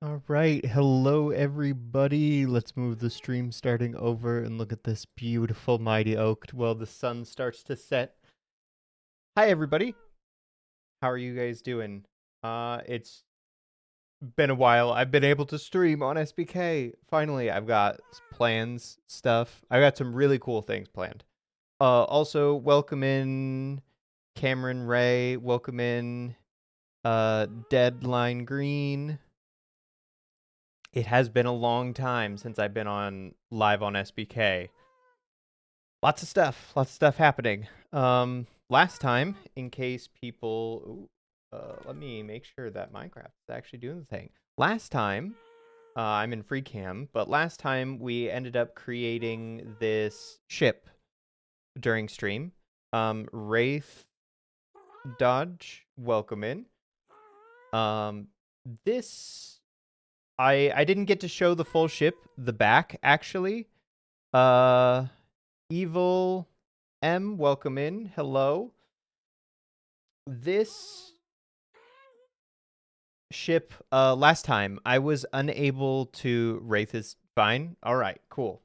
All right, hello everybody. Let's move the stream starting over and look at this beautiful mighty oak while the sun starts to set. Hi everybody. How are you guys doing? It's been a while. I've been able to stream on SBK. Finally, I've got plans, stuff. I got some really cool things planned. Also welcome in Cameron Ray, welcome in Deadline Green. It has been a long time since I've been on live on SBK. Lots of stuff happening. Last time, in case people, let me make sure that Minecraft is actually doing the thing. Last time, I'm in free cam, but last time we ended up creating this ship during stream. Wraith Dodge, welcome in. This I didn't get to show the full ship, the back actually. Uh Evil M, welcome in. Hello. This ship last time I was unable to Wraith is fine. All right, cool.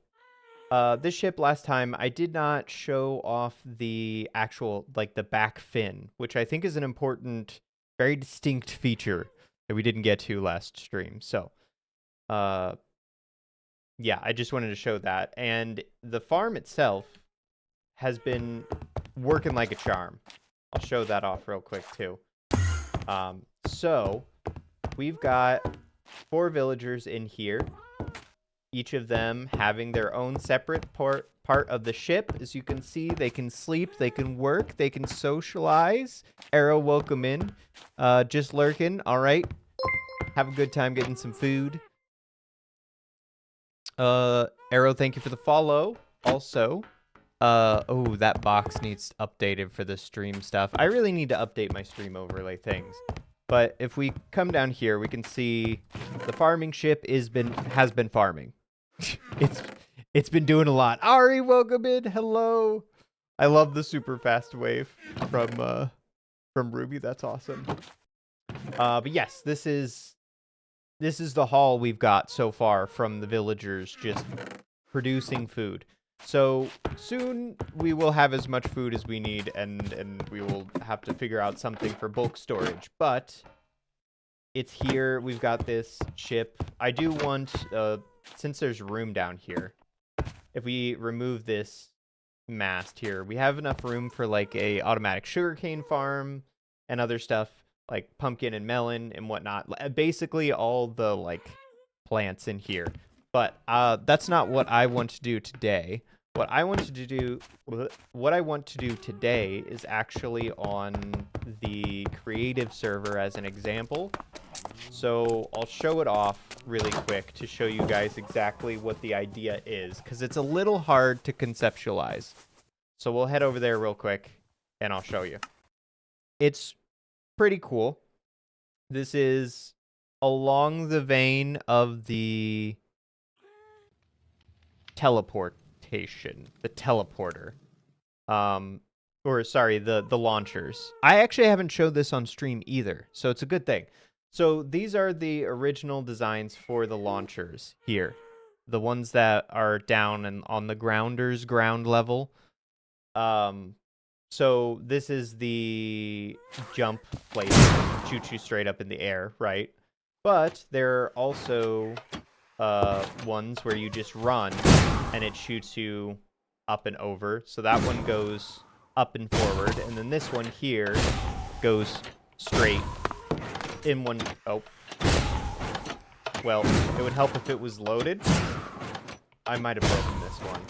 This ship last time I did not show off the actual like the back fin, which I think is an important very distinct feature that we didn't get to last stream. So, uh yeah, I just wanted to show that. And the farm itself has been working like a charm. I'll show that off real quick too. So we've got 4 villagers in here, each of them having their own separate part of the ship. As you can see, they can sleep, they can work, they can socialize. Arrow, welcome in. Just lurking. All right. Have a good time getting some food. Arrow, thank you for the follow. Also, oh, that box needs updated for the stream stuff. I really need to update my stream overlay things. But if we come down here, we can see the farming ship has been farming. it's been doing a lot. Ari, welcome in. Hello. I love the super fast wave from Ruby. That's awesome. But yes, this is the haul we've got so far from the villagers just producing food. So soon we will have as much food as we need, and we will have to figure out something for bulk storage. But it's here. We've got this ship. I do want, since there's room down here, if we remove this mast here, we have enough room for like a automatic sugarcane farm and other stuff like pumpkin and melon and whatnot. Basically all the like plants in here. But that's not what I want to do today. What I want to do today is actually on the creative server as an example. So I'll show it off really quick to show you guys exactly what the idea is, because it's a little hard to conceptualize. So we'll head over there real quick and I'll show you. It's pretty cool. This is along the vein of the teleportation, the teleporter. Or sorry, the launchers. I actually haven't showed this on stream either, so it's a good thing. So these are the original designs for the launchers here. The ones that are down and on the ground level. So this is the jump place, shoot you straight up in the air, right? But there are also ones where you just run and it shoots you up and over. So that one goes up and forward, and then this one here goes straight in one. Oh, well, it would help if it was loaded. I might have broken this one.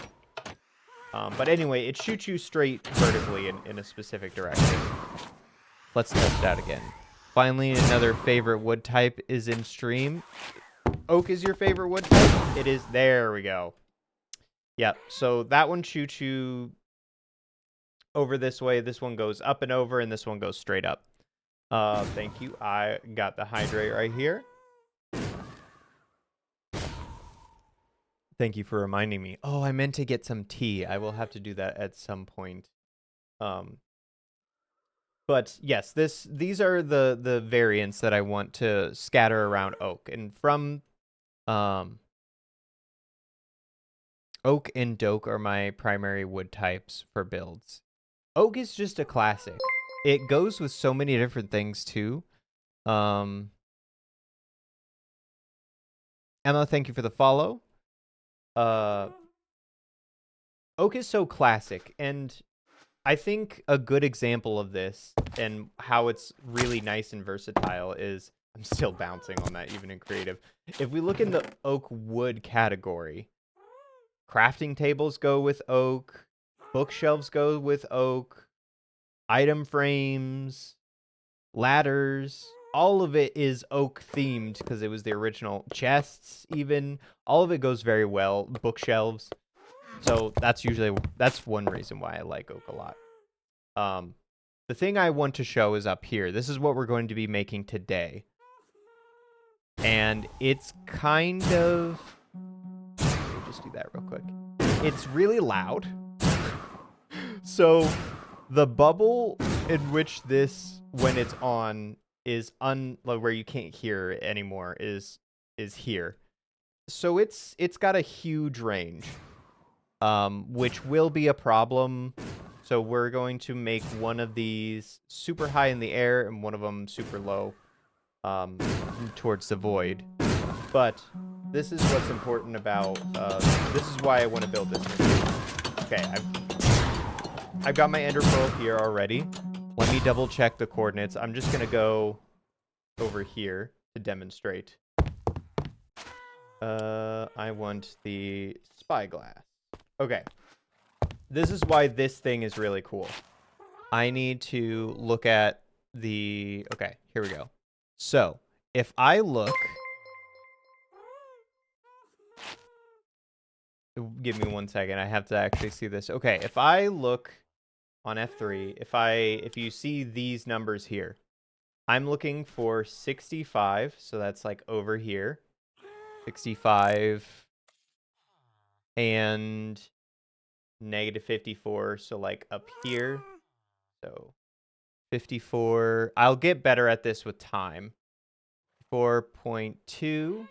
But anyway, it shoots you straight vertically in a specific direction. Let's test it out again. Finally, another favorite wood type is in stream. Oak is your favorite wood type? It is. There we go. Yep. So that one shoots you over this way. This one goes up and over, and this one goes straight up. Thank you. I got the hydrate right here. Thank you for reminding me. Oh, I meant to get some tea. I will have to do that at some point. But yes, these are the variants that I want to scatter around oak. And from oak and doke are my primary wood types for builds. Oak is just a classic. It goes with so many different things too. Emma, thank you for the follow. Oak is so classic, and I think a good example of this and how it's really nice and versatile is, I'm still bouncing on that even in creative. If we look in the oak wood category, crafting tables go with oak, bookshelves go with oak, item frames, ladders, all of it is oak themed because it was the original. Chests, even, all of it goes very well. Bookshelves. So that's one reason why I like oak a lot. The thing I want to show is up here. This is what we're going to be making today. And it's kind of... Let me just do that real quick. It's really loud. So the bubble in which this, when it's on, is where you can't hear it anymore is here. So it's got a huge range, which will be a problem. So we're going to make one of these super high in the air and one of them super low towards the void. But this is what's important about, this is why I want to build this. Okay, I've got my ender pearl here already. Let me double check the coordinates. I'm just going to go over here to demonstrate. I want the spyglass. Okay. This is why this thing is really cool. I need to look at the... Okay, here we go. So, if I look... Give me 1 second. I have to actually see this. Okay, if I look on F3, if you see these numbers here, I'm looking for 65, so that's like over here. 65 and -54, so like up here. So 54. I'll get better at this with time. 4.2,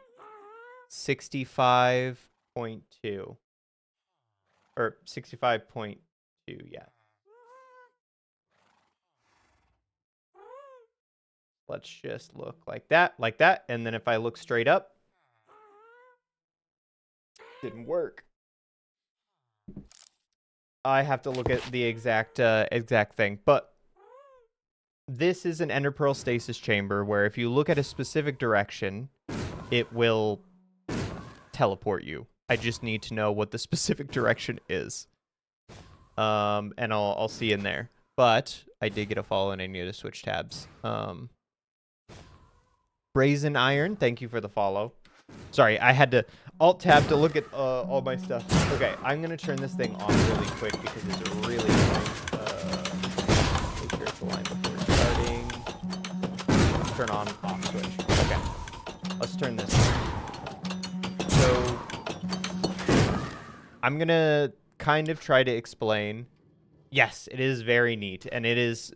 65.2, or 65.2, yeah. Let's just look like that, and then if I look straight up, didn't work. I have to look at the exact thing, but this is an ender pearl stasis chamber where if you look at a specific direction, it will teleport you. I just need to know what the specific direction is. And I'll see in there. But I did get a follow and I need to switch tabs. Brazen Iron, thank you for the follow. Sorry, I had to alt-tab to look at all my stuff. Okay, I'm going to turn this thing on really quick because it's really annoying. Make sure it's aligned before starting. Turn on off switch. Okay, let's turn this on. So, I'm going to kind of try to explain. Yes, it is very neat, and it is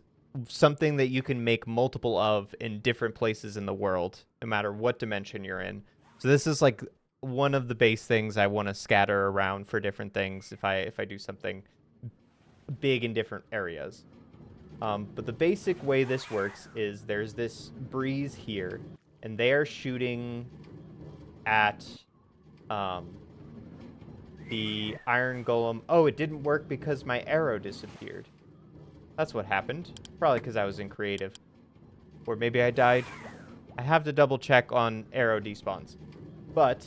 something that you can make multiple of in different places in the world, no matter what dimension you're in. So this is like one of the base things I want to scatter around for different things if I do something big in different areas. But the basic way this works is there's this breeze here, and they are shooting at the iron golem. Oh, it didn't work because my arrow disappeared. That's what happened. Probably because I was in creative. Or maybe I died. I have to double check on arrow despawns. But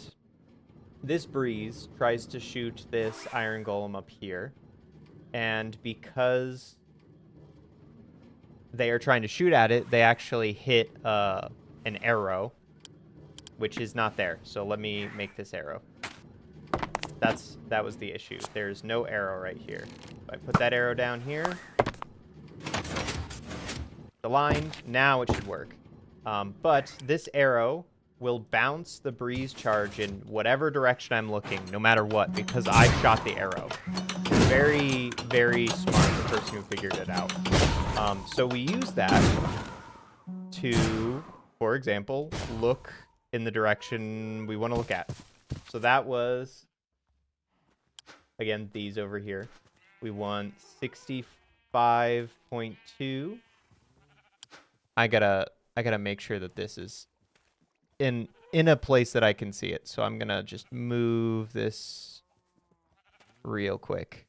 this breeze tries to shoot this iron golem up here. And because they are trying to shoot at it, they actually hit an arrow, which is not there. So let me make this arrow. That was the issue. There's no arrow right here. If I put that arrow down here, aligned, now it should work. But this arrow will bounce the breeze charge in whatever direction I'm looking, no matter what, because I shot the arrow. Very, very smart, the person who figured it out. So we use that to, for example, look in the direction we want to look at. So that was, again, these over here. We want 65.2. I gotta make sure that this is in a place that I can see it. So I'm gonna just move this real quick.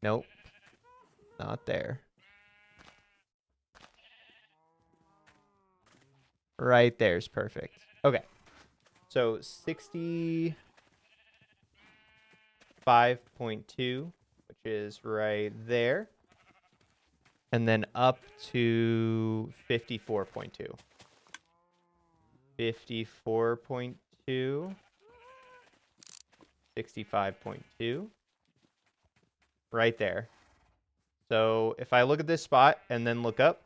Nope, not there. Right there's perfect. Okay, so 65.2, which is right there, and then up to 54.2. 54.2. 65.2. Right there. So if I look at this spot and then look up,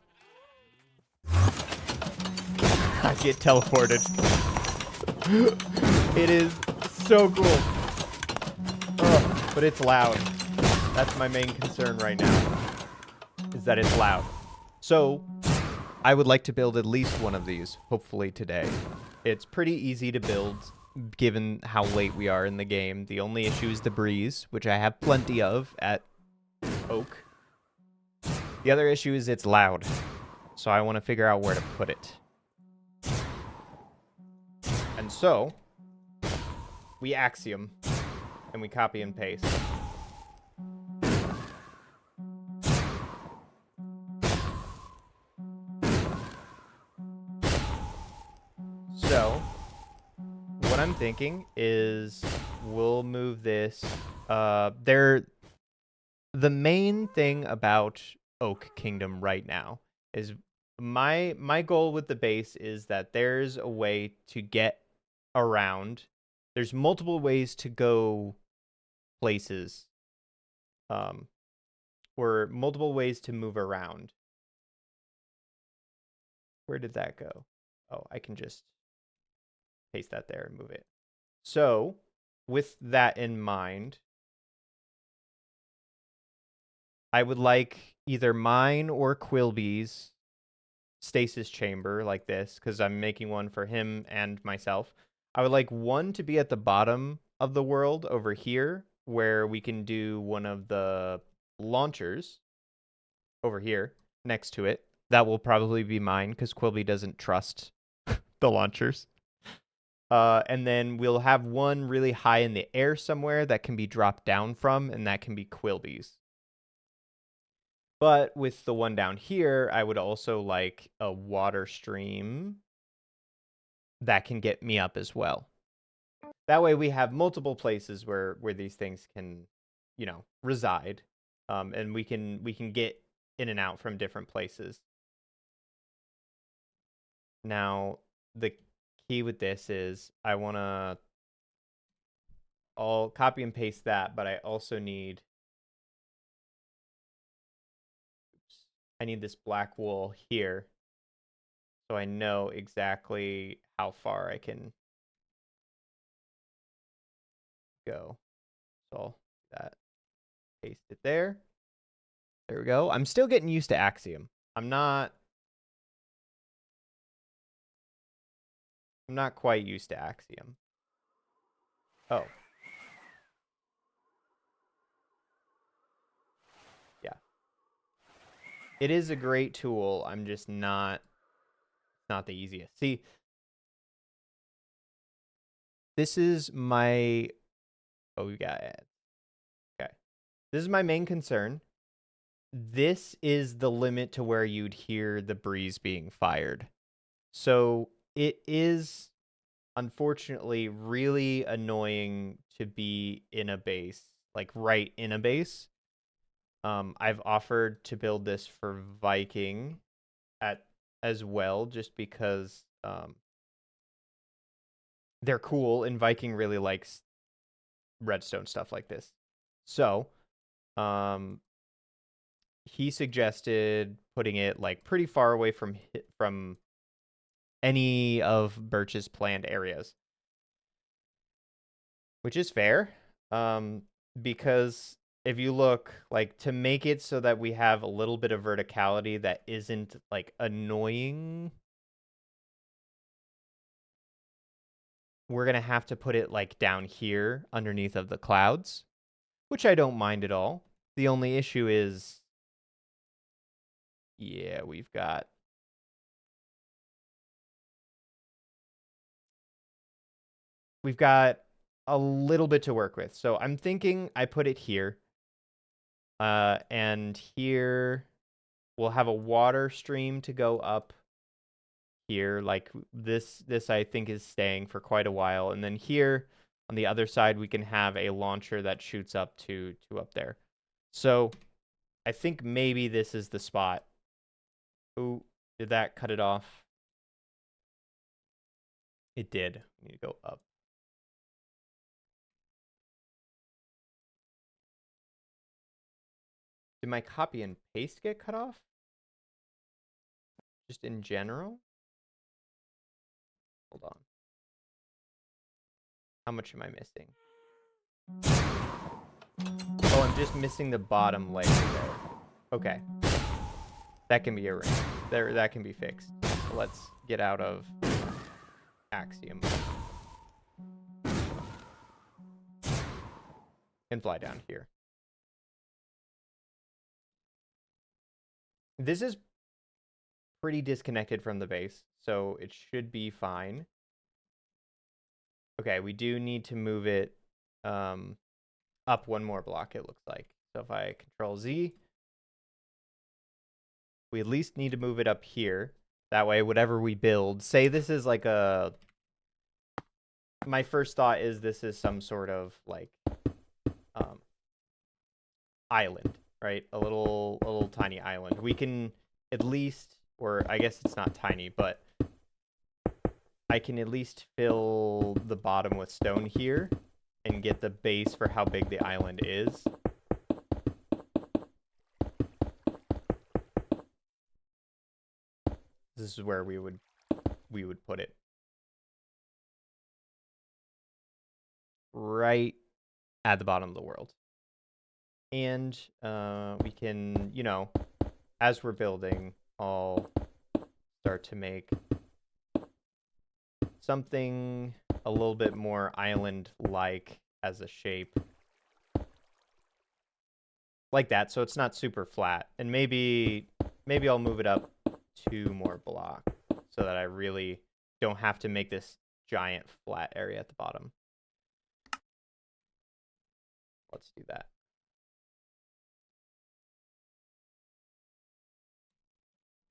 I get teleported. It is so cool. Ugh, but it's loud. That's my main concern right now, is that it's loud. So I would like to build at least one of these, hopefully today. It's pretty easy to build, given how late we are in the game. The only issue is the breeze, which I have plenty of at Oak. The other issue is it's loud, so I want to figure out where to put it. And so, we axiom, and we copy and paste. So, what I'm thinking is we'll move this. The main thing about Oak Kingdom right now is my goal with the base is that there's a way to get around. There's multiple ways to go places, or multiple ways to move around. Where did that go? Oh, I can just paste that there and move it. So, with that in mind, I would like either mine or Quilby's stasis chamber like this, because I'm making one for him and myself. I would like one to be at the bottom of the world over here, where we can do one of the launchers over here next to it. That will probably be mine, because Quilby doesn't trust the launchers. And then we'll have one really high in the air somewhere that can be dropped down from, and that can be Quilby's. But with the one down here, I would also like a water stream that can get me up as well. That way we have multiple places where these things can, reside. And we can get in and out from different places. Now, the key with this is I'll copy and paste that, but I also need this black wool here, so I know exactly how far I can go. So I'll do that, paste it there. There we go. I'm still getting used to axiom. I'm not quite used to axiom. Oh. Yeah. It is a great tool. I'm just not the easiest. See, this is my... Oh, we got it. Okay. This is my main concern. This is the limit to where you'd hear the breeze being fired. So it is, unfortunately, really annoying to be in a base, like right in a base. I've offered to build this for Viking as well, just because they're cool, and Viking really likes redstone stuff like this. So, he suggested putting it like pretty far away from any of Birch's planned areas, which is fair, because if you look, like, to make it so that we have a little bit of verticality that isn't, like, annoying, we're going to have to put it, like, down here underneath of the clouds, which I don't mind at all. The only issue is, yeah, we've got a little bit to work with. So I'm thinking I put it here. And here we'll have a water stream to go up here. Like this I think is staying for quite a while. And then here on the other side, we can have a launcher that shoots up to up there. So I think maybe this is the spot. Ooh, did that cut it off? It did. We need to go up. Did my copy and paste get cut off? Just in general? Hold on. How much am I missing? Oh, I'm just missing the bottom layer there. Okay. That can be arranged. That can be fixed. So let's get out of Axiom. And fly down here. This is pretty disconnected from the base, so it should be fine. Okay, we do need to move it up one more block, it looks like. So if I Control Z, we at least need to move it up here. That way, whatever we build, say this is like a... My first thought is this is some sort of like island, right? A little tiny island. We can at least, or I guess it's not tiny, but I can at least fill the bottom with stone here and get the base for how big the island is. This is where we would put it. Right at the bottom of the world. And we can, you know, as we're building, I'll start to make something a little bit more island-like as a shape. Like that, so it's not super flat. And maybe I'll move it up 2 more blocks so that I really don't have to make this giant flat area at the bottom. Let's do that.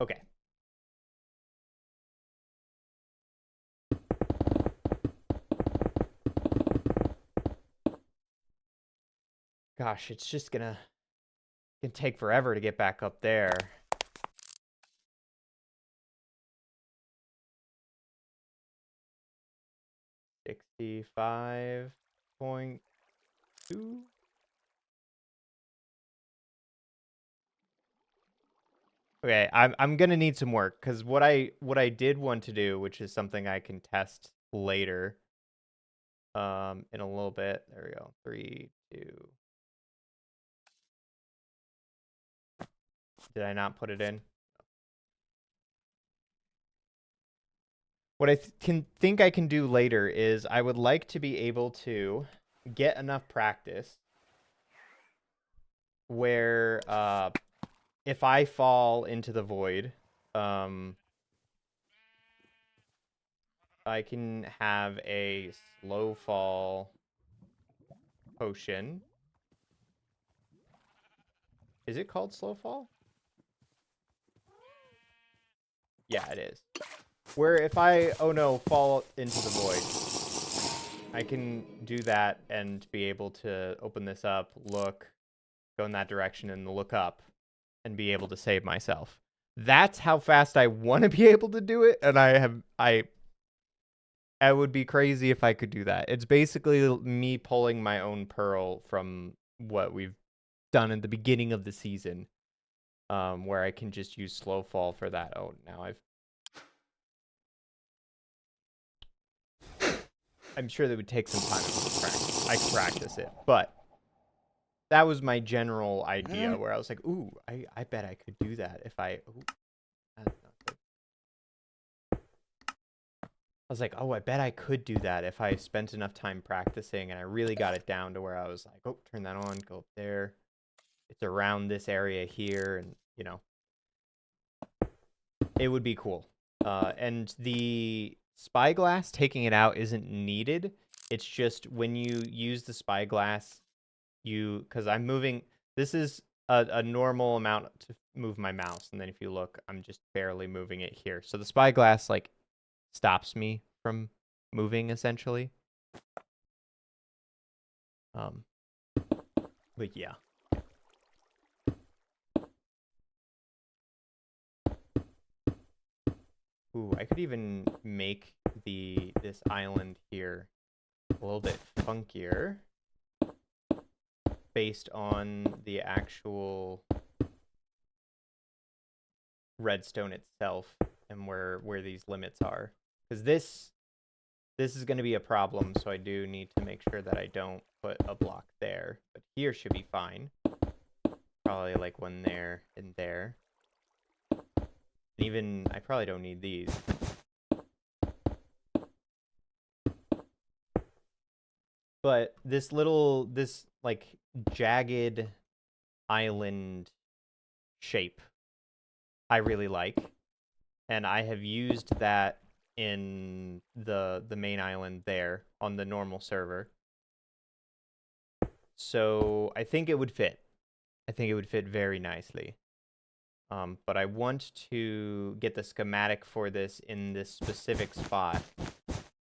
Okay. Gosh, it's just gonna take forever to get back up there. $65.2. Okay, I'm gonna need some work because what I did want to do, which is something I can test later, in a little bit. There we go. 3, 2. Did I not put it in? What I think I can do later is I would like to be able to get enough practice where if I fall into the void, I can have a slow fall potion. Is it called slow fall? Yeah, it is. Where if I, oh no, fall into the void, I can do that and be able to open this up, look, go in that direction and look up and be able to save myself. That's how fast I want to be able to do it. And I would be crazy if I could do that. It's basically me pulling my own pearl from what we've done at the beginning of the season, where I can just use slow fall for that. Oh, now I'm sure that would take some time to practice. I could practice it, but that was my general idea where I was like, ooh, I bet I could do that if I. Ooh, that's not good. I was like, oh, I bet I could do that if I spent enough time practicing and I really got it down to where I was like, oh, turn that on, go up there. It's around this area here, and it would be cool. And the spyglass, taking it out isn't needed. It's just when you use the spyglass, because I'm moving, this is a normal amount to move my mouse. And then if you look, I'm just barely moving it here. So the spyglass, like, stops me from moving, essentially. But yeah. Ooh, I could even make this island here a little bit funkier based on the actual redstone itself and where these limits are. Because this is going to be a problem, so I do need to make sure that I don't put a block there. But here should be fine. Probably like one there and there. And even, I probably don't need these. But this like jagged island shape I really like, and I have used that in the main island there on the normal server. So I think it would fit. I think it would fit very nicely. But I want to get the schematic for this in this specific spot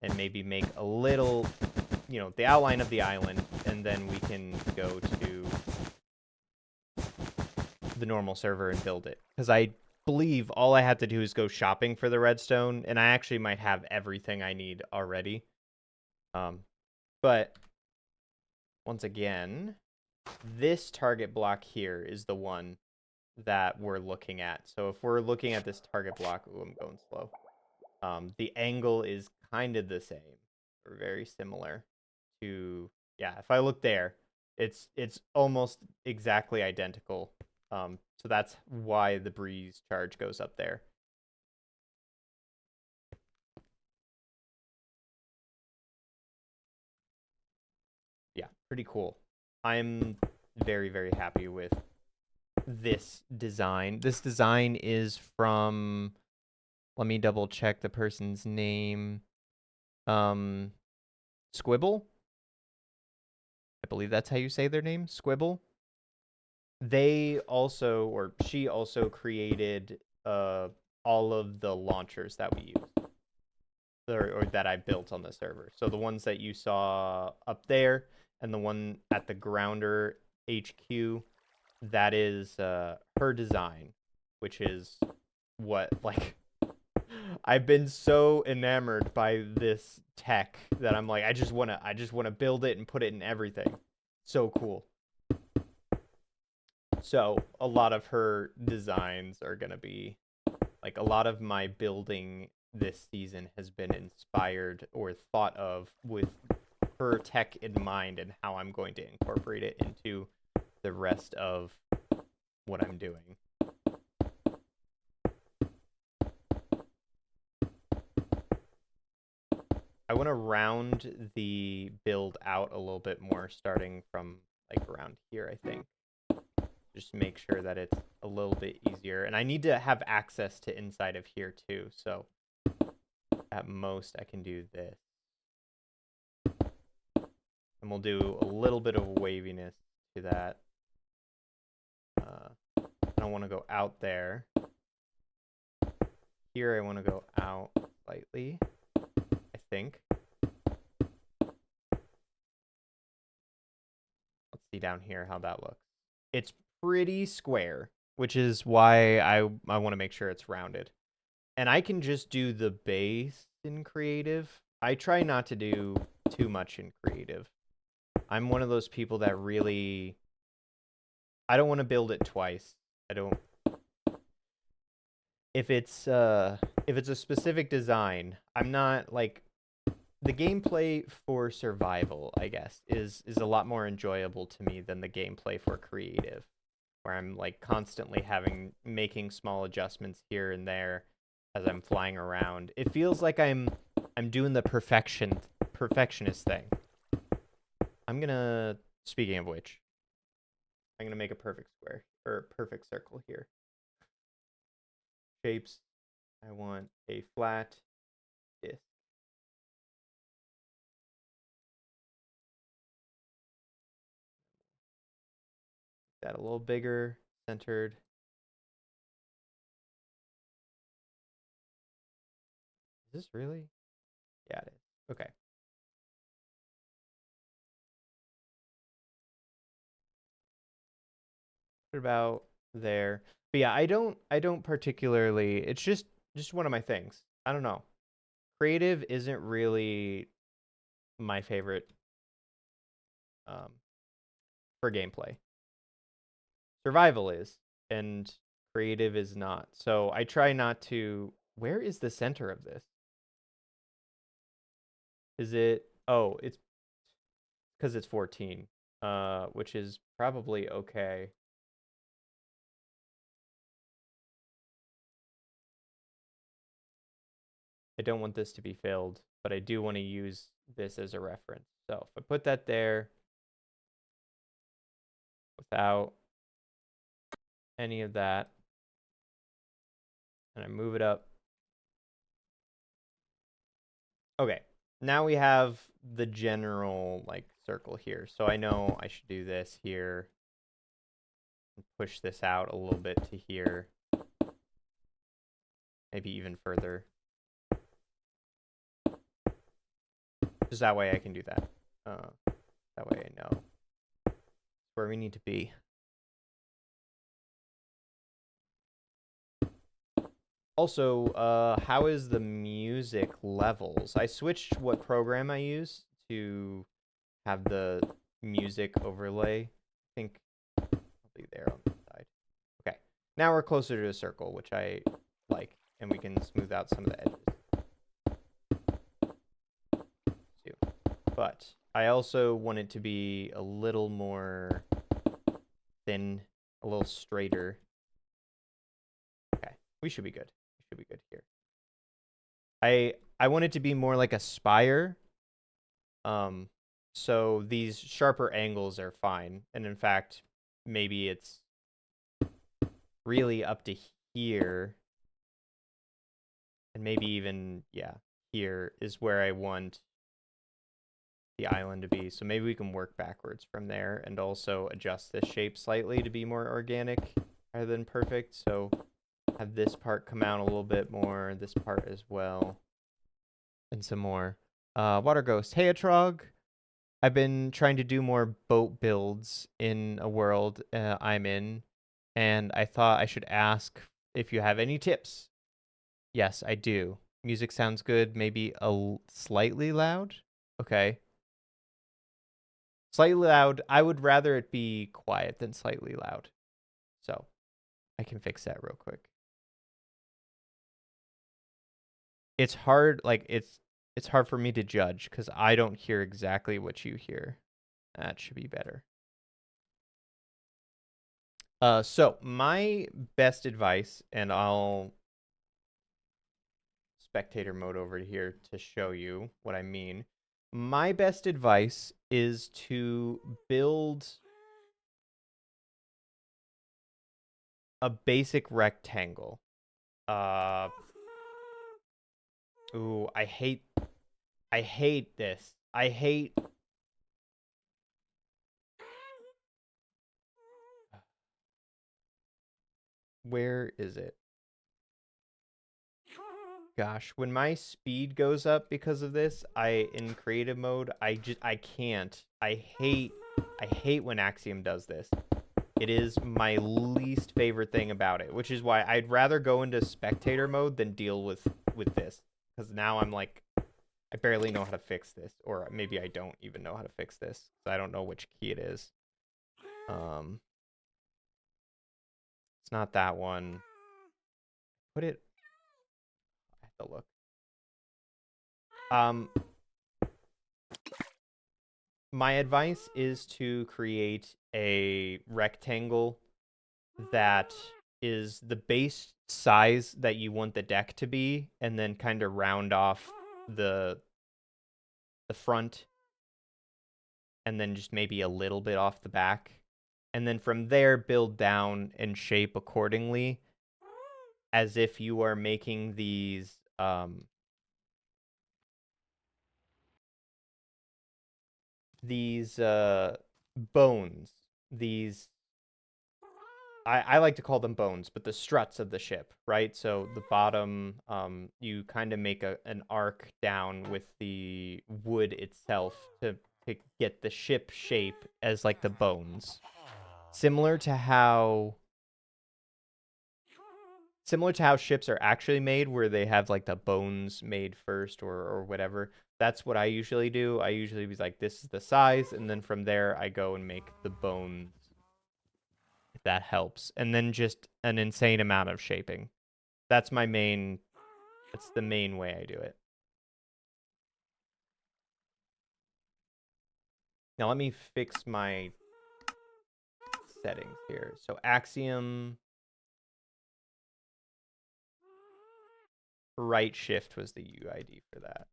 and maybe make a little, the outline of the island, and then we can go to the normal server and build it. Because I believe all I have to do is go shopping for the redstone, and I actually might have everything I need already. But once again, this target block here is the one that we're looking at. So if we're looking at this target block, ooh, I'm going slow. The angle is kind of the same, or very similar to, yeah, if I look there, it's almost exactly identical. So that's why the breeze charge goes up there. Yeah, pretty cool. I'm very, very happy with this design. This design is from, let me double check the person's name. Squibble? I believe that's how you say their name, Squibble. They also, or she also created all of the launchers that we use, or that I built on the server. So the ones that you saw up there and the one at the Grounder HQ, that is her design, which is what, like, I've been so enamored by this tech that I'm like, I just wanna build it and put it in everything. So cool. So a lot of her designs are gonna be, like, a lot of my building this season has been inspired or thought of with her tech in mind and how I'm going to incorporate it into the rest of what I'm doing. I want to round the build out a little bit more, starting from like around here, I think. Just make sure that it's a little bit easier. And I need to have access to inside of here too. So at most I can do this. And we'll do a little bit of waviness to that. I don't want to go out there. Here I want to go out slightly, I think. Let's see down here how that looks. It's pretty square, which is why I want to make sure it's rounded. And I can just do the base in creative. I try not to do too much in creative. I'm one of those people that really, I don't want to build it twice. I don't. If it's a specific design, I'm not like the gameplay for survival, I guess, is a lot more enjoyable to me than the gameplay for creative, where I'm like constantly making small adjustments here and there as I'm flying around. It feels like I'm doing the perfectionist thing. I'm gonna, speaking of which, I'm gonna make a perfect square or perfect circle here. Shapes. I want a flat disk. That a little bigger, centered. Is this really? Yeah, it is. Okay. Put it about there. But yeah, I don't particularly, it's just one of my things. I don't know. Creative isn't really my favorite um for gameplay. Survival is, and creative is not. So I try not to. Where is the center of this? Is it? Oh, it's because it's 14, which is probably okay. I don't want this to be filled, but I do want to use this as a reference. So if I put that there without any of that, and I move it up. Okay, now we have the general like circle here. So I know I should do this here and push this out a little bit to here, maybe even further. Just that way I can do that. That way I know where we need to be. Also, how is the music levels? I switched what program I use to have the music overlay. I think probably there on the side. Okay, now we're closer to a circle, which I like, and we can smooth out some of the edges too. But I also want it to be a little more thin, a little straighter. Okay, we should be good. We should be good here. I want it to be more like a spire. Um, so these sharper angles are fine. And in fact, maybe it's really up to here. And maybe even, yeah, here is where I want the island to be. So maybe we can work backwards from there and also adjust this shape slightly to be more organic rather than perfect. So have this part come out a little bit more, this part as well, and some more. Water Ghost. Hey, Atrog. I've been trying to do more boat builds in a world I'm in, and I thought I should ask if you have any tips. Yes, I do. Music sounds good, maybe slightly loud? Okay. Slightly loud. I would rather it be quiet than slightly loud. So I can fix that real quick. It's hard, like it's hard for me to judge because I don't hear exactly what you hear. That should be better. So my best advice, and I'll spectator mode over here to show you what I mean. My best advice is to build a basic rectangle. Uh, ooh, I hate this. I hate. Where is it? Gosh, when my speed goes up because of this, in creative mode, I can't. I hate when Axiom does this. It is my least favorite thing about it, which is why I'd rather go into spectator mode than deal with this, because now I'm like, I barely know how to fix this, or maybe I don't even know how to fix this. I don't know which key it is. It's not that one. Put it. I have to look. My advice is to create a rectangle that is the base size that you want the deck to be, and then kind of round off the front, and then just maybe a little bit off the back. And then from there, build down and shape accordingly, as if you are making these bones. These, I like to call them bones, but the struts of the ship, right? So the bottom, you kind of make an arc down with the wood itself to get the ship shape as like the bones. Similar to how ships are actually made, where they have like the bones made first or whatever. That's what I usually do. I usually be like, this is the size, and then from there I go and make the bones, if that helps. And then just an insane amount of shaping. That's the main way I do it. Now let me fix my settings here. So Axiom right shift was the UID for that.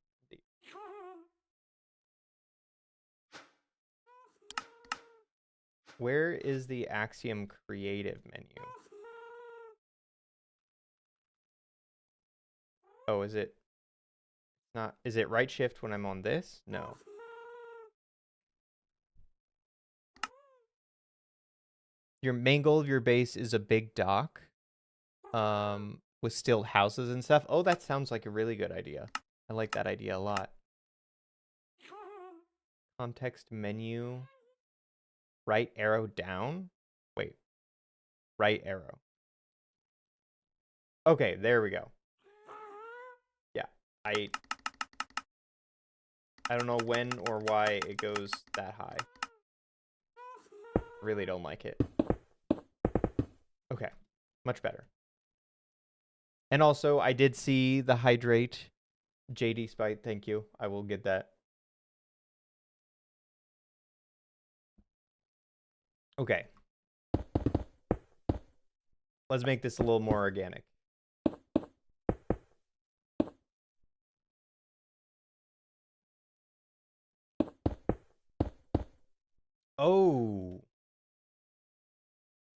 Where is the Axiom creative menu? Oh, is it not? Is it right shift when I'm on this? No. Your main goal of your base is a big dock, with still houses and stuff. Oh, that sounds like a really good idea. I like that idea a lot. Context menu. Right arrow down? Wait. Right arrow. Okay, there we go. Yeah, I don't know when or why it goes that high. Really don't like it. Okay, much better. And also, I did see the hydrate. JD Spite, thank you. I will get that. Okay. Let's make this a little more organic. Oh.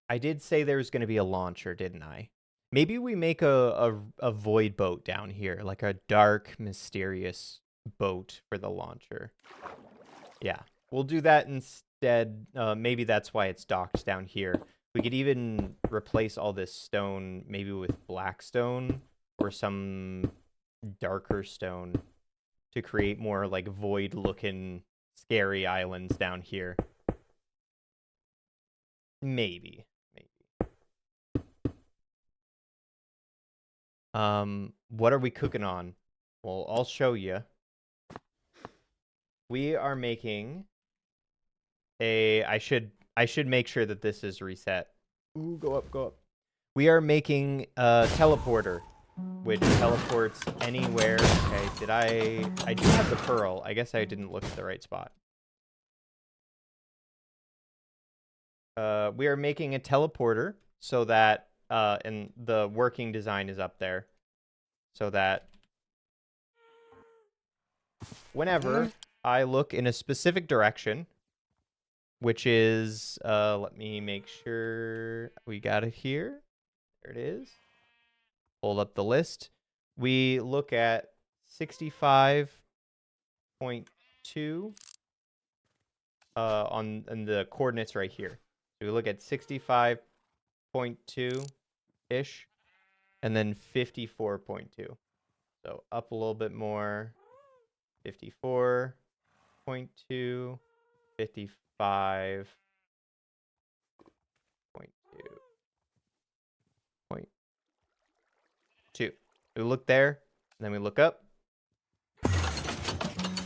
I did say there was going to be a launcher, didn't I? Maybe we make a void boat down here, like a dark, mysterious boat for the launcher. Yeah, we'll do that instead. Maybe that's why it's docked down here. We could even replace all this stone maybe with black stone or some darker stone to create more like void-looking scary islands down here. Maybe. What are we cooking on? Well, I'll show you. We are making a, I should make sure that this is reset. Ooh, go up. We are making a teleporter, which teleports anywhere. Okay, I do have the pearl. I guess I didn't look at the right spot. We are making a teleporter so that, and the working design is up there, so that whenever I look in a specific direction, which is, let me make sure we got it here. There it is. Hold up the list. We look at 65.2 on the coordinates right here. So we look at 65.2-ish, and then 54.2. So up a little bit more. 54.2, 55.2. We look there, and then we look up, and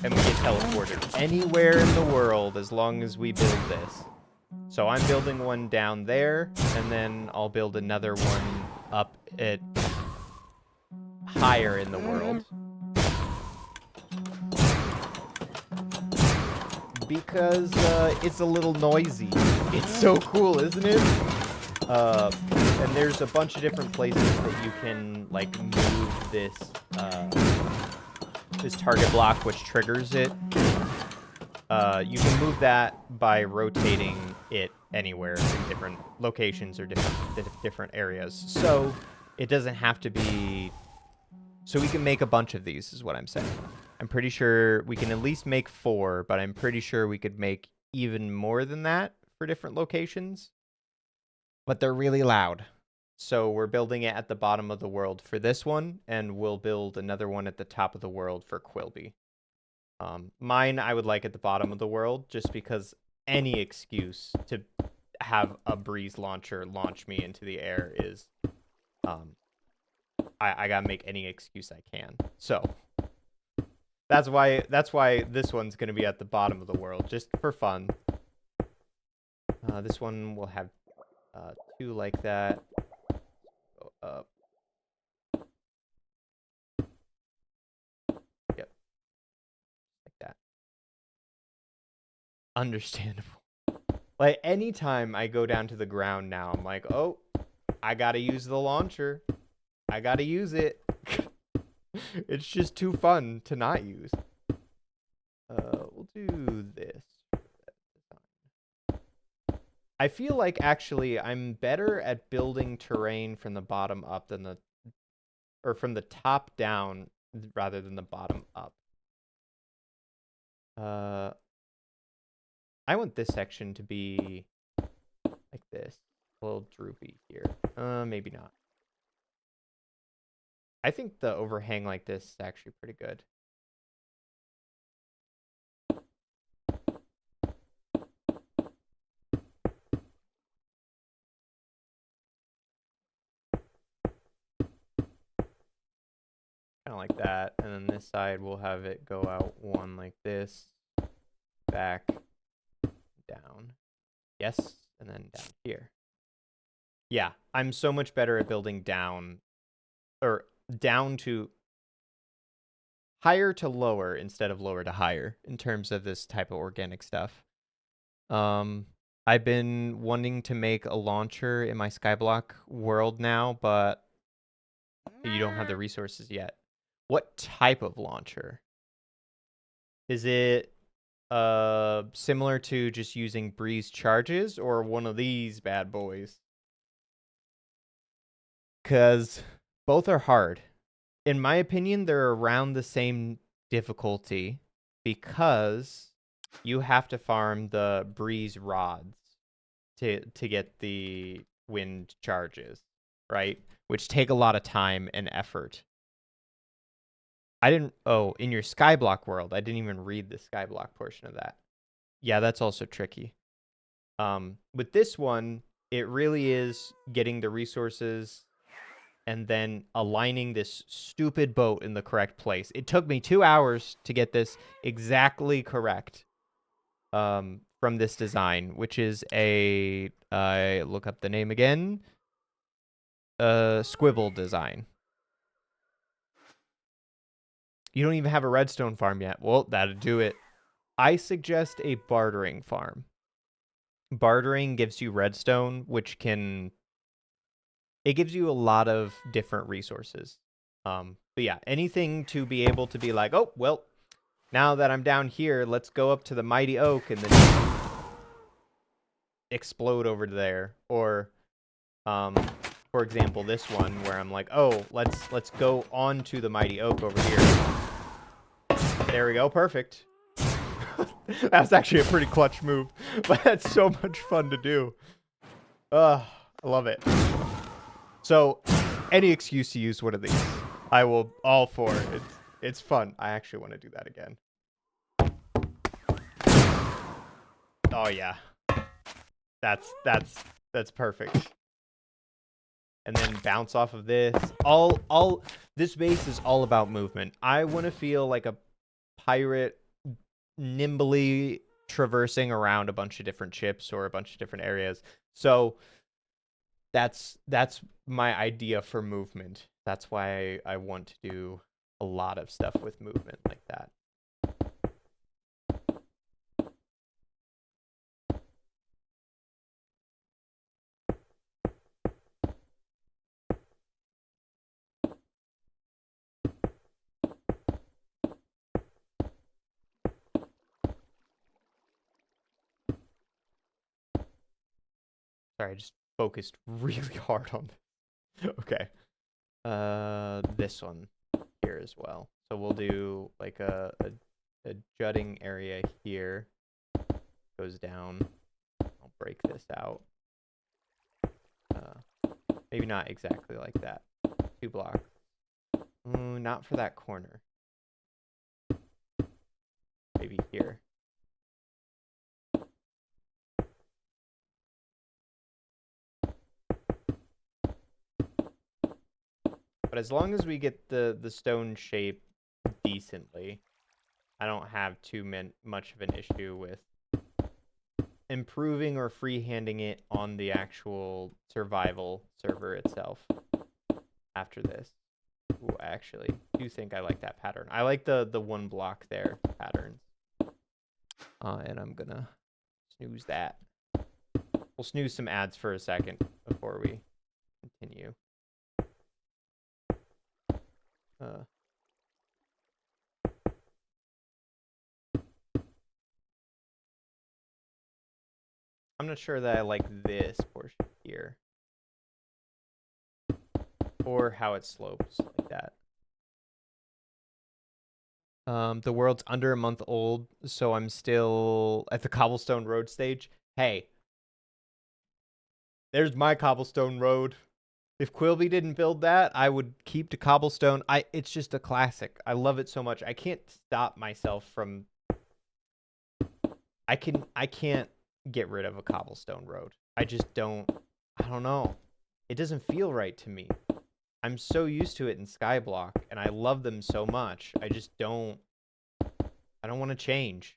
we get teleported anywhere in the world as long as we build this. So I'm building one down there, and then I'll build another one up at higher in the world. Because it's a little noisy. It's so cool, isn't it? And there's a bunch of different places that you can like move this this target block, which triggers it. You can move that by rotating it anywhere in different locations or different areas. So it doesn't have to be. So we can make a bunch of these, is what I'm saying. I'm pretty sure we can at least make 4, but I'm pretty sure we could make even more than that for different locations. But they're really loud. So we're building it at the bottom of the world for this one, and we'll build another one at the top of the world for Quilby. Mine I would like at the bottom of the world, just because any excuse to have a breeze launcher launch me into the air is... I gotta make any excuse I can. So that's why this one's gonna be at the bottom of the world, just for fun. This one will have 2 like that. Go up. Yep. Like that. Understandable. Like anytime I go down to the ground now, I'm like, oh, I gotta use the launcher. I gotta use it. It's just too fun to not use. We'll do this. I feel like actually I'm better at building terrain from the bottom up than from the top down rather than the bottom up. I want this section to be like this. A little droopy here. Maybe not. I think the overhang like this is actually pretty good. Kind of like that. And then this side we'll have it go out one like this. Back. Down. Yes. And then down here. Yeah. I'm so much better at building down. Or down to higher to lower instead of lower to higher in terms of this type of organic stuff. I've been wanting to make a launcher in my Skyblock world now, but you don't have the resources yet. What type of launcher? Is it similar to just using breeze charges or one of these bad boys? Because both are hard. In my opinion, they're around the same difficulty because you have to farm the breeze rods to get the wind charges, right? Which take a lot of time and effort. In your Skyblock world, I didn't even read the Skyblock portion of that. Yeah, that's also tricky. With this one, it really is getting the resources and then aligning this stupid boat in the correct place. It took me 2 hours to get this exactly correct from this design, which is look up the name again, squibble design. You don't even have a redstone farm yet. Well, that'll do it. I suggest a bartering farm. Bartering gives you redstone, which it gives you a lot of different resources. But yeah, anything to be able to be like, oh, well, now that I'm down here, let's go up to the mighty oak and then explode over there. Or, for example, this one where I'm like, oh, let's go on to the mighty oak over here. There we go, perfect. That's actually a pretty clutch move, but that's so much fun to do. I love it. So, any excuse to use one of these, I will all for it. It's fun. I actually want to do that again. Oh yeah, that's perfect. And then bounce off of this. This base is all about movement. I want to feel like a pirate, nimbly traversing around a bunch of different ships or a bunch of different areas. So that's my idea for movement. That's why I want to do a lot of stuff with movement like that. Sorry, I just focused really hard on this. Okay. This one here as well. So we'll do like a jutting area here. Goes down. I'll break this out. Maybe not exactly like that. 2 blocks. Not for that corner. Maybe here. But as long as we get the stone shape decently, I don't have too much of an issue with improving or freehanding it on the actual survival server itself after this. Ooh, I actually do think I like that pattern. I like the 1 block there patterns. And I'm gonna snooze that. We'll snooze some ads for a second before we continue. I'm not sure that I like this portion here. Or how it slopes like that. The world's under a month old, so I'm still at the cobblestone road stage. Hey, there's my cobblestone road. If Quilby didn't build that, I would keep the cobblestone. It's just a classic. I love it so much. I can't stop myself from. I can't get rid of a cobblestone road. I just don't. I don't know. It doesn't feel right to me. I'm so used to it in Skyblock, and I love them so much. I just don't. I don't want to change.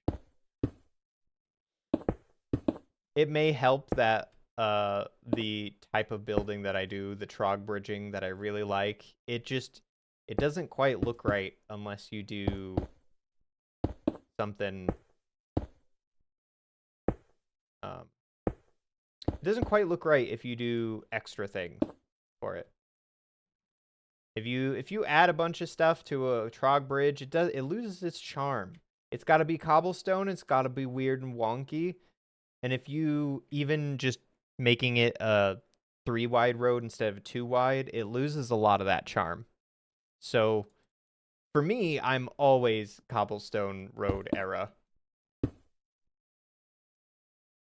It may help that the type of building that I do, the trog bridging that I really like, it doesn't quite look right unless you do something. It doesn't quite look right if you do extra things for it. If you add a bunch of stuff to a trog bridge, it loses its charm. It's got to be cobblestone. It's got to be weird and wonky. And if you even just making it a 3 wide road instead of a 2 wide, it loses a lot of that charm. So for me, I'm always cobblestone road era.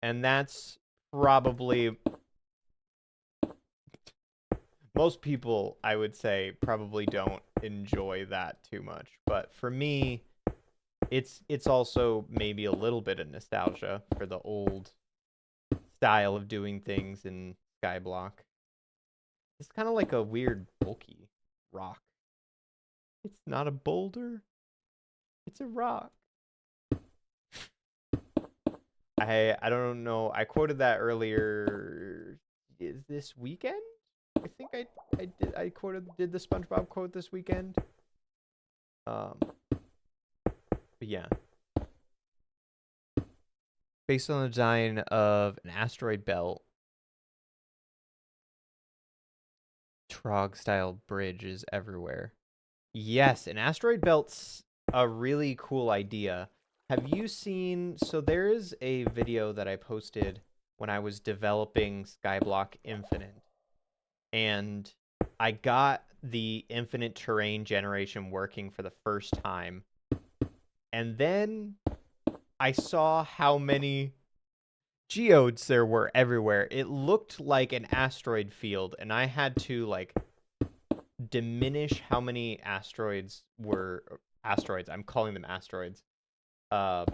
And that's probably most people, I would say, probably don't enjoy that too much. But for me, it's also maybe a little bit of nostalgia for the old style of doing things in Skyblock. It's kind of like a weird bulky rock. It's not a boulder. It's a rock. I don't know. I quoted that earlier. Is this weekend? I think I did. Did the SpongeBob quote this weekend. But yeah. Based on the design of an asteroid belt, Trog style bridges everywhere. Yes, an asteroid belt's a really cool idea. Have you seen, so there is a video that I posted when I was developing Skyblock Infinite, and I got the infinite terrain generation working for the first time, and then I saw how many geodes there were everywhere. It looked like an asteroid field, and I had to like diminish how many asteroids were asteroids. I'm calling them asteroids. How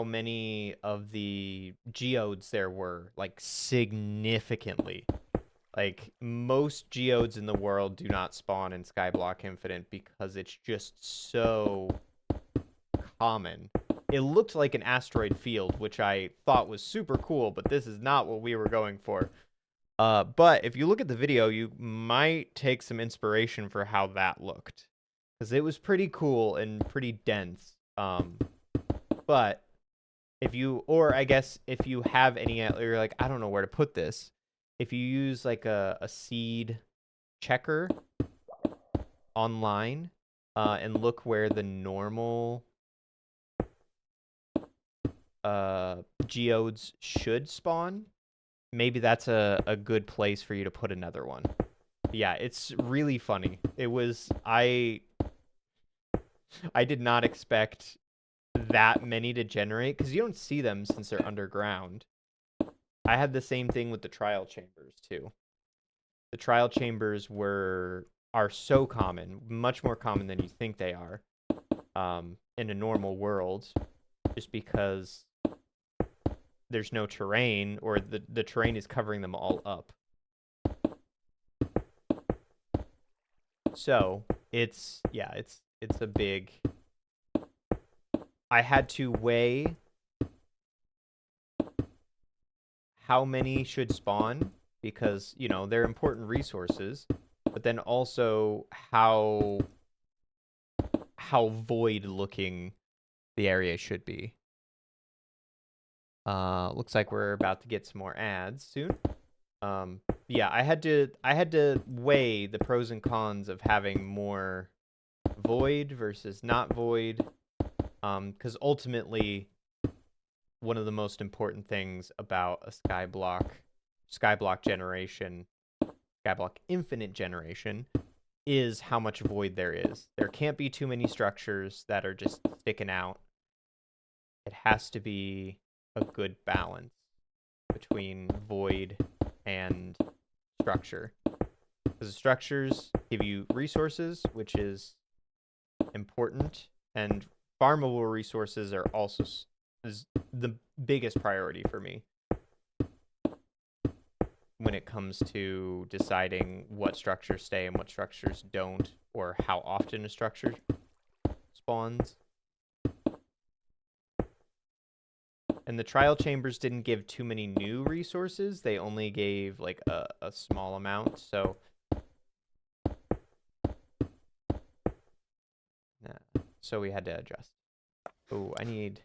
many of the geodes there were, like significantly. Like most geodes in the world do not spawn in Skyblock Infinite because it's just so common. It looked like an asteroid field, which I thought was super cool, but this is not what we were going for. But if you look at the video, you might take some inspiration for how that looked, because it was pretty cool and pretty dense. But if you, or I guess if you have any, you're like, I don't know where to put this. If you use like a seed checker online, and look where the normal geodes should spawn, maybe that's a good place for you to put another one. Yeah, it's really funny. It was I did not expect that many to generate because you don't see them since they're underground. I had the same thing with the trial chambers too. The trial chambers are so common, much more common than you think they are, in a normal world, just because there's no terrain or the terrain is covering them all up. So it's a big. I had to weigh how many should spawn because they're important resources, but then also how void looking the area should be. Looks like we're about to get some more ads soon. Yeah, I had to weigh the pros and cons of having more void versus not void. Because ultimately, one of the most important things about a skyblock generation, skyblock infinite generation, is how much void there is. There can't be too many structures that are just sticking out. It has to be a good balance between void and structure. Because the structures give you resources, which is important, and farmable resources are also is the biggest priority for me when it comes to deciding what structures stay and what structures don't, or how often a structure spawns. And the trial chambers didn't give too many new resources. They only gave like a small amount. So we had to adjust. Oh, I need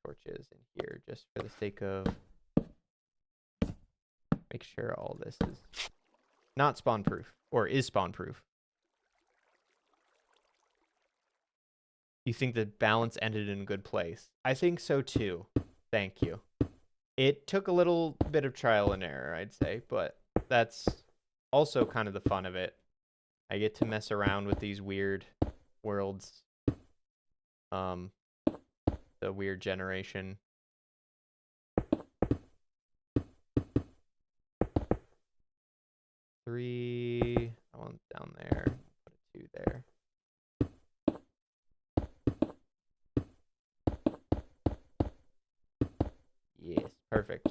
torches in here just for the sake of make sure all this is not spawn proof or is spawn proof. You think the balance ended in a good place? I think so too. Thank you. It took a little bit of trial and error, I'd say, but that's also kind of the fun of it. I get to mess around with these weird worlds. The weird generation. Three. I want down there. Put a 2 there. Yes, perfect.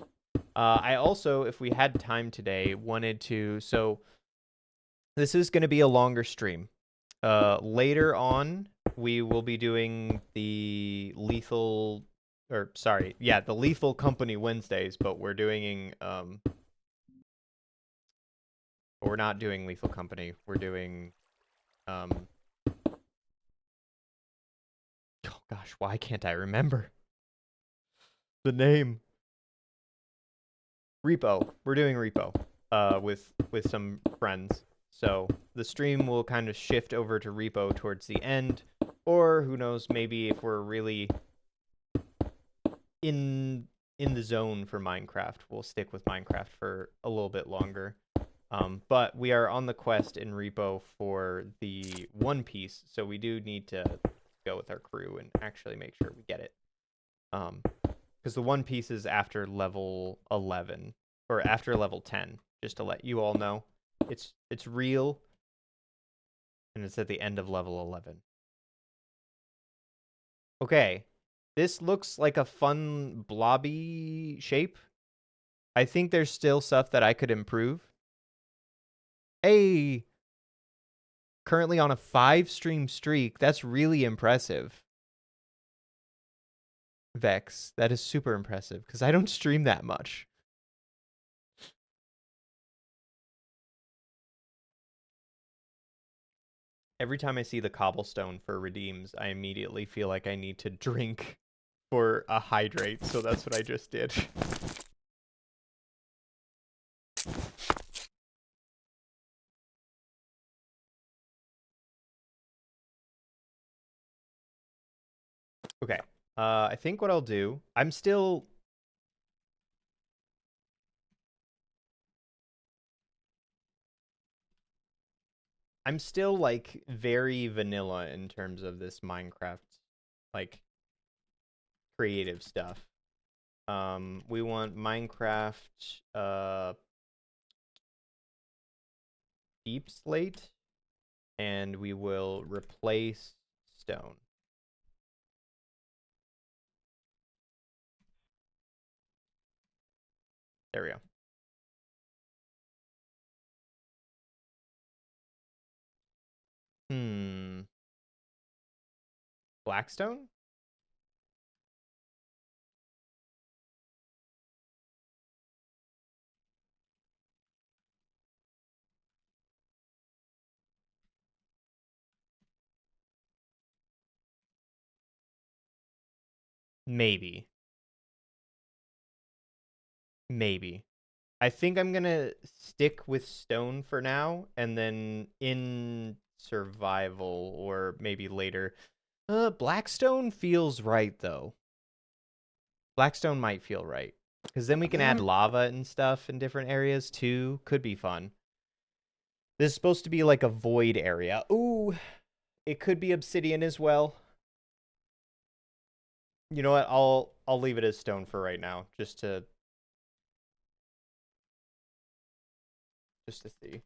I also, if we had time today, wanted to. So this is going to be a longer stream. Later on, we will be doing the lethal, or sorry, yeah, the Lethal Company Wednesdays, but we're doing we're not doing Lethal Company. We're doing oh gosh, why can't I remember the name? Repo. We're doing Repo with some friends. So the stream will kind of shift over to Repo towards the end, or who knows, maybe if we're really in the zone for Minecraft, we'll stick with Minecraft for a little bit longer. But we are on the quest in Repo for the One Piece, so we do need to go with our crew and actually make sure we get it. Because the One Piece is after level 11 or after level 10. Just to let you all know, it's real, and it's at the end of level 11. Okay, this looks like a fun blobby shape. I think there's still stuff that I could improve. Hey, currently on a 5-stream streak. That's really impressive. Vex, that is super impressive because I don't stream that much. Every time I see the cobblestone for redeems, I immediately feel like I need to drink for a hydrate, so that's what I just did. Okay. I think what I'll do, I'm still I'm still like very vanilla in terms of this Minecraft like creative stuff. We want Minecraft deep slate, and we will replace stone. There we go. Blackstone? Maybe. Maybe. I think I'm gonna stick with stone for now, and then in survival, or maybe later. Blackstone feels right, though. Blackstone might feel right. Because then we can add lava and stuff in different areas, too. Could be fun. This is supposed to be like a void area. Ooh, it could be obsidian as well. You know what? I'll leave it as stone for right now, just to see.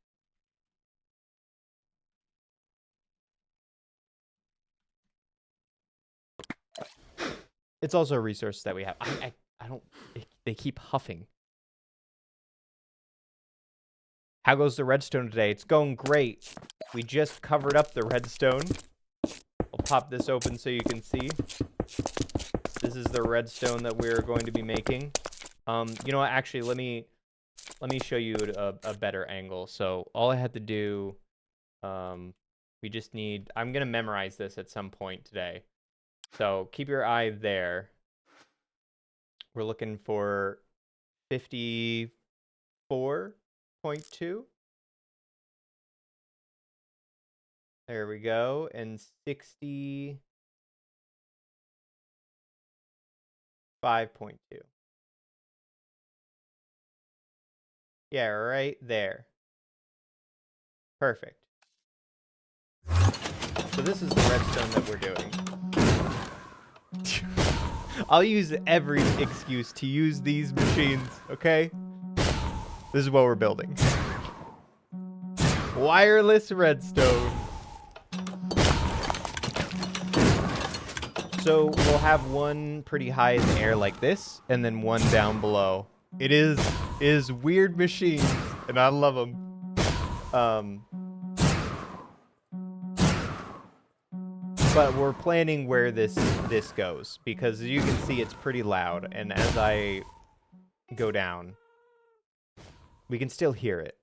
It's also a resource that we have. I don't. They keep huffing. How goes the redstone today? It's going great. We just covered up the redstone. I'll pop this open so you can see. This is the redstone that we're going to be making. You know what? Actually, let me show you a better angle. So all I had to do, we just need. I'm gonna memorize this at some point today. So keep your eye there. We're looking for 54.2. There we go. And 65.2. Yeah, right there. Perfect. So this is the redstone that we're doing. I'll use every excuse to use these machines, okay? This is what we're building. Wireless redstone. So we'll have one pretty high in the air like this, and then one down below. It is weird machines, and I love them. But we're planning where this goes, because as you can see, it's pretty loud, and as I go down, we can still hear it.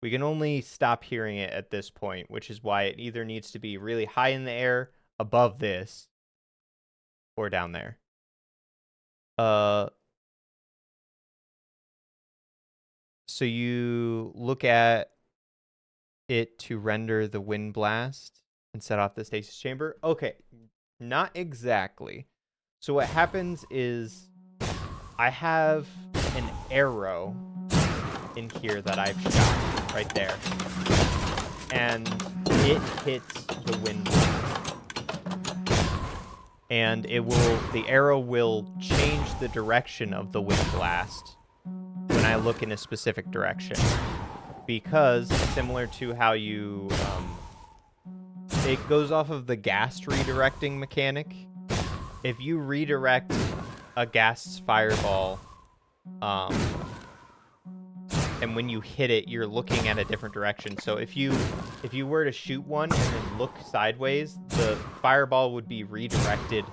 We can only stop hearing it at this point, which is why it either needs to be really high in the air above this, or down there. So you look at it to render the wind blast and set off the stasis chamber. Okay, not exactly. So what happens is I have an arrow in here that I've shot right there, and it hits the wind blast, and the arrow will change the direction of the wind blast when I look in a specific direction, because similar to how you it goes off of the ghast redirecting mechanic. If you redirect a ghast fireball, and when you hit it, you're looking at a different direction. So if you were to shoot one and then look sideways, the fireball would be redirected.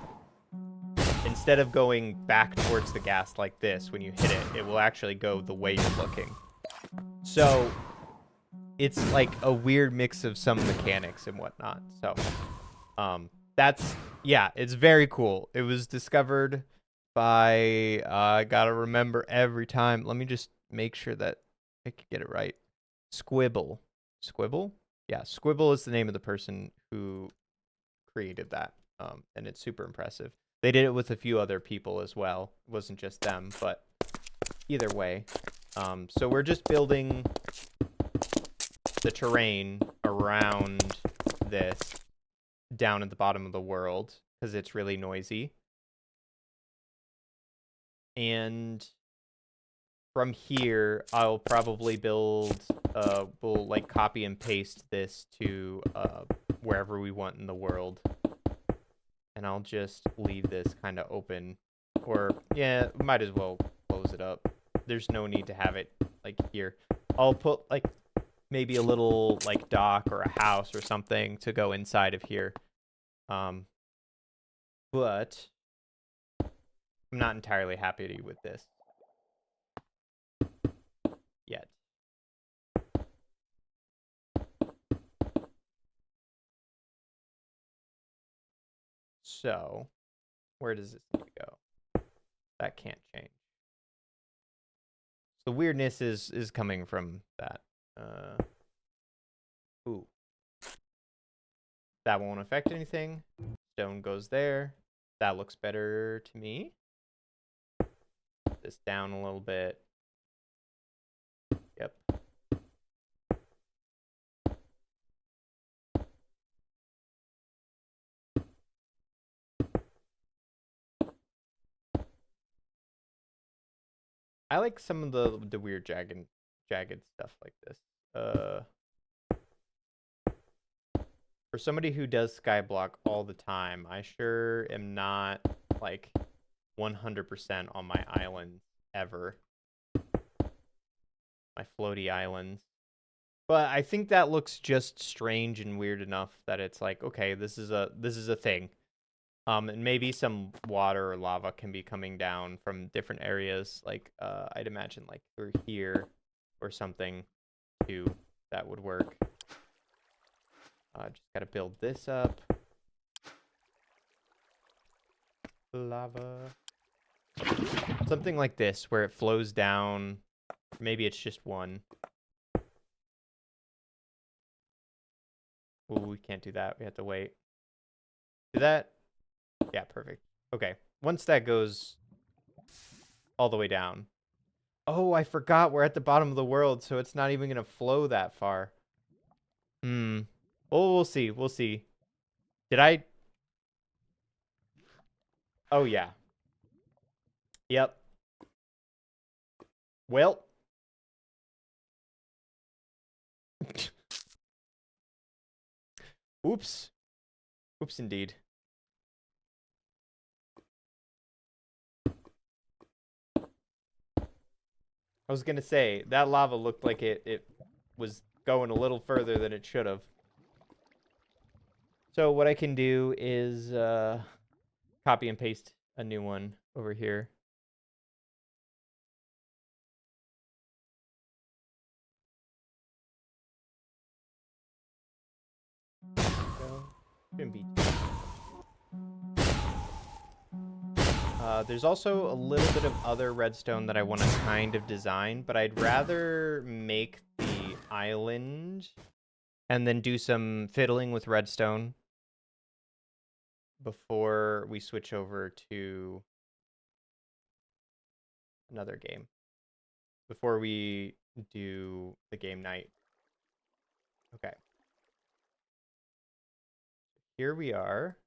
Instead of going back towards the ghast like this, when you hit it, it will actually go the way you're looking. So it's like a weird mix of some mechanics and whatnot. So it's very cool. It was discovered by I gotta remember every time. Let me just make sure that I can get it right. Squibble. Yeah, Squibble is the name of the person who created that, and it's super impressive. They did it with a few other people as well. It wasn't just them, but either way. So we're just building the terrain around this down at the bottom of the world because it's really noisy. And from here, I'll probably build, we'll like copy and paste this to wherever we want in the world. And I'll just leave this kind of open. Or, yeah, might as well close it up. There's no need to have it like here. I'll put like maybe a little like dock or a house or something to go inside of here. But I'm not entirely happy with this yet. So, where does this need to go? That can't change. The weirdness is coming from that. Ooh. That won't affect anything. Stone goes there. That looks better to me. Put this down a little bit. Yep. I like some of the weird jagged stuff like this. For somebody who does skyblock all the time, I sure am not like 100% on my islands ever. My floaty islands. But I think that looks just strange and weird enough that it's like, okay, this is a thing. And maybe some water or lava can be coming down from different areas, like I'd imagine like through here or something too. That would work. Just gotta build this up. Lava. Something like this where it flows down. Maybe it's just one. Ooh, we can't do that. We have to wait. Do that? Yeah, perfect. Okay. Once that goes all the way down. Oh, I forgot we're at the bottom of the world, so it's not even going to flow that far. Oh, we'll see. We'll see. Did I? Oh, yeah. Yep. Well. Oops. Oops, indeed. I was going to say, that lava looked like it was going a little further than it should have. So what I can do is copy and paste a new one over here. Shouldn't be. There's also a little bit of other redstone that I want to kind of design, but I'd rather make the island and then do some fiddling with redstone before we switch over to another game. Before we do the game night. Okay. Here we are.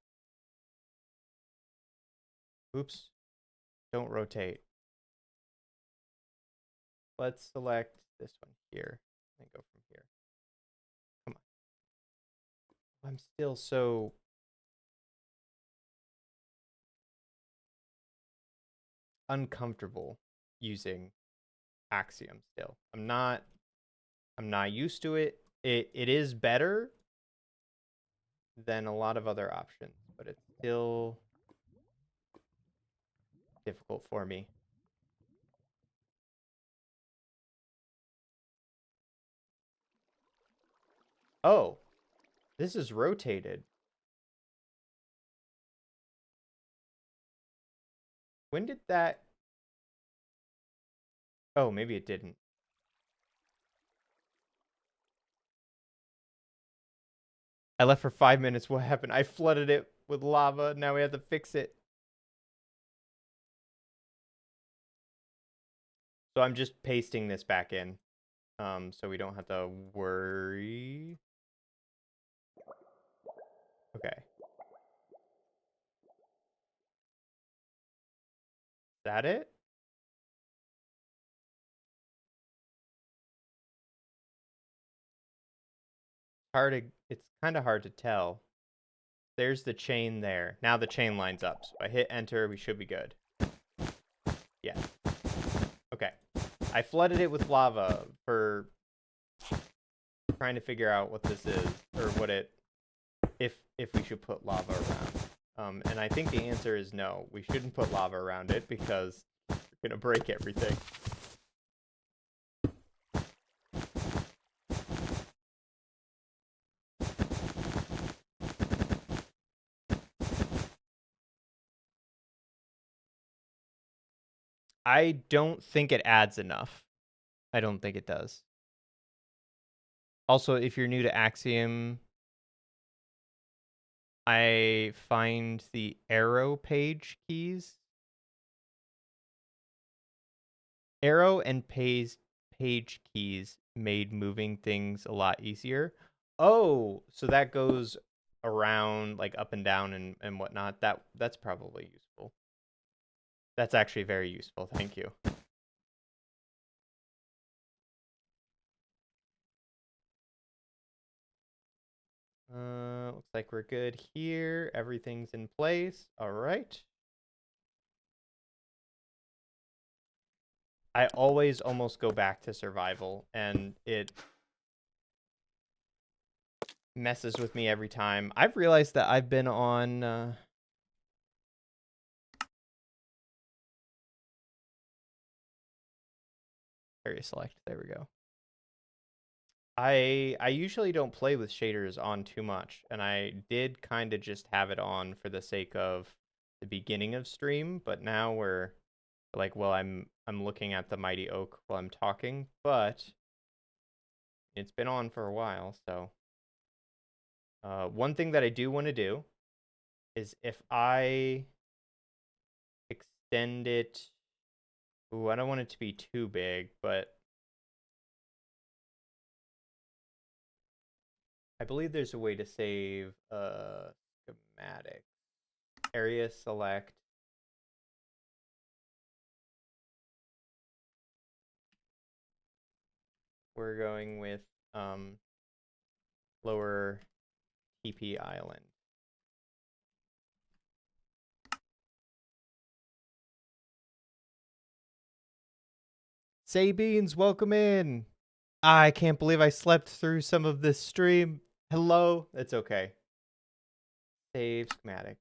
Oops. Don't rotate. Let's select this one here and go from here. Come on. I'm still so... uncomfortable using Axiom still. I'm not used to it. It is better than a lot of other options, but it's still difficult for me. Oh, this is rotated. When did that... Oh, maybe it didn't. I left for 5 minutes. What happened? I flooded it with lava. Now we have to fix it. So I'm just pasting this back in. so we don't have to worry. Okay. Is that it? It's kind of hard to tell. There's the chain there. Now the chain lines up. So I hit enter, we should be good. Yeah. Okay. I flooded it with lava for trying to figure out what this is, or what it, if we should put lava around. And I think the answer is no. We shouldn't put lava around it because we're gonna break everything. I don't think it adds enough. I don't think it does. Also, if you're new to Axiom, I find the arrow page keys. Arrow and page keys made moving things a lot easier. Oh, so that goes around like up and down and whatnot. That's probably useful. That's actually very useful. Thank you. Looks like we're good here. Everything's in place. All right. I always almost go back to survival, and it messes with me every time. I've realized that I've been on... area select. There we go. I usually don't play with shaders on too much, and I did kind of just have it on for the sake of the beginning of stream, but now we're like, well, I'm looking at the mighty oak while I'm talking, but it's been on for a while, so one thing that I do want to do is if I extend it, ooh, I don't want it to be too big, but I believe there's a way to save schematic. Area select. We're going with lower TP island. Sabines, welcome in. I can't believe I slept through some of this stream. Hello. It's okay. Save schematic.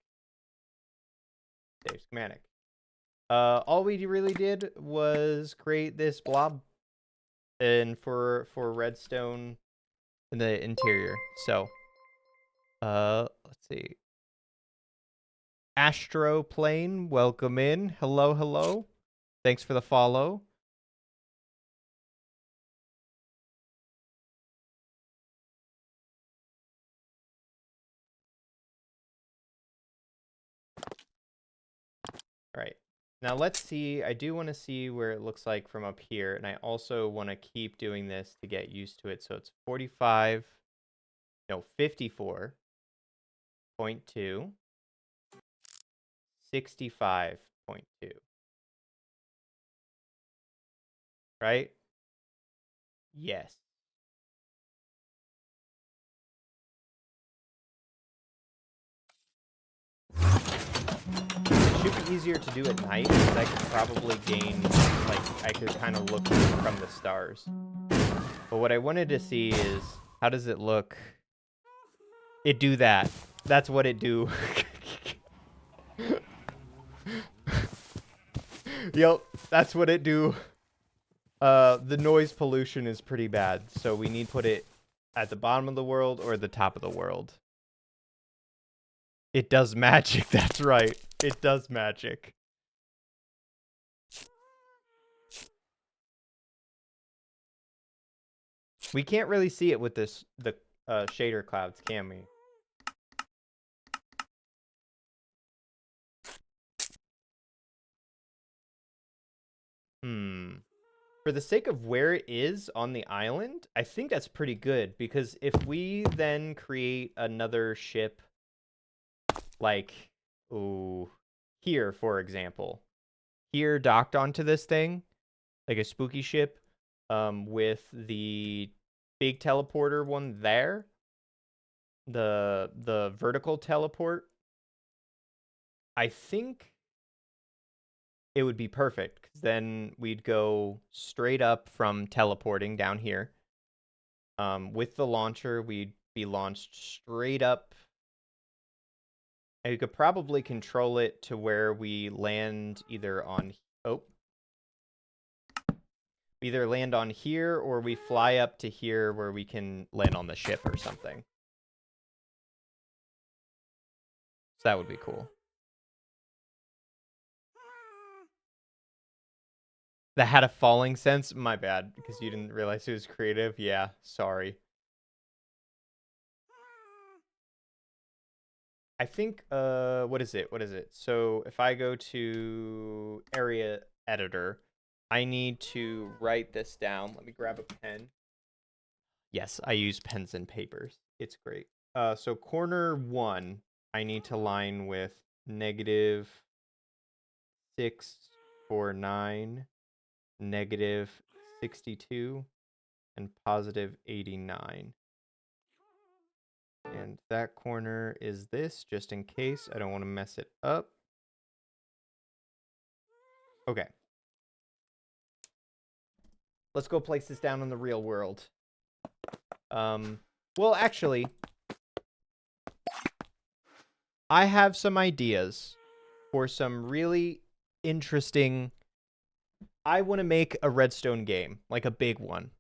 Save schematic. All we really did was create this blob and for redstone in the interior. So, let's see. Astroplane, welcome in. Hello, hello. Thanks for the follow. All right. Now let's see. I do want to see where it looks like from up here. And I also want to keep doing this to get used to it. So it's 45, no, 54.2, 65.2. Right? Yes. It should be easier to do at night because I could probably gain, like, I could kind of look from the stars. But what I wanted to see is, how does it look? It do that. That's what it do. Yep, that's what it do. The noise pollution is pretty bad, so we need to put it at the bottom of the world or the top of the world. It does magic, that's right. It does magic. We can't really see it with the shader clouds, can we? for the sake of where it is on the island, I think that's pretty good, because if we then create another ship, like, ooh, here, for example, here docked onto this thing, like a spooky ship, with the big teleporter one there, the vertical teleport, I think it would be perfect, because then we'd go straight up from teleporting down here. With the launcher, we'd be launched straight up. And you could probably control it to where we land either on... Oh. We either land on here, or we fly up to here where we can land on the ship or something. So that would be cool. That had a falling sense? My bad, because you didn't realize it was creative. Yeah, sorry. I think, what is it? What is it? So if I go to area editor, I need to write this down. Let me grab a pen. Yes, I use pens and papers. It's great. So corner 1, I need to line with -649, -62, and +89. And that corner is this, just in case. I don't want to mess it up. Okay. Let's go place this down in the real world. Well, actually, I have some ideas for some really interesting... I want to make a Redstone game, like a big one.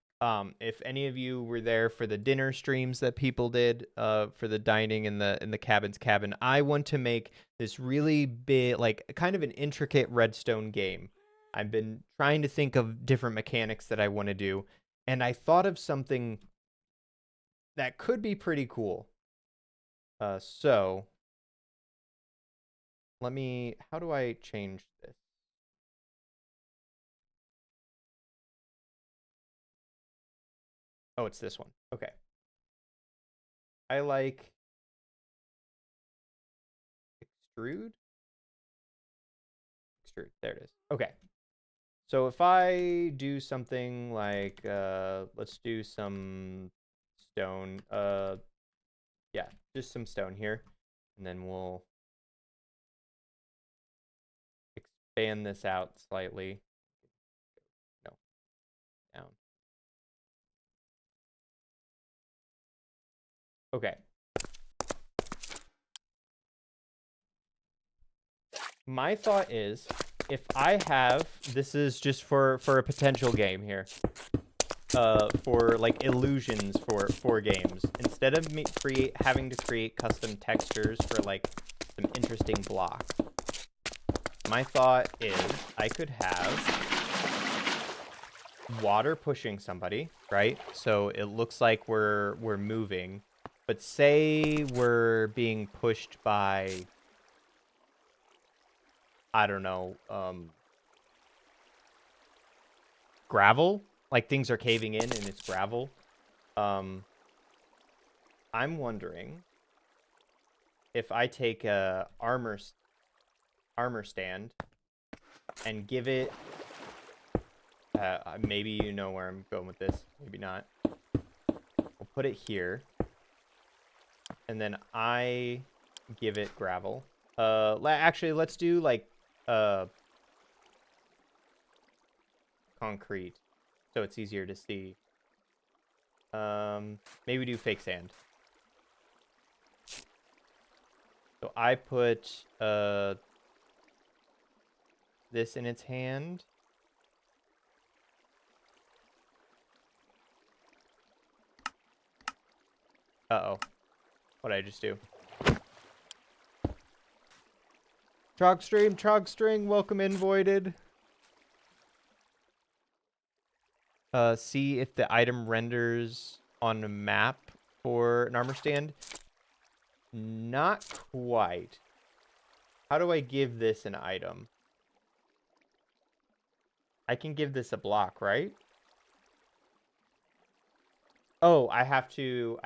If any of you were there for the dinner streams that people did, for the dining in the cabin's cabin, I want to make this really big, like kind of an intricate Redstone game. I've been trying to think of different mechanics that I want to do, and I thought of something that could be pretty cool. So let me, how do I change this? Oh, it's this one. Okay. I like extrude. Extrude. There it is. Okay. So if I do something like, let's do some stone. Yeah, just some stone here. And then we'll expand this out slightly. No, down. Okay. My thought is, if I have, this is just for a potential game here, for like illusions for games, instead of me having to create custom textures for like some interesting blocks, my thought is I could have water pushing somebody, right? So it looks like we're moving, but say we're being pushed by, I don't know, gravel, like things are caving in and it's gravel. I'm wondering if I take a armor stand and give it, maybe you know where I'm going with this, maybe not. We'll put it here, and then I give it gravel. Actually, let's do like concrete, so it's easier to see. Maybe do fake sand. So I put this in its hand. Uh-oh. What did I just do? Trog string, welcome in, Voided. See if the item renders on a map for an armor stand. Not quite. How do I give this an item? I can give this a block, right? Oh, I have to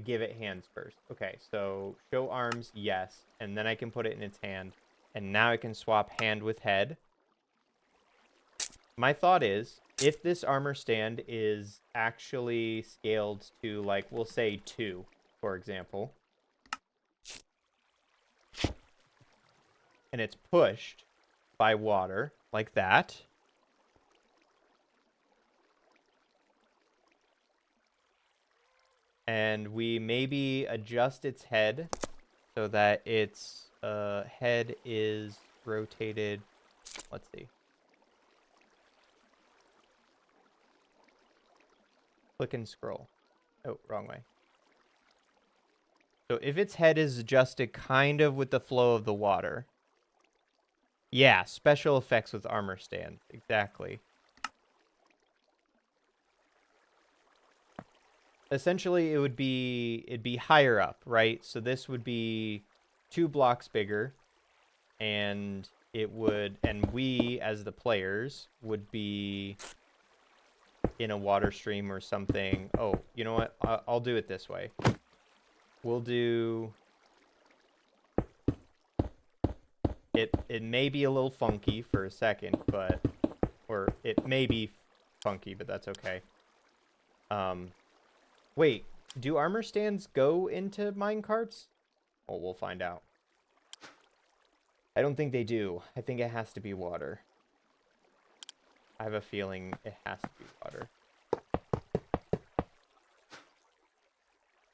give it hands first. Okay, so show arms, yes, and then I can put it in its hand. And now I can swap hand with head. My thought is, if this armor stand is actually scaled to, like, we'll say 2, for example, and it's pushed by water, like that, and we maybe adjust its head so that its head is rotated. Let's see. Click and scroll. Oh, wrong way. So if its head is adjusted kind of with the flow of the water. Yeah, special effects with armor stand. Exactly. Essentially, it'd be higher up, right? So this would be 2 blocks bigger, and we as the players would be in a water stream or something. Oh, you know what? I'll do it this way. We'll do it. It may be a little funky for a second, or it may be funky, but that's okay. Wait, do armor stands go into minecarts? Oh, we'll find out. I don't think they do. I think it has to be water. I have a feeling it has to be water.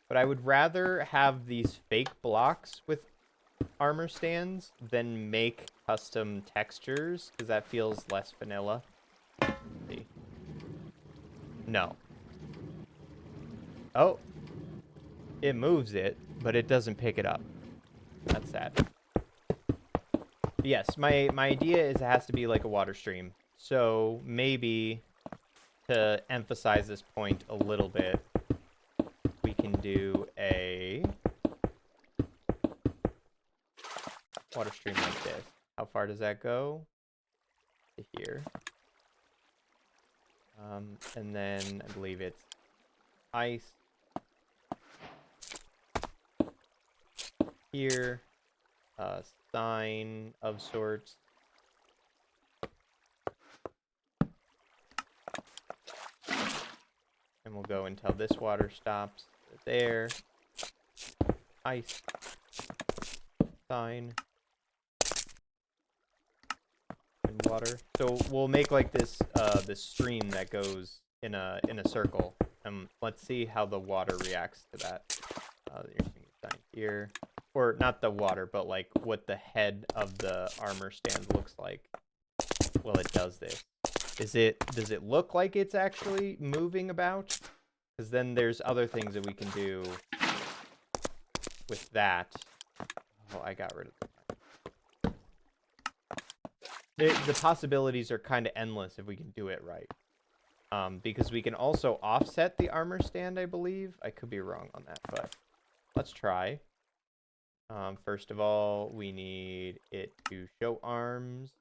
But I would rather have these fake blocks with armor stands than make custom textures, because that feels less vanilla. Let's see. No. Oh. It moves it, but it doesn't pick it up. That's sad. Yes, my idea is it has to be like a water stream. So maybe to emphasize this point a little bit, we can do a water stream like this. How far does that go? To here. And then I believe it's ice here, sign of sorts. And we'll go until this water stops there. Ice sign and water. So we'll make like this this stream that goes in a circle. Let's see how the water reacts to that. Sign here, or not the water, but like what the head of the armor stand looks like. Well, it does this. Does it look like it's actually moving about? Because then there's other things that we can do with that. Oh, I got rid of the possibilities are kind of endless if we can do it right. Because we can also offset the armor stand, I believe. I could be wrong on that, but let's try. First of all, we need it to show arms.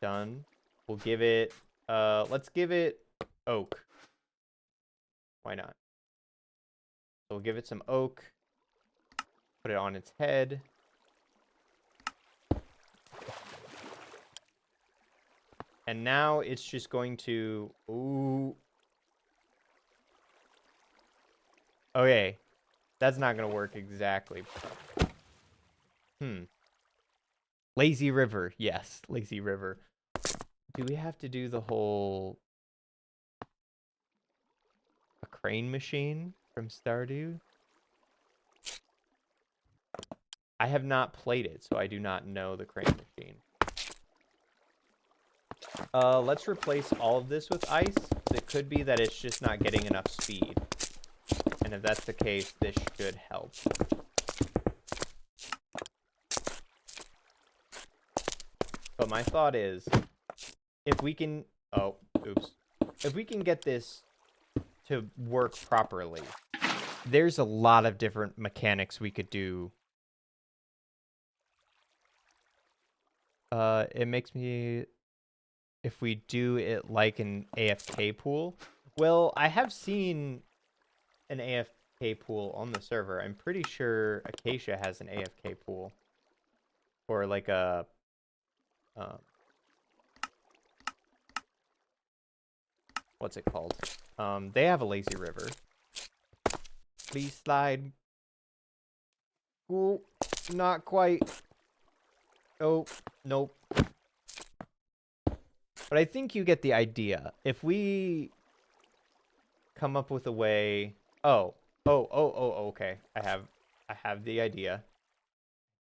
Done. We'll give it, let's give it oak. Why not? So we'll give it some oak. Put it on its head. And now it's just going to, ooh. Okay. That's not going to work exactly. Lazy river. Yes, lazy river. Do we have to do the whole a crane machine from Stardew? I have not played it, so I do not know the crane machine. Let's replace all of this with ice. It could be that it's just not getting enough speed. And if that's the case, this should help. But my thought is, if we can... Oh, oops. If we can get this to work properly, there's a lot of different mechanics we could do. It makes me... if we do it like an AFK pool. Well, I have seen an AFK pool on the server. I'm pretty sure Acacia has an AFK pool. Or like a... what's it called? They have a lazy river. Please slide. Ooh, not quite. Oh, nope. But I think you get the idea. If we come up with a way... Oh, okay. I have the idea.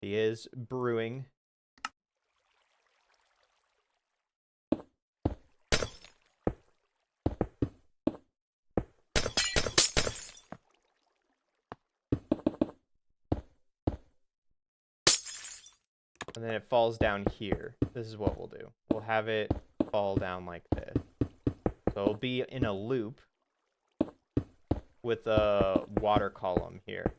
He is brewing. And then it falls down here. This is what we'll do. We'll have it fall down like this. So it'll be in a loop with a water column here.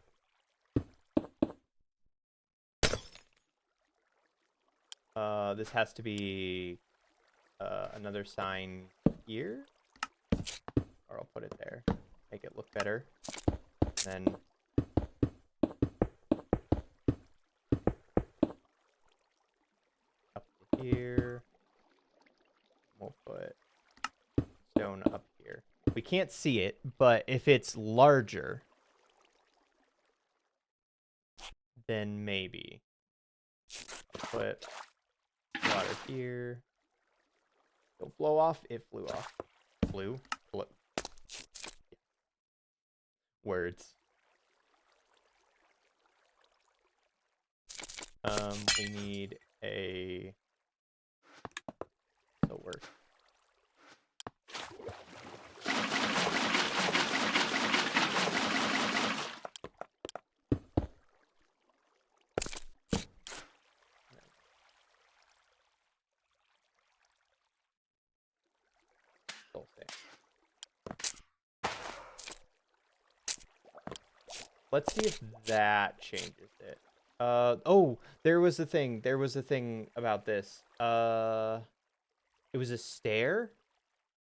This has to be another sign here. Or I'll put it there. Make it look better. And then up here. We'll put stone up here. We can't see it, but if it's larger, then maybe. I'll put water here. It'll flow off. It flew off. Flew. Words. We need a... It'll work. Let's see if that changes it. Oh, there was a thing. There was a thing about this. It was a stair?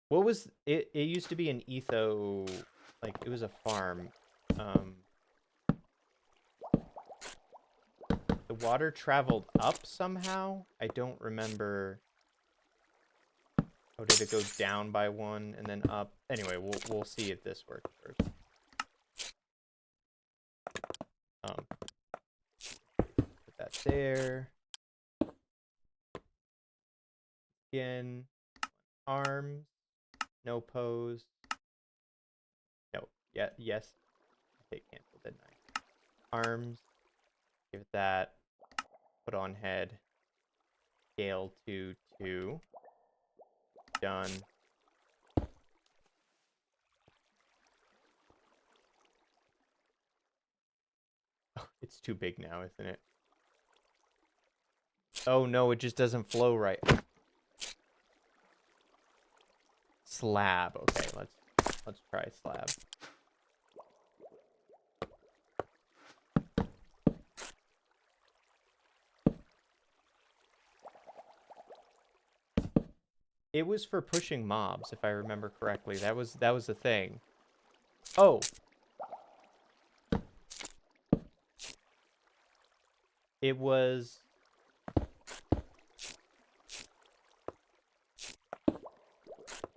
What was it? It used to be an etho, like it was a farm. The water traveled up somehow. I don't remember. Oh, did it go down by one and then up? Anyway, we'll see if this works first. Put that there. Again, arms, no pose. No, yeah, yes. Okay, cancel, didn't I? Arms, give it that. Put on head. Scale to 2. Done. Oh, it's too big now, isn't it? Oh no, it just doesn't flow right. Slab. Okay, let's try slab. It was for pushing mobs, if I remember correctly. That was the thing. Oh. It was...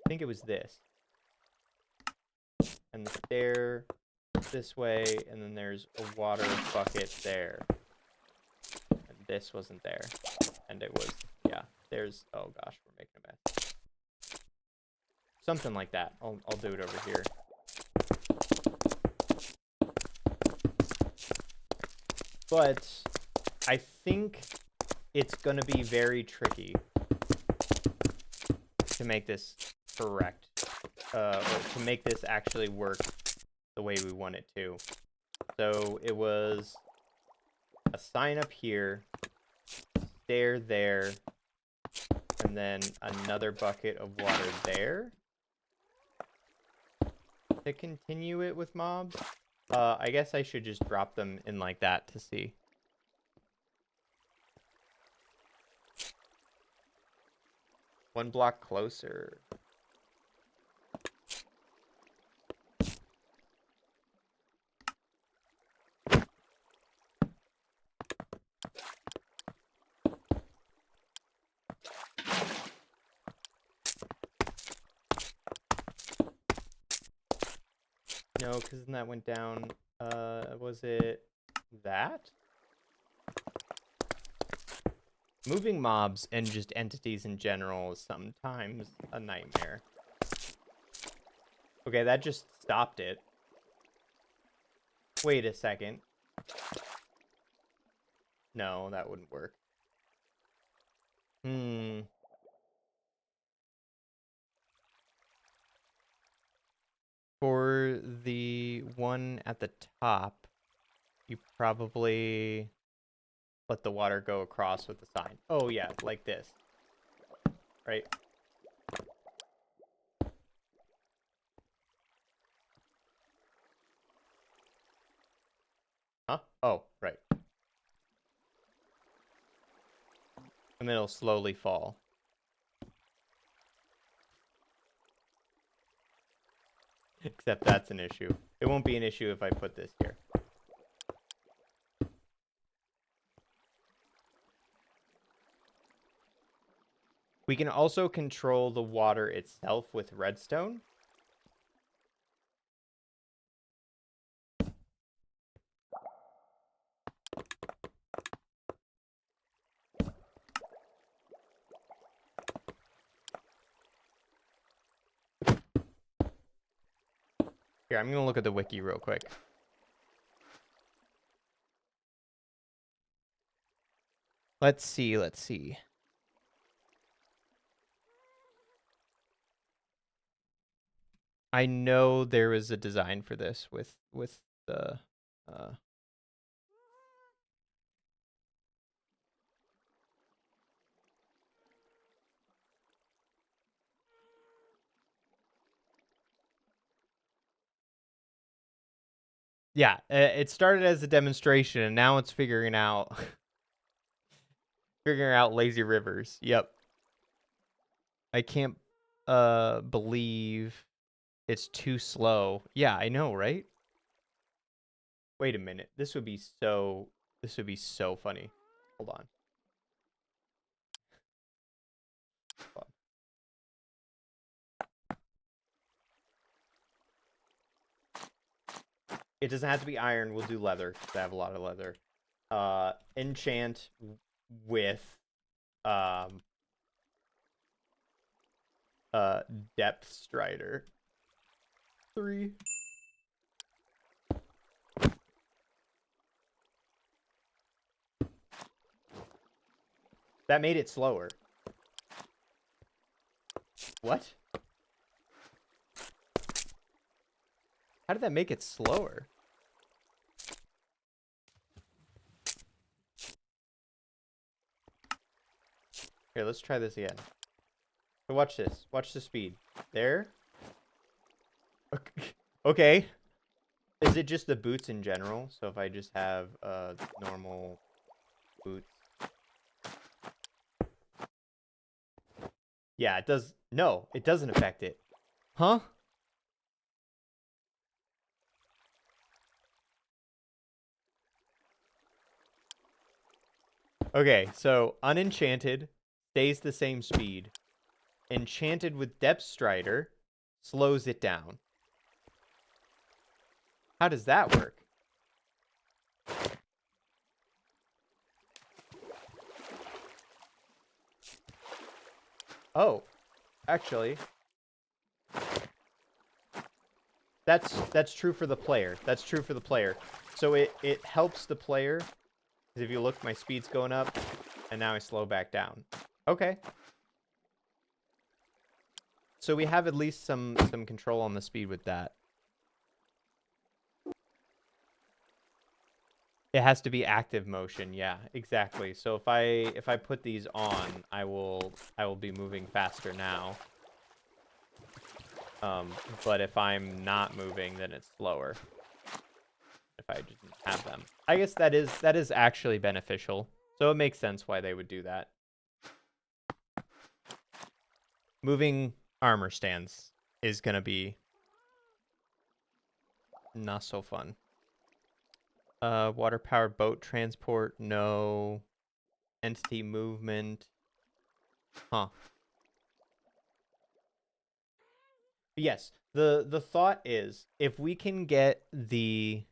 I think it was this. And the stair this way, and then there's a water bucket there. And this wasn't there. And it was, yeah, there's, oh gosh, we're making a mess. Something like that. I'll do it over here. But I think it's going to be very tricky to make this correct. Or to make this actually work the way we want it to. So it was a sign up here, stair there, and then another bucket of water there. To continue it with mobs. I guess I should just drop them in like that to see. One block closer. No, because then that went down. Was it that? Moving mobs and just entities in general is sometimes a nightmare. Okay, that just stopped it. Wait a second. No, that wouldn't work. For the one at the top, you probably let the water go across with the sign. Oh, yeah, like this. Right? Huh? Oh, right. And then it'll slowly fall. Except that's an issue. It won't be an issue if I put this here. We can also control the water itself with redstone. Here, I'm going to look at the wiki real quick. Let's see. I know there was a design for this with the yeah, it started as a demonstration and now it's figuring out lazy rivers. Yep. I can't believe it's too slow. Yeah, I know, right? Wait a minute. This would be so funny. Hold on. It doesn't have to be iron. We'll do leather because I have a lot of leather. Enchant with depth strider 3. That made it slower. What? How did that make it slower? Here, let's try this again. So watch this. Watch the speed. There. Okay. Is it just the boots in general? So if I just have normal boots. Yeah, it does. No, it doesn't affect it. Huh? Okay, so unenchanted stays the same speed. Enchanted with depth strider slows it down. How does that work? Oh, actually, that's true for the player. That's true for the player. So it helps the player. Because if you look, my speed's going up, and now I slow back down. Okay. So we have at least some control on the speed with that. It has to be active motion. Yeah, exactly. So if I put these on, I will be moving faster now. But if I'm not moving, then it's slower. If I didn't have them, I guess that is actually beneficial. So it makes sense why they would do that. moving armor stands is gonna be not so fun. Water powered boat transport, no. Entity movement. Huh. Yes. The thought is if we can get the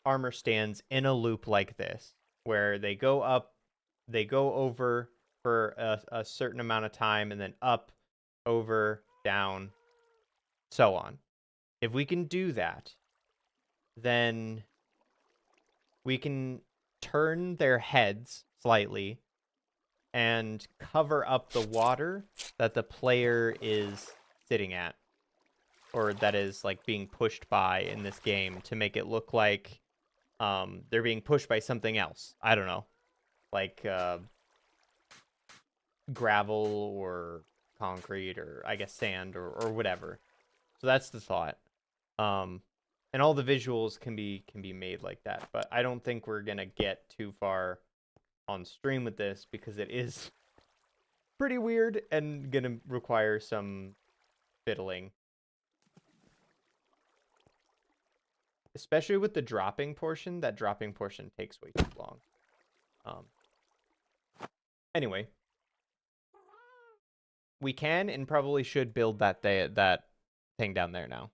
armor stands in a loop like this, where they go up, they go over for a certain amount of time, and then up, over, down, so on. If we can do that, then we can turn their heads slightly and cover up the water that the player is sitting at, or that is like being pushed by in this game, to make it look like they're being pushed by something else. I don't know, like gravel or concrete, or I guess sand, or whatever. So that's the thought. And all the visuals can be made like that, but I don't think we're gonna get too far on stream with this because it is pretty weird and gonna require some fiddling, especially with the dropping portion. That dropping portion takes way too long. Anyway, we can and probably should build that thing down there now.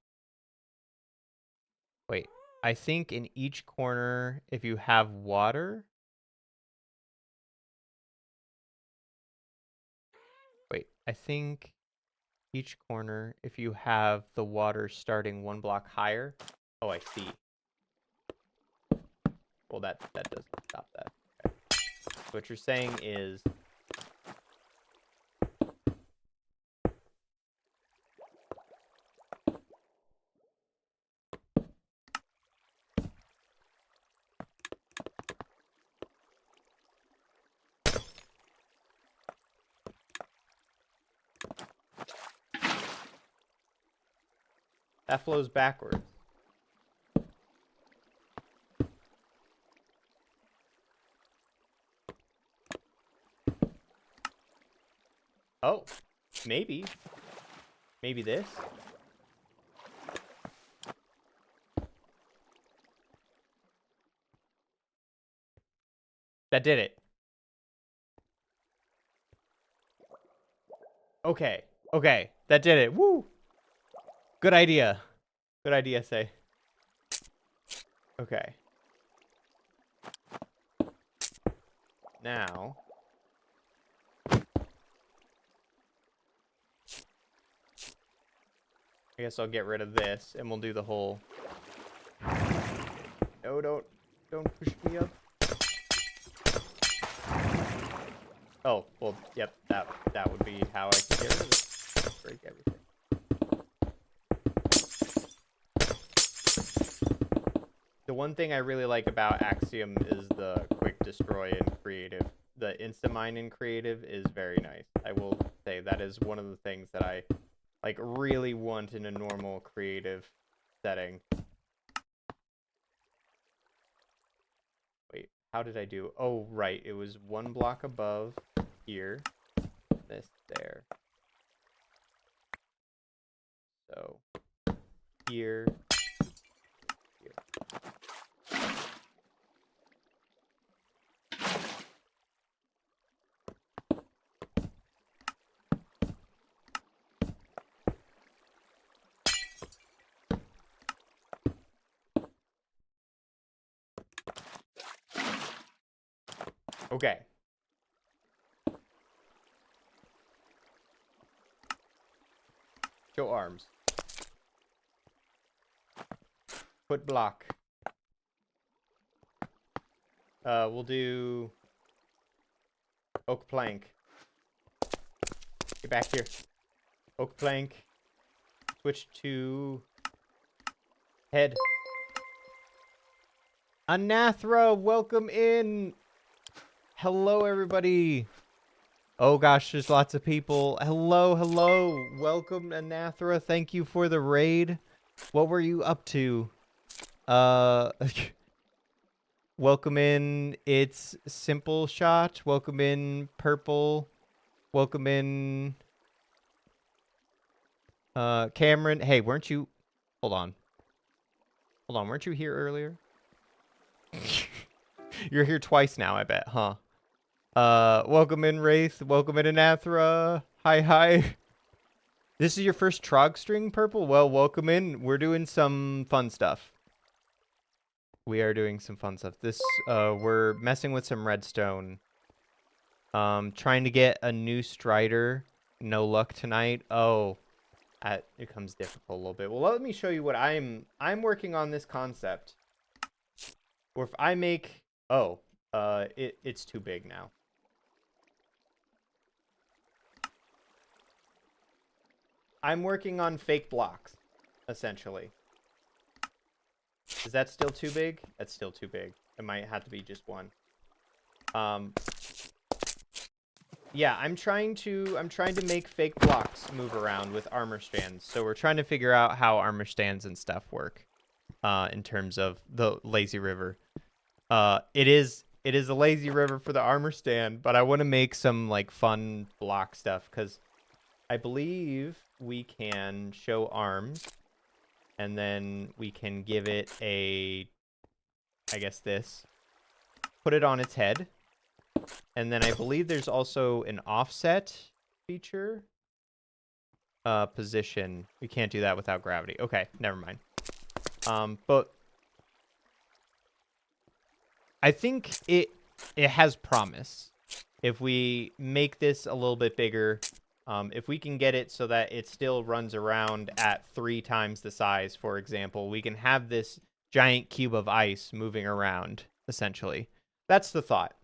Wait, I think in each corner, if you have water. Wait, I think each corner, if you have the water starting one block higher. Oh, I see. Well, that doesn't stop that. Okay. What you're saying is that flows backwards. Oh, maybe. Maybe this. That did it. Okay. Okay. That did it. Woo! Good idea. Good idea, say. Okay. Now. I guess I'll get rid of this and we'll do the whole. No, don't push me up. Oh, well, yep, that would be how I could get rid of it. Break everything. The one thing I really like about Axiom is the quick destroy in creative. The insta-mine in creative is very nice. I will say that is one of the things that I like really want in a normal creative setting. Wait, how did I do? Oh, right. It was one block above here. This there. So here. Okay. Show arms. Put block. We'll do oak plank. Get back here. Oak plank. Switch to head. Anathra, welcome in. Hello, everybody. Oh gosh, there's lots of people. Hello, hello. Welcome, Anathra. Thank you for the raid. What were you up to? Welcome in. It's Simple Shot. Welcome in, Purple. Welcome in, Cameron, hey, weren't you... Hold on. Hold on, weren't you here earlier? You're here twice now, I bet, huh? Welcome in, Wraith. Welcome in, Anathra. Hi, hi. This is your first Trog string, Purple? Well, welcome in. We're doing some fun stuff. We are doing some fun stuff. We're messing with some redstone. Trying to get a new Strider. No luck tonight. Oh, it becomes difficult a little bit. Well, let me show you what I'm working on this concept. Or if I make... Oh, it's too big now. I'm working on fake blocks, essentially. Is that still too big? That's still too big. It might have to be just one. Yeah, I'm trying to make fake blocks move around with armor stands. So we're trying to figure out how armor stands and stuff work, in terms of the lazy river. It is a lazy river for the armor stand, but I want to make some like fun block stuff because I believe we can show arms, and then we can give it a, I guess this, put it on its head, and then I believe there's also an offset feature. Position. We can't do that without gravity. Okay, never mind. But I think it has promise. If we make this a little bit bigger, if we can get it so that it still runs around at 3 times the size, for example, we can have this giant cube of ice moving around, essentially. That's the thought.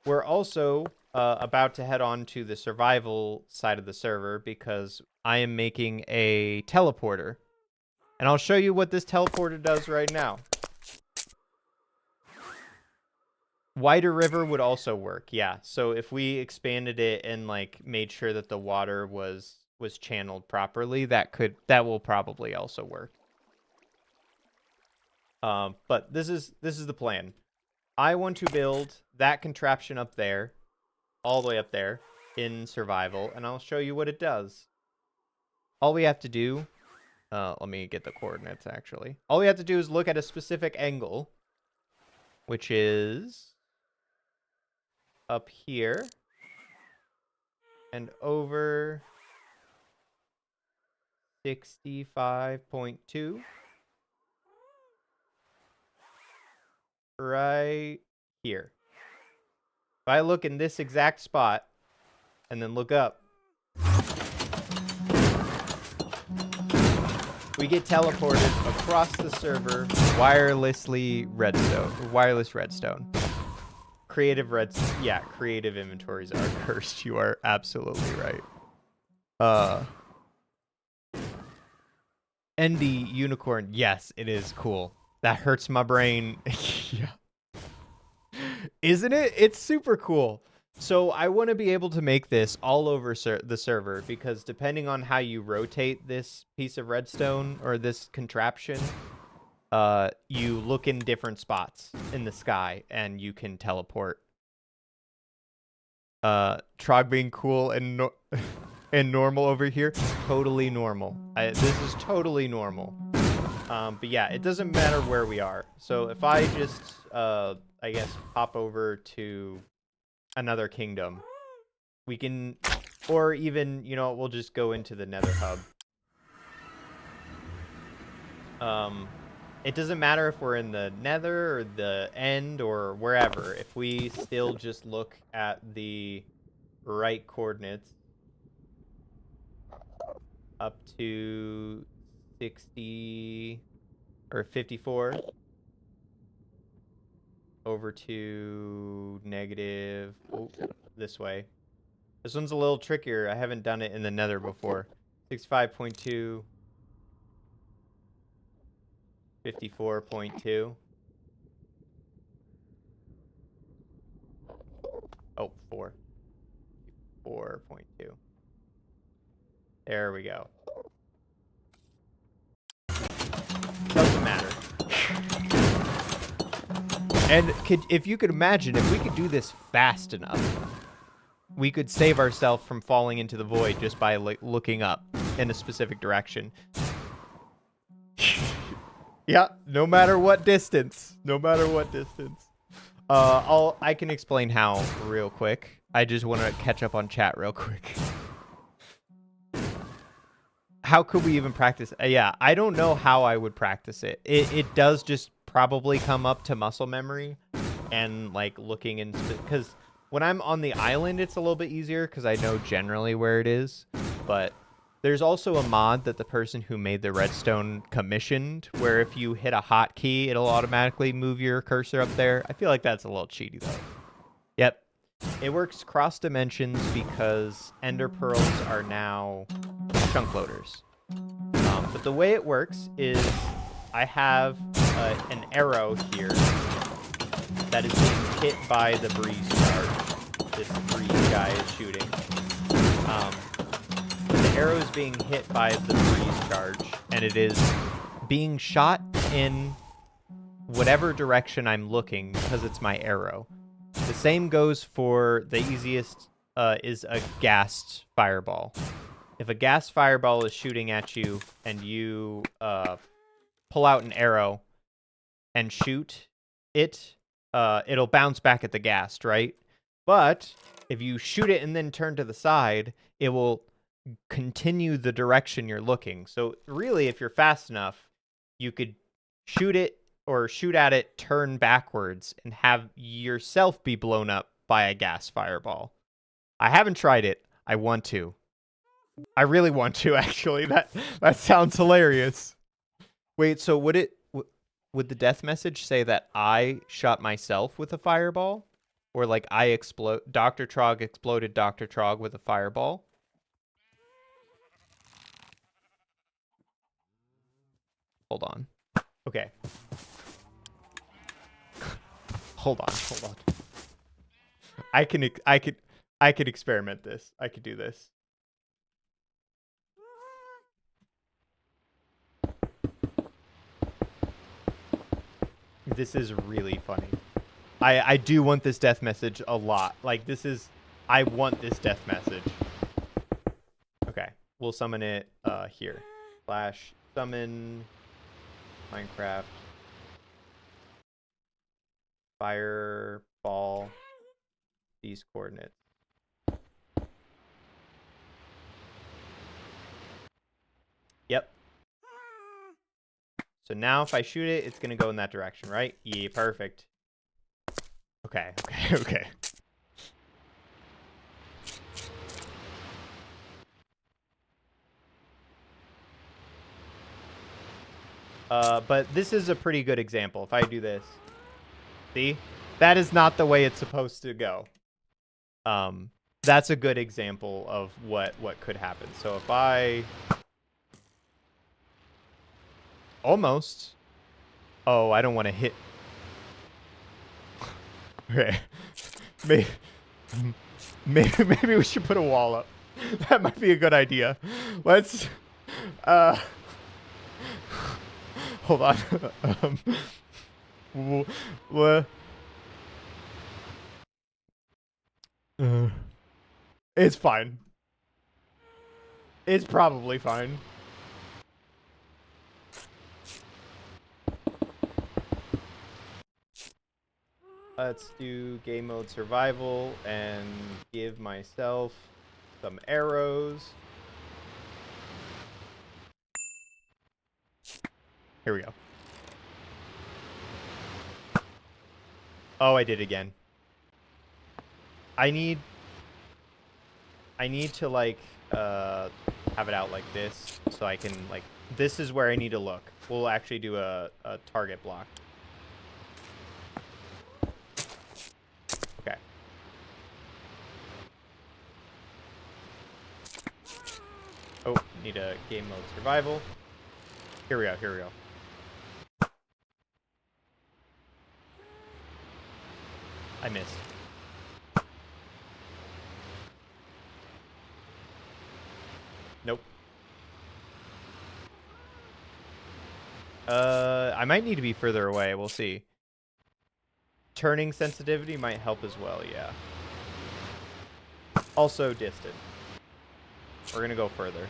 We're also about to head on to the survival side of the server because I am making a teleporter. And I'll show you what this teleporter does right now. Wider river would also work, yeah. So if we expanded it and like made sure that the water was channeled properly, that will probably also work. But this is the plan. I want to build that contraption up there, all the way up there in survival, and I'll show you what it does. All we have to do, let me get the coordinates actually. All we have to do is look at a specific angle, which is up here and over 65.2 right here. If I look in this exact spot and then look up, we get teleported across the server wireless redstone. Creative inventories are cursed. You are absolutely right. Endy unicorn. Yes, it is cool. That hurts my brain. Yeah. Isn't it? It's super cool. So I want to be able to make this all over the server because depending on how you rotate this piece of redstone or this contraption, you look in different spots in the sky and you can teleport. Trog being cool and and normal over here, totally normal. This is totally normal. But yeah, it doesn't matter where we are. So if I just, I guess, pop over to another kingdom, we can, or even, you know, we'll just go into the Nether hub. It doesn't matter if we're in the Nether or the End or wherever. If we still just look at the right coordinates up to 60 or 54 over to negative, this way. This one's a little trickier. I haven't done it in the Nether before. 65.2, 54.2. Oh, 4. 4.2. There we go. Doesn't matter. And if you could imagine, if we could do this fast enough, we could save ourselves from falling into the void just by like looking up in a specific direction. Yeah, no matter what distance. No matter what distance. I can explain how real quick. I just want to catch up on chat real quick. How could we even practice? Yeah, I don't know how I would practice it. It does just probably come up to muscle memory and like looking in, because when I'm on the island, it's a little bit easier because I know generally where it is. But there's also a mod that the person who made the redstone commissioned, where if you hit a hotkey, it'll automatically move your cursor up there. I feel like that's a little cheaty though. Yep. It works cross dimensions because ender pearls are now chunk loaders. But the way it works is I have an arrow here that is being hit by the breeze charge. This breeze guy is shooting. The arrow is being hit by the breeze charge, and it is being shot in whatever direction I'm looking because it's my arrow. The same goes for the easiest is a gassed fireball. If a gas fireball is shooting at you and you pull out an arrow and shoot it, it'll bounce back at the ghast, right? But if you shoot it and then turn to the side, it will continue the direction you're looking. So really, if you're fast enough, you could shoot it or shoot at it, turn backwards, and have yourself be blown up by a gas fireball. I haven't tried it. I want to. I really want to, actually. That sounds hilarious. Wait, so would the death message say that I shot myself with a fireball? Or like Dr. Trog exploded Dr. Trog with a fireball? Hold on. Okay. Hold on. I could experiment this. I could do this. This is really funny. I do want this death message a lot. Like, I want this death message. Okay, we'll summon it here. / summon Minecraft fireball these coordinates. Yep. So now if I shoot it, it's going to go in that direction, right? Yeah, perfect. Okay. But this is a pretty good example. If I do this, see? That is not the way it's supposed to go. That's a good example of what could happen. So if I... Almost. Oh, I don't want to hit... Okay. Maybe we should put a wall up. That might be a good idea. Let's... Hold on. It's fine. It's probably fine. Let's do game mode survival and give myself some arrows. Here we go. Oh, I did again. I need to like have it out like this so I can like, this is where I need to look. We'll actually do a target block. Okay. Oh, need a game mode survival. Here we go. I missed. Nope. I might need to be further away. We'll see. Turning sensitivity might help as well, yeah. Also distant. We're gonna go further.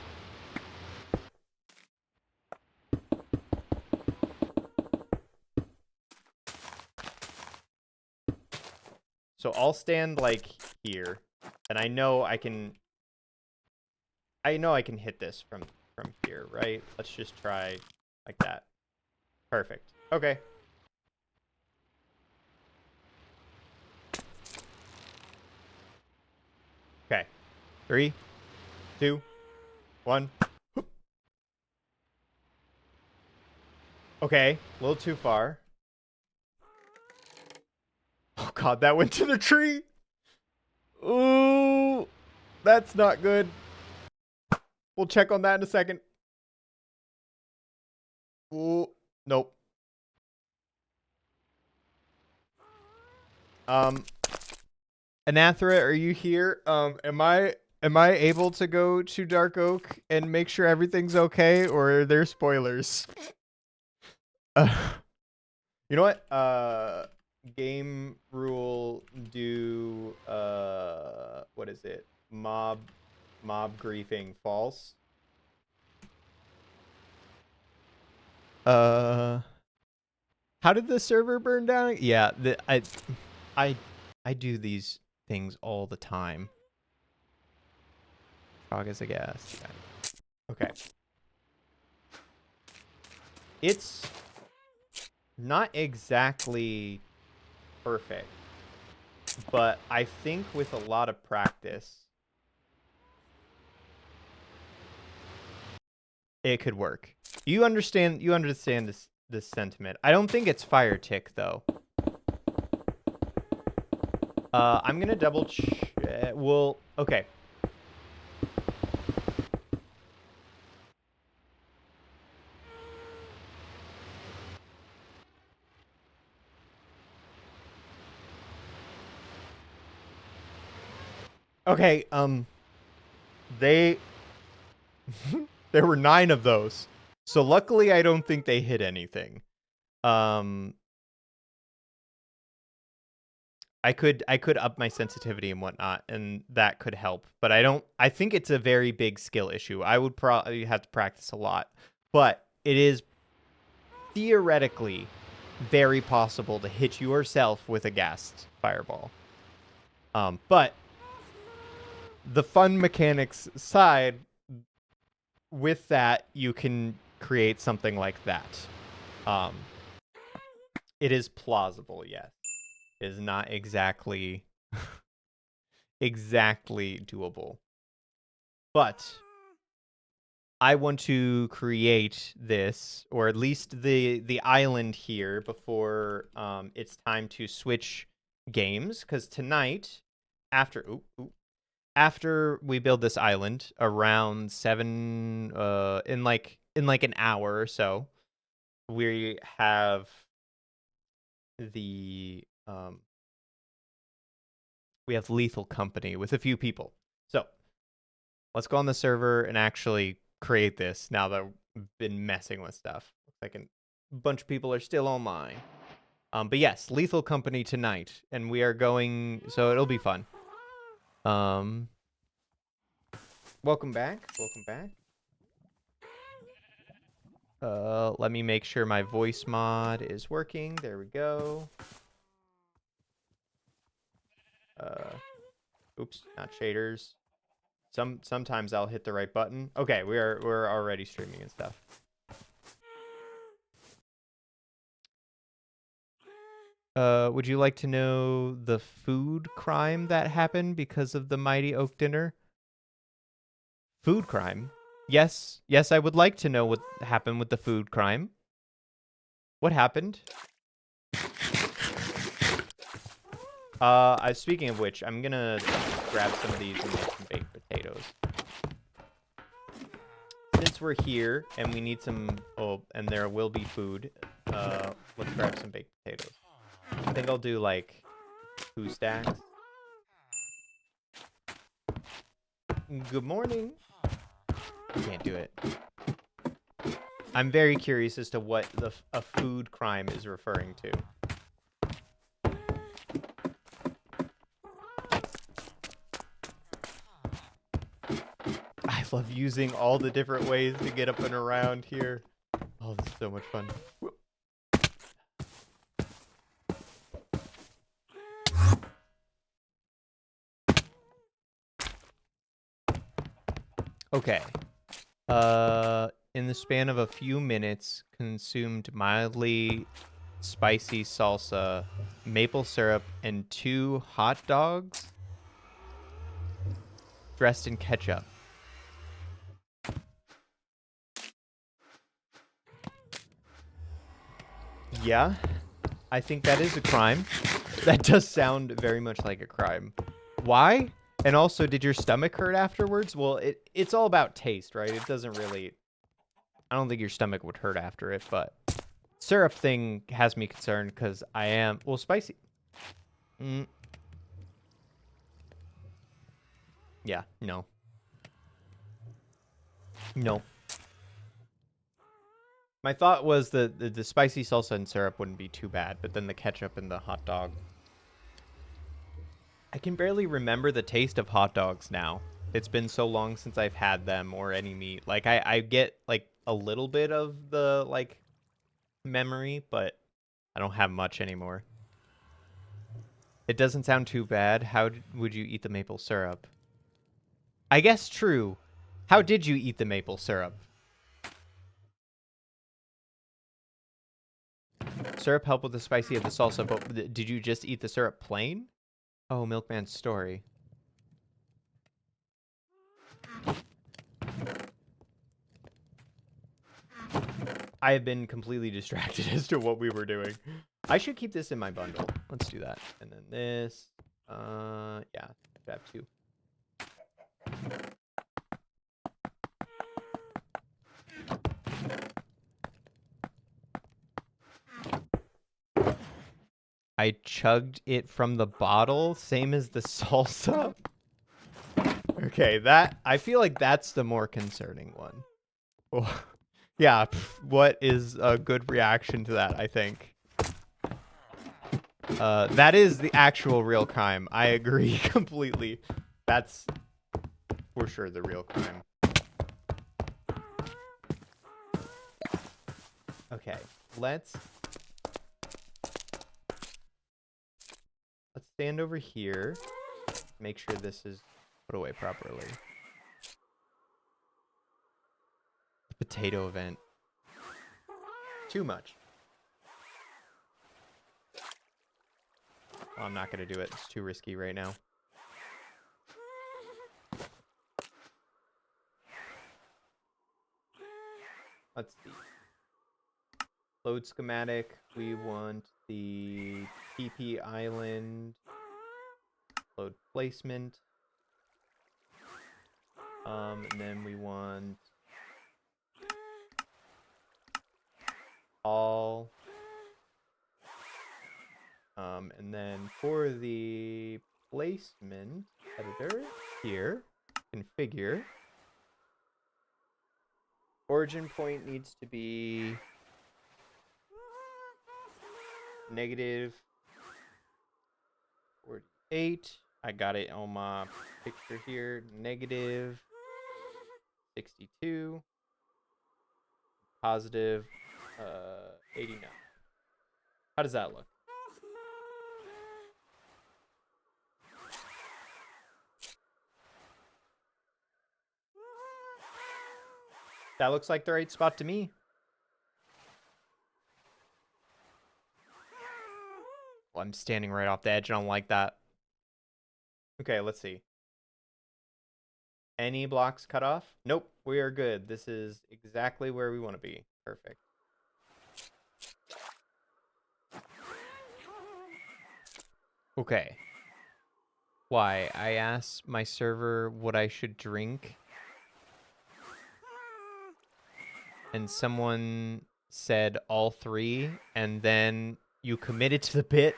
So I'll stand like here, and I know I can hit this from here, right? Let's just try like that. Perfect. Okay. Okay. 3, 2, 1. Okay, a little too far. Oh god, that went to the tree. Ooh, that's not good. We'll check on that in a second. Ooh, nope. Anathra, are you here? Am I able to go to Dark Oak and make sure everything's okay, or are there spoilers? You know what? Game rule do what is it? Mob griefing false. How did the server burn down? Yeah, I do these things all the time. Frog is a gas. Okay. It's not exactly perfect, but I think with a lot of practice, it could work. You understand this sentiment. I don't think it's fire tick though. I'm gonna double check. Well, okay. Okay, they there were 9 of those. So luckily I don't think they hit anything. I could up my sensitivity and whatnot, and that could help. But I think it's a very big skill issue. I would probably have to practice a lot. But it is theoretically very possible to hit yourself with a gassed fireball. But the fun mechanics side, with that, you can create something like that. It is plausible, yes. It is not exactly doable. But I want to create this, or at least the island here, before it's time to switch games. Because tonight, after we build this island around 7, in like an hour or so, we have the we have lethal company with a few people. So let's go on the server and actually create this now that we've been messing with stuff. Looks like a bunch of people are still online. But yes, lethal company tonight, and we are going, so it'll be fun. Welcome back. Welcome back. Let me make sure my voice mod is working. There we go. Oops, not shaders. Sometimes I'll hit the right button. Okay, we're already streaming and stuff. Would you like to know the food crime that happened because of the Mighty Oak dinner? Food crime? Yes, I would like to know what happened with the food crime. What happened? Speaking of which, I'm gonna grab some of these and make some baked potatoes. Since we're here and we need some, and there will be food, let's grab some baked potatoes. I think I'll do like 2 stacks. Good morning. I can't do it. I'm very curious as to what a food crime is referring to. just love using all the different ways to get up and around here. Oh, this is so much fun. Okay. In the span of a few minutes, consumed mildly spicy salsa, maple syrup, and 2 hot dogs dressed in ketchup. Yeah, I think that is a crime. That does sound very much like a crime. Why? And also, did your stomach hurt afterwards? Well, it's all about taste, right? It doesn't really... I don't think your stomach would hurt after it, but... Syrup thing has me concerned because I am... Well, spicy... Yeah, no. No. My thought was the spicy salsa and syrup wouldn't be too bad, but then the ketchup and the hot dog... I can barely remember the taste of hot dogs now. It's been so long since I've had them or any meat. Like, I get, like, a little bit of the, like, memory, but I don't have much anymore. It doesn't sound too bad. How would you eat the maple syrup? I guess true. How did you eat the maple syrup? Syrup helped with the spicy of the salsa, but did you just eat the syrup plain? Oh, Milkman's story. I have been completely distracted as to what we were doing. I should keep this in my bundle. Let's do that. And then this. Yeah, I have 2. I chugged it from the bottle, same as the salsa. Okay, I feel like that's the more concerning one. Oh, yeah, what is a good reaction to that, I think? That is the actual real crime. I agree completely. That's for sure the real crime. Okay, let's stand over here. Make sure this is put away properly. The potato event. Too much. Well, I'm not going to do it. It's too risky right now. Let's see. Load schematic. We want the TP island. Load placement. And then we want all. And then for the placement editor here, configure. Origin point needs to be -48. I got it on my picture here. -62. Positive 89. How does that look? That looks like the right spot to me. Well, I'm standing right off the edge. I don't like that. Okay, let's see. Any blocks cut off? Nope, we are good. This is exactly where we want to be. Perfect. Okay. Why? I asked my server what I should drink. And someone said all 3, and then you committed to the bit.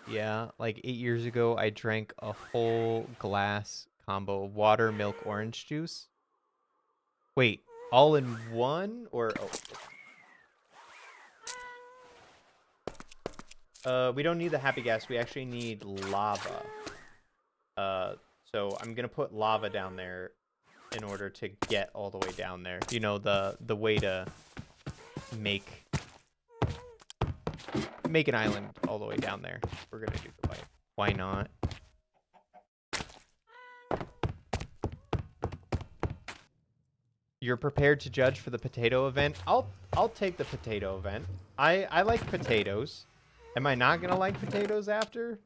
Yeah, like 8 years ago, I drank a whole glass combo of water, milk, orange juice. Wait, all in one? Or, we don't need the happy gas. We actually need lava. So I'm gonna put lava down there in order to get all the way down there. You know, the way to make an island all the way down there. We're gonna do the way. Why not? You're prepared to judge for the potato event? I'll take the potato event. I like potatoes. Am I not gonna like potatoes after?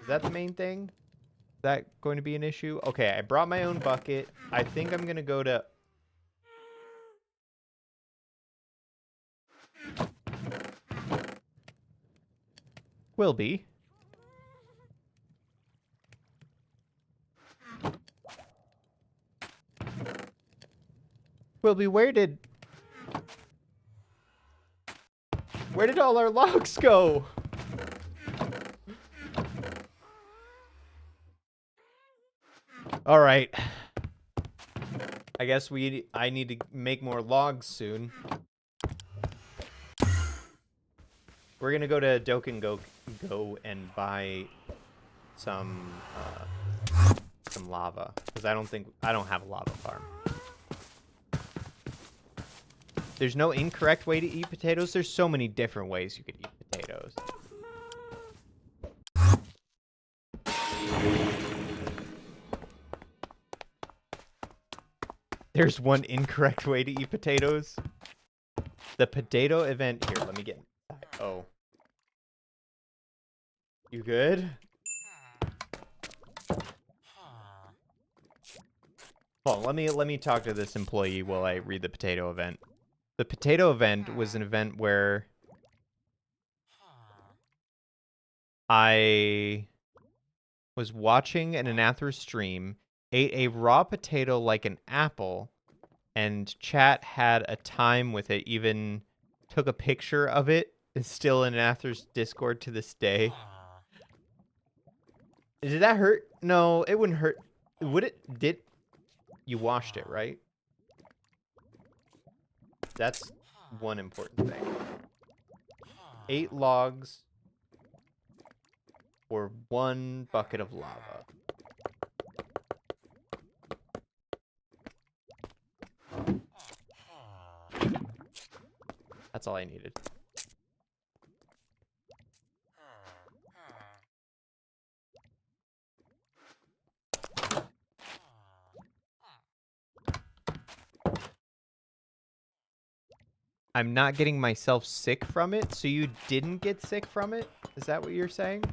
Is that the main thing? Is that going to be an issue? Okay, I brought my own bucket. I think I'm gonna go to... Will be. Will be, where did all our logs go? All right. I guess I need to make more logs soon. We're gonna go to Go and buy some lava, because I don't have a lava farm. There's no incorrect way to eat potatoes. There's so many different ways you could eat potatoes. There's one incorrect way to eat potatoes. The potato event here. Let me get inside. Oh. You good? Hold on, let me talk to this employee while I read the potato event. The potato event was an event where I was watching an Anathra stream, ate a raw potato like an apple, and chat had a time with it, even took a picture of it. It's still in Anathra's Discord to this day. Did that hurt? No, it wouldn't hurt. Would it? Did you washed it, right? That's one important thing. 8 logs or 1 bucket of lava. That's all I needed. I'm not getting myself sick from it, so you didn't get sick from it? Is that what you're saying?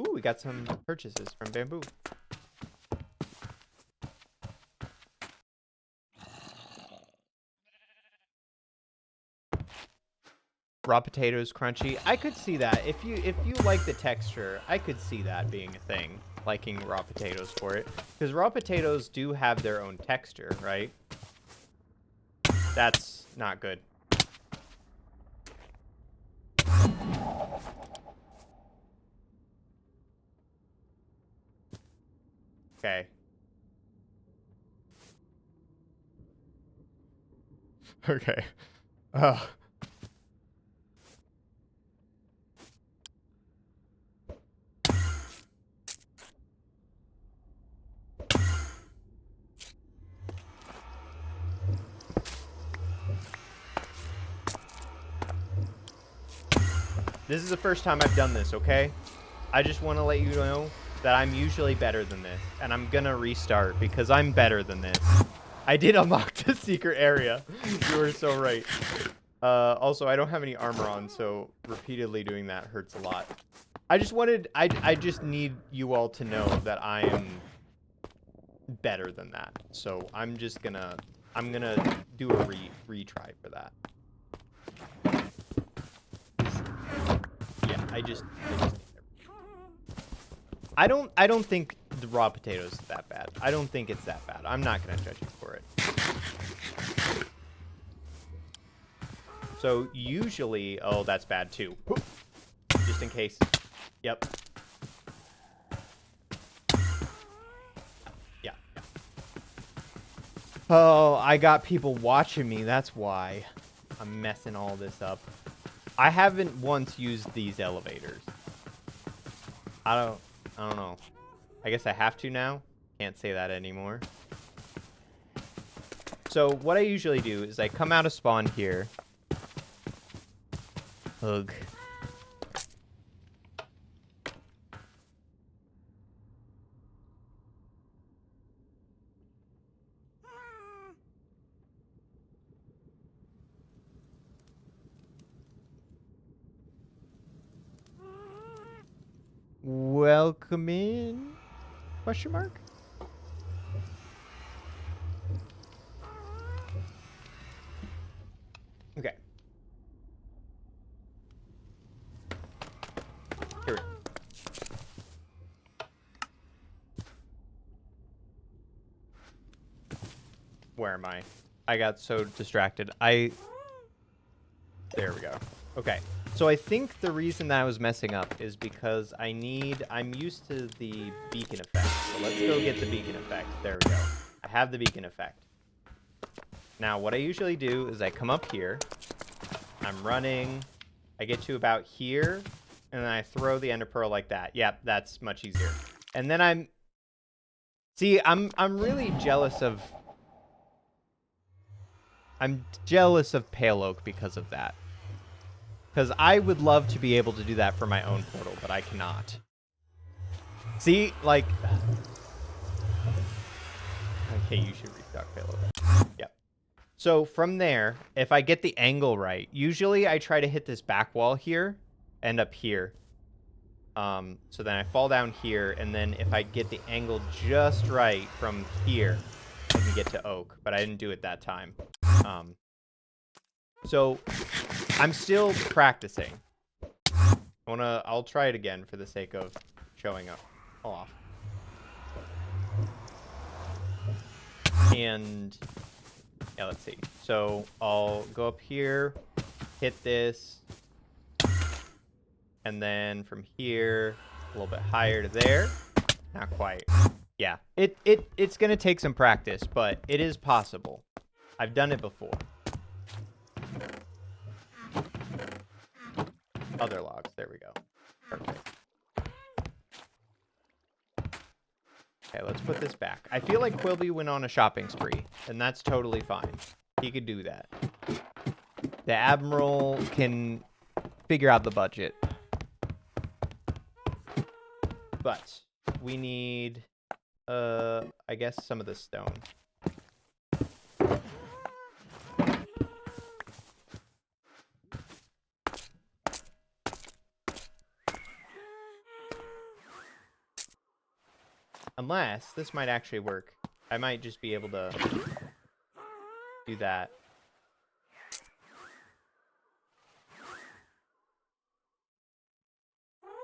Ooh, we got some purchases from Bamboo. Raw potatoes, crunchy. I could see that. If you like the texture, I could see that being a thing. Liking raw potatoes for it. Because raw potatoes do have their own texture, right? That's not good. Okay. Okay. This is the first time I've done this, okay? I just want to let you know that I'm usually better than this. And I'm gonna restart because I'm better than this. I did unlock the secret area. You were so right. Also, I don't have any armor on, so repeatedly doing that hurts a lot. I just need you all to know that I am better than that. So I'm gonna do a retry for that. Yeah, I don't think the raw potatoes is that bad. I don't think it's that bad. I'm not gonna judge you for it. So usually, oh, that's bad too. Just in case. Yep. Yeah. Oh, I got people watching me. That's why I'm messing all this up. I haven't once used these elevators. I don't know. I guess I have to now. Can't say that anymore. So what I usually do is I come out of spawn here. Ugh. Welcome in? Question mark? Okay. Here we go. Where am I? I got so distracted. There we go. Okay. So I think the reason that I was messing up is because I'm used to the beacon effect. So let's go get the beacon effect. There we go. I have the beacon effect. Now, what I usually do is I come up here. I'm running. I get to about here. And then I throw the ender pearl like that. Yep, that's much easier. And then I'm really jealous of... I'm jealous of Pale Oak because of that. Because I would love to be able to do that for my own portal, but I cannot. See, like... Okay, you should restock Pale Oak. Yep. So from there, if I get the angle right, usually I try to hit this back wall here, end up here. So then I fall down here, and then if I get the angle just right from here, I can get to Oak, but I didn't do it that time. So I'm still practicing. I'll try it again for the sake of showing off. And yeah, let's see. So I'll go up here, hit this, and then from here a little bit higher to there. Not quite. Yeah, it's gonna take some practice, but it is possible. I've done it before. Other logs. There we go. Perfect. Okay, let's put this back. I feel like Quilby went on a shopping spree, and that's totally fine. He could do that. The Admiral can figure out the budget. But we need, I guess, some of this stone. Unless, this might actually work. I might just be able to do that.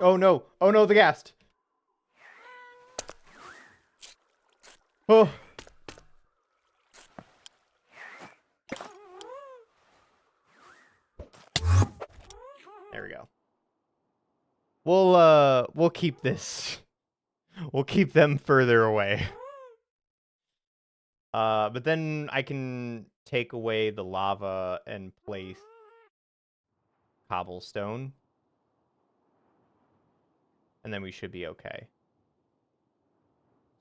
Oh no! Oh no, the ghast! Oh! There we go. We'll keep this. We'll keep them further away. But then I can take away the lava and place cobblestone. And then we should be okay.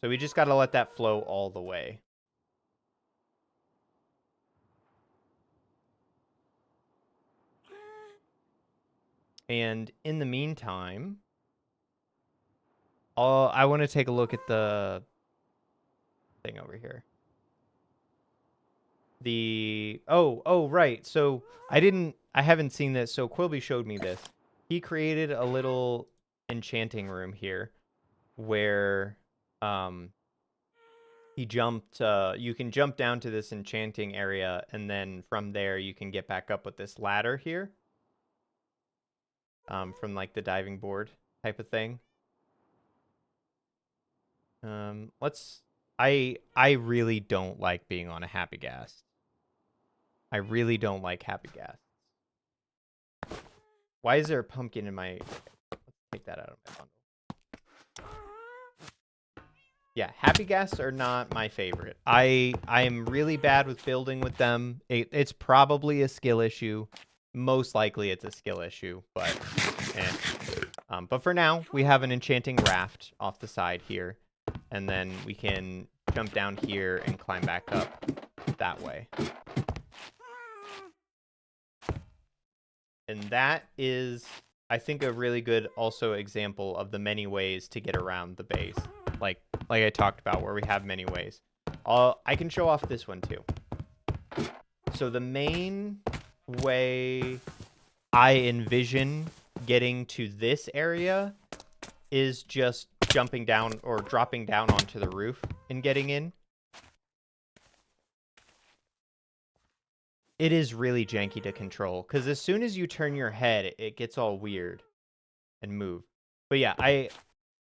So we just gotta let that flow all the way. And in the meantime, I want to take a look at the thing over here. Oh, right. So I haven't seen this. So Quilby showed me this. He created a little enchanting room here where he jumped, you can jump down to this enchanting area, and then from there you can get back up with this ladder here. From like the diving board type of thing. I really don't like being on a happy gas. I really don't like happy gas. Why is there a pumpkin in my... Let's take that out of Yeah, happy gas are not my favorite. I am really bad with building with them. It's probably a skill issue. Most likely it's a skill issue, but but for now, we have an enchanting raft off the side here, and then we can jump down here and climb back up that way. And that is, I think, a really good also example of the many ways to get around the base. Like I talked about, where we have many ways. I can show off this one too. So the main way I envision getting to this area is just jumping down or dropping down onto the roof and getting in. It is really janky to control, because as soon as you turn your head, it gets all weird and move. But yeah,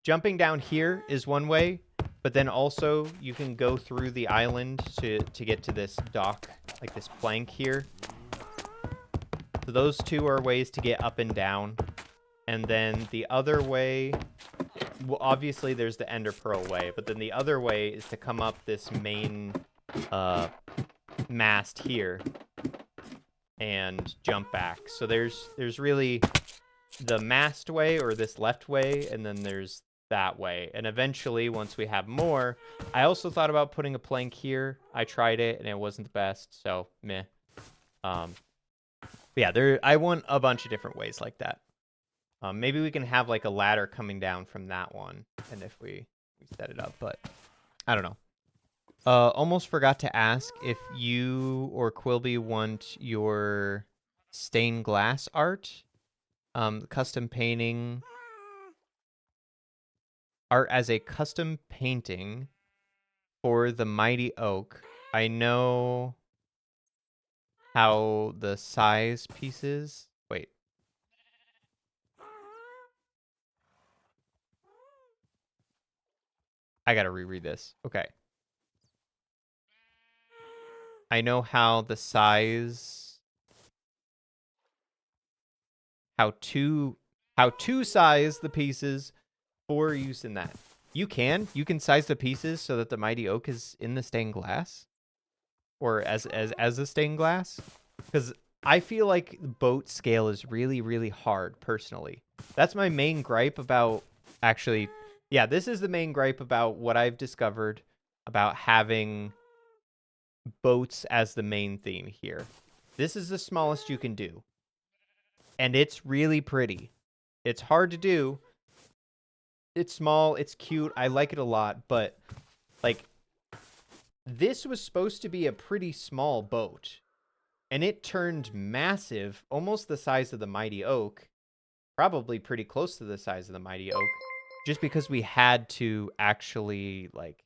jumping down here is one way, but then also you can go through the island to get to this dock, like this plank here. So those two are ways to get up and down. And then the other way, well, obviously there's the Ender Pearl way, but then the other way is to come up this main mast here and jump back. So there's really the mast way, or this left way, and then there's that way. And eventually, once we have more, I also thought about putting a plank here. I tried it and it wasn't the best, so meh. Yeah, I want a bunch of different ways like that. Maybe we can have like a ladder coming down from that one, and if we set it up, but I don't know. Almost forgot to ask if you or Quilby want your stained glass art, custom painting art as a custom painting for the Mighty Oak. I know how the size pieces. Wait. I gotta reread this. Okay. I know how the size, how to size the pieces for use in that. You can size the pieces so that the Mighty Oak is in the stained glass, or as a stained glass, because I feel like boat scale is really hard personally. That's my main gripe about, actually, yeah, this is the main gripe about what I've discovered about having boats as the main theme here. This is the smallest you can do, and it's really pretty. It's hard to do. It's small, it's cute, I like it a lot, but like, this was supposed to be a pretty small boat, and it turned massive, almost the size of the Mighty Oak, probably pretty close to the size of the Mighty Oak, just because we had to actually like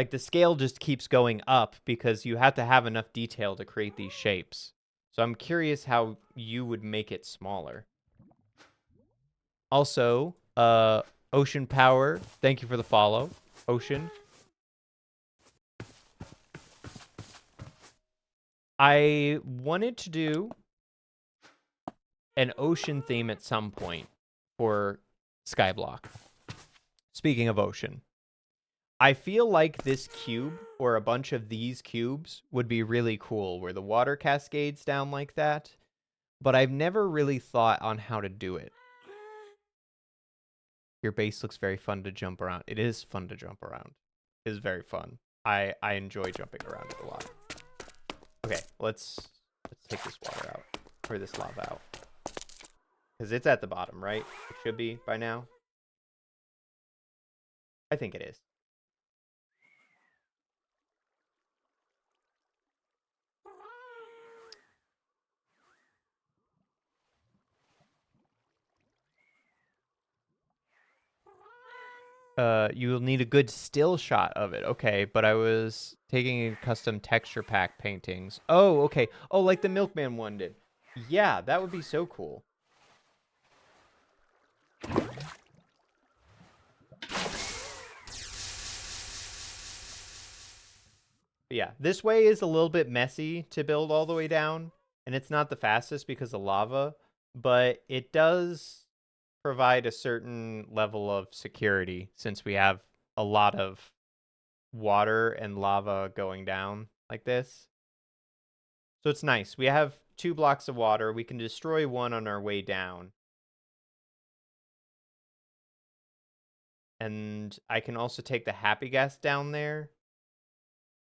the scale just keeps going up because you have to have enough detail to create these shapes. So I'm curious how you would make it smaller. Also, Ocean Power, thank you for the follow, Ocean. I wanted to do an ocean theme at some point for Skyblock. Speaking of ocean, I feel like this cube, or a bunch of these cubes, would be really cool, where the water cascades down like that, but I've never really thought on how to do it. Your base looks very fun to jump around. It is fun to jump around. It is very fun. I enjoy jumping around it a lot. Okay, let's take this water out, or this lava out, because it's at the bottom, right? It should be by now. I think it is. You'll need a good still shot of it. Okay, but I was taking custom texture pack paintings. Oh, okay. Oh, like the Milkman one did. Yeah, that would be so cool. Yeah, this way is a little bit messy to build all the way down, and it's not the fastest because of lava, but it does provide a certain level of security since we have a lot of water and lava going down like this. So it's nice. We have 2 blocks of water. We can destroy one on our way down. And I can also take the happy gas down there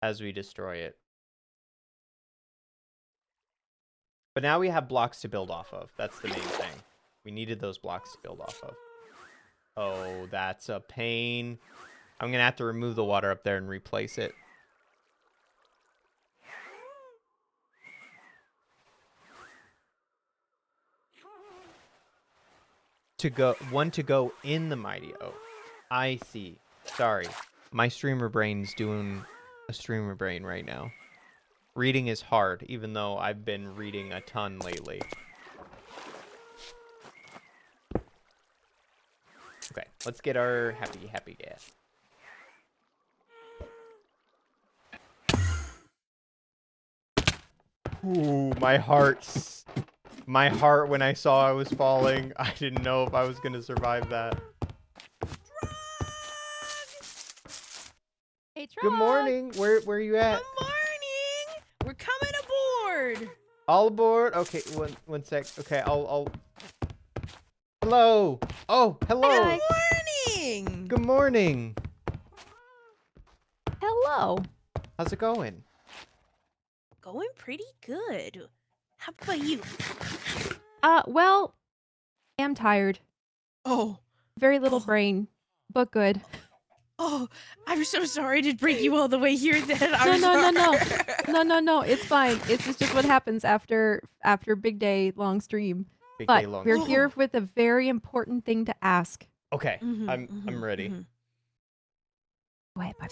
as we destroy it. But now we have blocks to build off of. That's the main thing. We needed those blocks to build off of. Oh, that's a pain. I'm going to have to remove the water up there and replace it. One to go in the mighty oak. I see. Sorry. My streamer brain's doing a streamer brain right now. Reading is hard, even though I've been reading a ton lately. Okay, let's get our happy gas. Ooh, my heart when I saw I was falling. I didn't know if I was gonna survive that. Hey, Trog. Good morning. Where are you at? Good morning. We're coming aboard. All aboard. Okay, one sec. Okay, I'll. Hello. Oh, hello. Hi. Good morning. Good morning. Hello. How's it going? Going pretty good. How about you? Well, I'm tired. Oh, Very little brain, but good. I'm so sorry to bring you all the way here. Then No. It's fine. It's just what happens after big day long stream. Big But day long. we're here with a very important thing to ask. Okay, I'm ready. Go ahead, bye.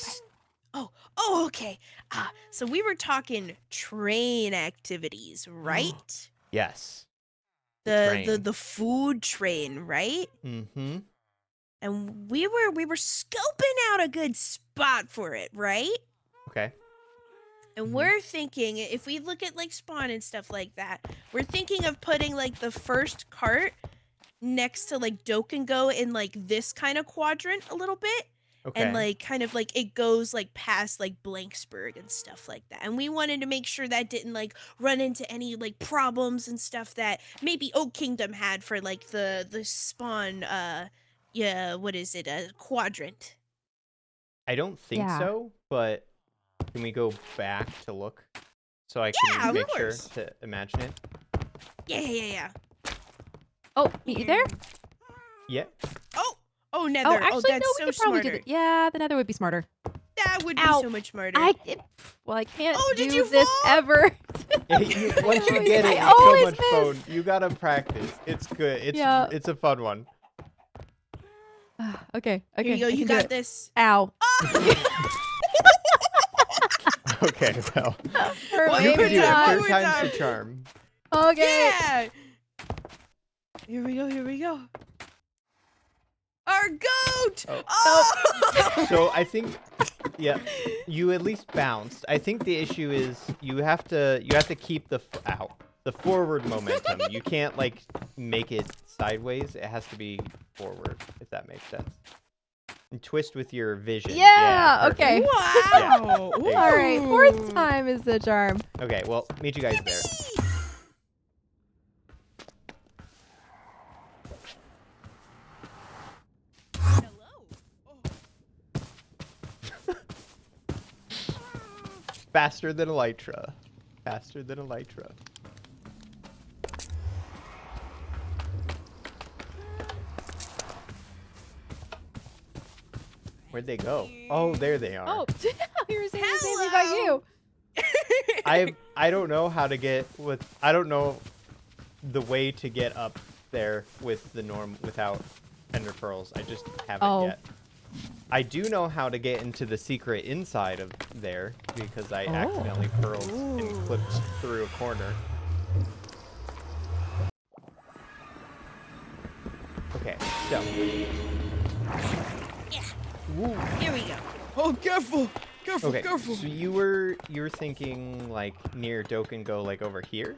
Oh, okay. So we were talking train activities, right? Yes. The food train, right? Mm-hmm. And we were scoping out a good spot for it, right? Okay. And we're thinking, if we look at like spawn and stuff like that, we're thinking of putting like the first cart next to like Doke and Go in like this kind of quadrant a little bit. Okay. And like kind of like it goes like past like Blanksburg and stuff like that. And we wanted to make sure that didn't like run into any like problems and stuff that maybe Oak Kingdom had for like the spawn what is it, a quadrant. I don't think so, but can we go back to look so I can make sure to imagine it? Yeah. Oh, you there? Yeah. Oh, Nether. Oh, actually, that's no, we so could probably smarter. do that. Yeah, the Nether would be smarter. That would be Ow. so much smarter. I can't did do you this fall? ever. Once you get it, I it's so always much miss. fun. You gotta practice. It's good. It's a fun one. Okay. Here you go. I You can do got it. this. Ow. Okay, well. Or One You more can do it. time, Third one more time's time. the charm. Okay. Yeah. Here we go. Our goat. Oh. So I think, yeah, you at least bounced. I think the issue is you have to keep the forward momentum. You can't like make it sideways. It has to be forward, if that makes sense. And twist with your vision. Yeah, perfect. okay. Wow. There you All go. right, fourth time is the charm. Okay, well, meet you guys there. Faster than Elytra. Faster than Elytra. Where'd they go? Oh, there they are. Oh, you were saying the same thing about you. I don't know how to get I don't know the way to get up there with the without ender pearls. I just haven't yet. I do know how to get into the secret inside of there because I accidentally pearled and clipped through a corner. Okay, so. Yeah. Woo. Here we go. Oh, careful! Careful, Okay, careful! so you were thinking like near Doke and Go, like over here?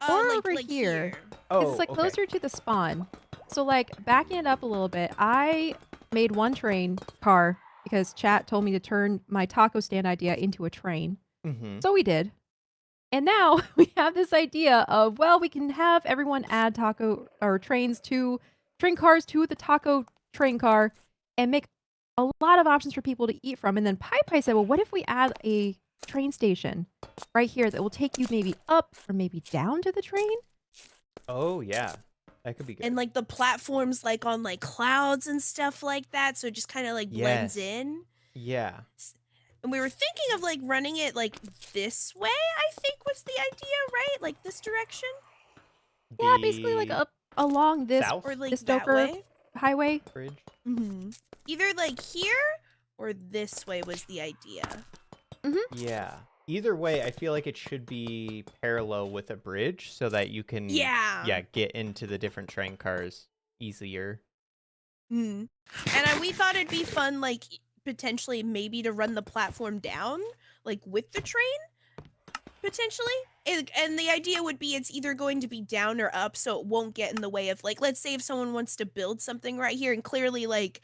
Or like, over like here. Oh, It's like okay. closer to the spawn. So like backing it up a little bit, I made one train car because chat told me to turn my taco stand idea into a train. Mm-hmm. So we did. And now we have this idea of, well, we can have everyone add taco or train cars to the taco train car and make a lot of options for people to eat from. And then Pai said, well, what if we add a train station right here that will take you maybe up or maybe down to the train? Oh yeah, that could be good. And like the platforms like on like clouds and stuff like that, so it just kind of like blends Yes. in. Yeah. And we were thinking of like running it like this way, I think was the idea, right? Like this direction? Yeah, basically like The up along this south Or like this that Stoker way? highway. bridge. Mm-hmm. Either like here or this way was the idea. Yeah. Either way, I feel like it should be parallel with a bridge so that you can Yeah. get into the different train cars easier. Mm. And we thought it'd be fun, like potentially maybe to run the platform down, like with the train, potentially. And the idea would be it's either going to be down or up, so it won't get in the way of like, let's say if someone wants to build something right here, and clearly like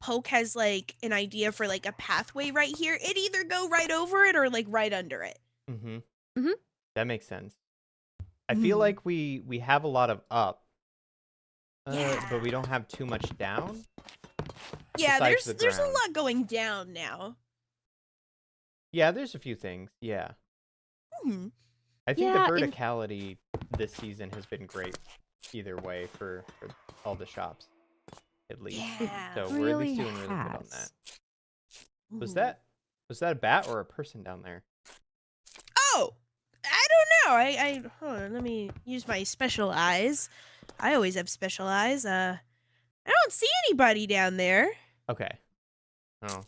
Poke has like an idea for like a pathway right here, it'd either go right over it or like right under it. Mm-hmm. Mhm. That makes sense. I feel Mhm. like we have a lot of up, Yeah. but we don't have too much down. Yeah, besides there's the a ground. lot going down now. Yeah, there's a few things. Yeah. Hmm. I think Yeah, the and verticality this season has been great either way for all the shops, at least. Yeah. So we're at really least doing really good on that. has. Was Mhm. that a bat or a person down there? Oh, I don't know. I hold on, let me use my special eyes. I always have special eyes. I don't see anybody down there. Okay. Oh.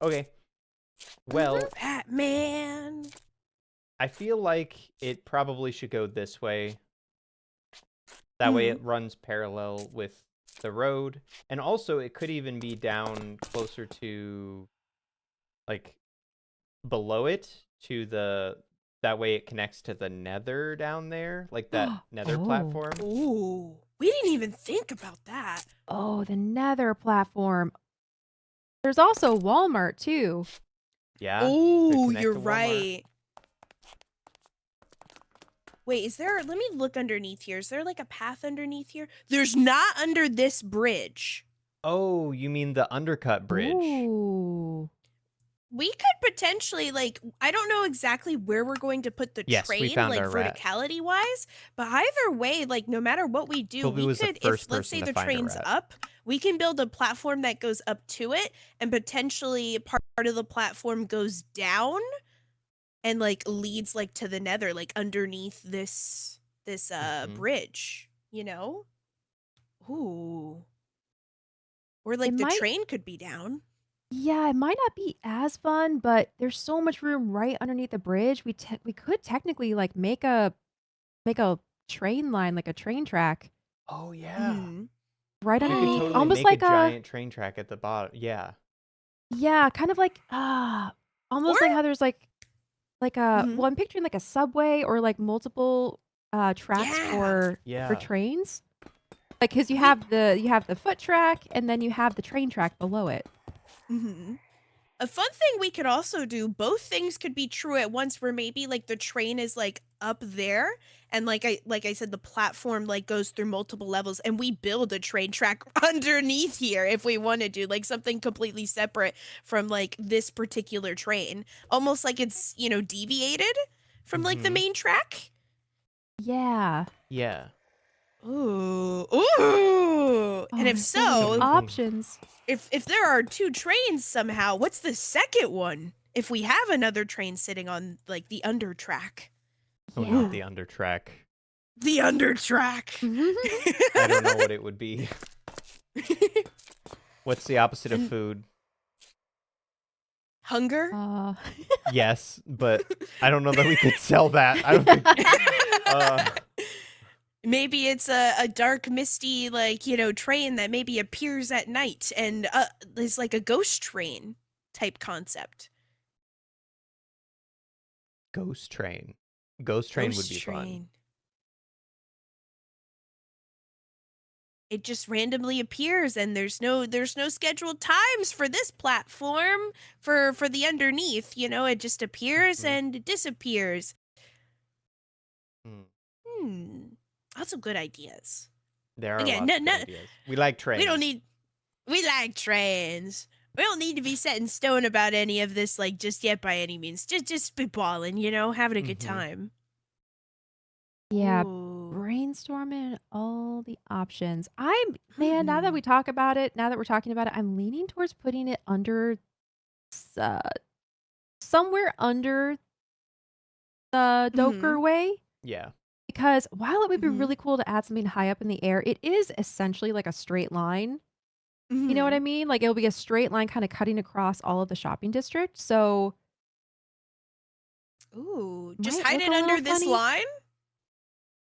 Okay. Mm-hmm. Well, Batman. I feel like it probably should go this way. That way it runs parallel with the road. And also it could even be down closer to like below it to that way it connects to the nether down there, like that nether Oh. platform. Ooh, we didn't even think about that. Oh, the Nether platform. There's also Walmart too. Yeah. to Oh, connect you're to Walmart. right. Wait, is there? Let me look underneath here. Is there like a path underneath here? There's not under this bridge. Oh, you mean the undercut bridge? Ooh. We could potentially like I don't know exactly where we're going to put the Yes, we train, found like our rat. verticality wise, but either way, like no matter what we do, Toby we was the could, if first let's say person to the find a train's rat. up, we can build a platform that goes up to it, and potentially part of the platform goes down and like leads like to the nether, like underneath this Mhm. bridge, you know? Ooh. Or It like the might train could be down. Yeah, it might not be as fun, but there's so much room right underneath the bridge. We could technically like make a train line, like a train track Oh yeah. Mhm. right We could underneath, totally almost make a like a giant train track at the bottom. Yeah. yeah, kind of like Or almost like how there's like a mhm. well, I'm picturing like a subway or like multiple tracks Yeah. for Yeah. trains. Like cuz We you have the foot track and then you have the train track below it. Mhm. A fun thing we could also do, both things could be true at once, where maybe like the train is like up there, and like I said, the platform like goes through multiple levels, and we build a train track underneath here if we wanted to, like something completely separate from like this particular train. Almost like it's, deviated from like the Mhm. main track. Yeah. Yeah. Ooh. Ooh. And Oh, if there's so many so, options. if there are two trains somehow, what's the second one? If we have another train sitting on like the under track. Oh, Yeah. not the under track. The under track. I don't know what it would be. What's the opposite of And- food? Hunger. Yes, but I don't know that we could sell that. I don't think. Maybe it's a dark, misty, like, train that maybe appears at night and is like a ghost train type concept. Ghost train. Ghost train would Ghost be fun. train. it just randomly appears, and there's no scheduled times for this platform for the underneath. You know, it just appears Mhm. and disappears. Hmm. Lots of good ideas. There are Again, lots of good ideas. We like trains. We like trains. We don't need to be set in stone about any of this, like, just yet by any means. Just spitballing, you know, having a good Mhm. time. Yeah, Ooh. brainstorming all the options. Man, now that we talk about it, now that we're talking about it, I'm leaning towards putting it under uh, somewhere under the Doker Mhm. Way. Yeah. Because while it would be Mhm. really cool to add something high up in the air, it is essentially like a straight line. You know what I mean? Like it'll be a straight line kind of cutting across all of the shopping district. So Ooh, just might hide look it a little under this funny. line?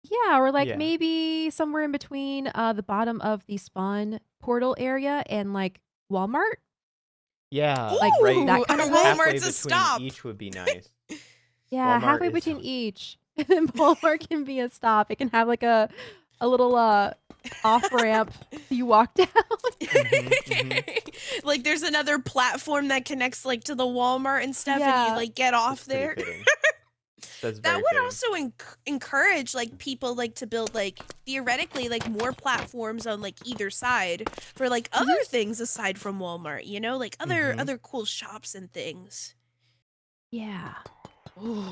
Yeah, or like Yeah. maybe somewhere in between the bottom of the spawn portal area and like Walmart. Yeah. Like right. that kind of height. Halfway Walmart's a between stop. each would be nice. Yeah, Walmart halfway is- between each. And then Walmart can be a stop. It can have like a little off ramp you walk down. Mhm. Like there's another platform that connects like to the Walmart and stuff, and Yeah. you like get That's off pretty there. fitting. That's That very would fitting. also encourage like people like to build like theoretically like more platforms on like either side for like other things aside from Walmart, you know, like Mhm. other cool shops and things. Yeah. Ooh,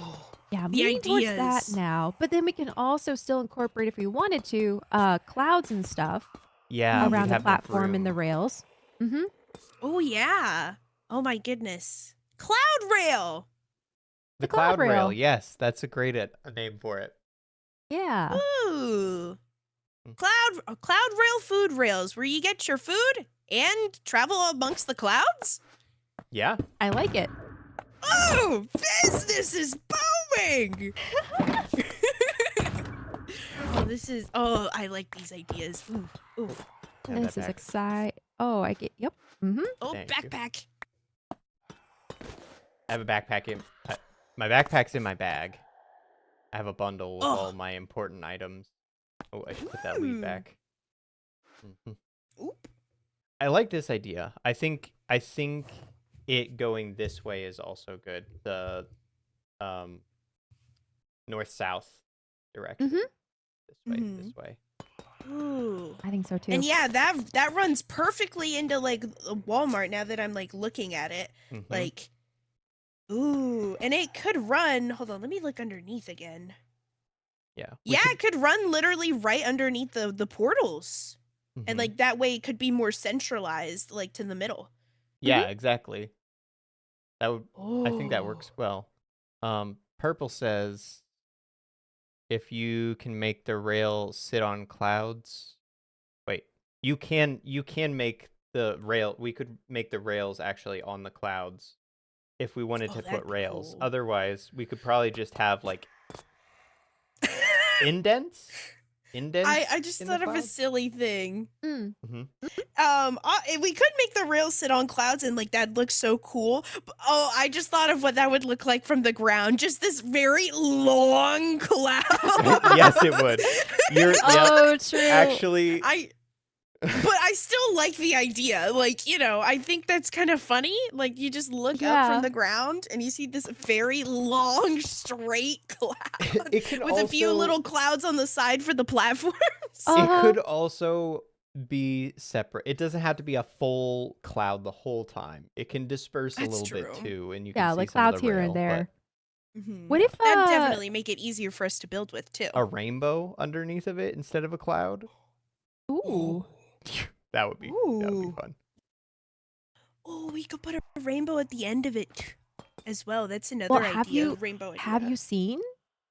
Yeah, I'm the leaning towards that ideas. now. But then we can also still incorporate, if we wanted to, clouds and stuff Yeah, we'd around the have enough platform and the room. rails. Mm-hmm. Oh yeah. Oh my goodness. Cloud rail. The cloud cloud rail. rail. Yes, that's a great a name for it. Yeah. Ooh. Mm. Cloud rail food rails where you get your food and travel amongst the clouds? Yeah. I like it. Oh, business is booming. Oh, I like these ideas. Ooh, ooh. Have This that is back. exciting. Oh, I get. Yep. Mm-hmm. Oh, Thank you. backpack. I have a backpack in my backpack's in my bag. I have a bundle with all Oh. my important items. Oh, I should put that lead back. Mhm. Oop. I like this idea. I think it going this way is also good. The north-south direction. Mhm. This way. Ooh. I think so too. And yeah, that runs perfectly into like a Walmart now that I'm like looking at it. Mhm. Like, ooh, and it could run. Hold on, let me look underneath again. Yeah. Yeah, it could run literally right underneath the portals. And Mhm. like that way it could be more centralized, like to the middle. Yeah, exactly. That would Oh. I think that works well. Purple says if you can make the rail sit on clouds. Wait, you can make the rail. We could make the rails actually on the clouds if we wanted Oh, to that'd put be rails. cool. Otherwise, we could probably just have like indents. I just in the thought of a clouds? silly thing. Mm. We could make the rails sit on clouds and like that looks so cool. But, I just thought of what that would look like from the ground. Just this very long cloud. Yes, it would. Oh, true. Actually, But I still like the idea. Like, you know, I think that's kind of funny. Like, you just look up Yeah. from the ground and you see this very long, straight cloud it can with a few also- little clouds on the side for the platforms. Oh. It could also be separate. It doesn't have to be a full cloud the whole time. It can disperse a That's little bit true. too, and you can Yeah, see like some of clouds the here rail, and there. Mhm. What if That'd definitely make it easier for us to build with, too. but a rainbow underneath of it instead of a cloud? Ooh. That would be Ooh. fun. Oh, we could put a rainbow at the end of it as well. That's another Well, idea. Rainbow idea. have you seen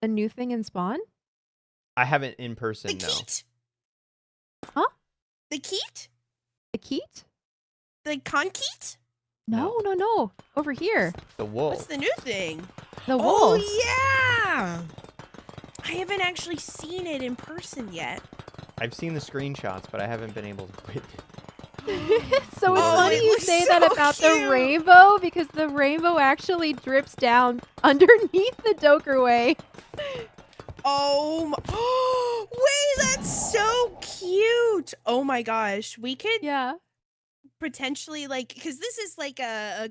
the new thing in Spawn? I haven't in The person, no. Keat? Huh? The Keat? The Keat? The Conkeat? No. Over here. The wool. What's the new thing? The wool. Oh, yeah! I haven't actually seen it in person yet. I've seen the screenshots, but I haven't been able to witness. So it's Oh, funny it you looks say so that about the cute. rainbow because the rainbow actually drips down underneath the Doker Way. Oh, my. Wait, that's so cute. cute. Oh my gosh. We could Yeah. potentially like because this is like a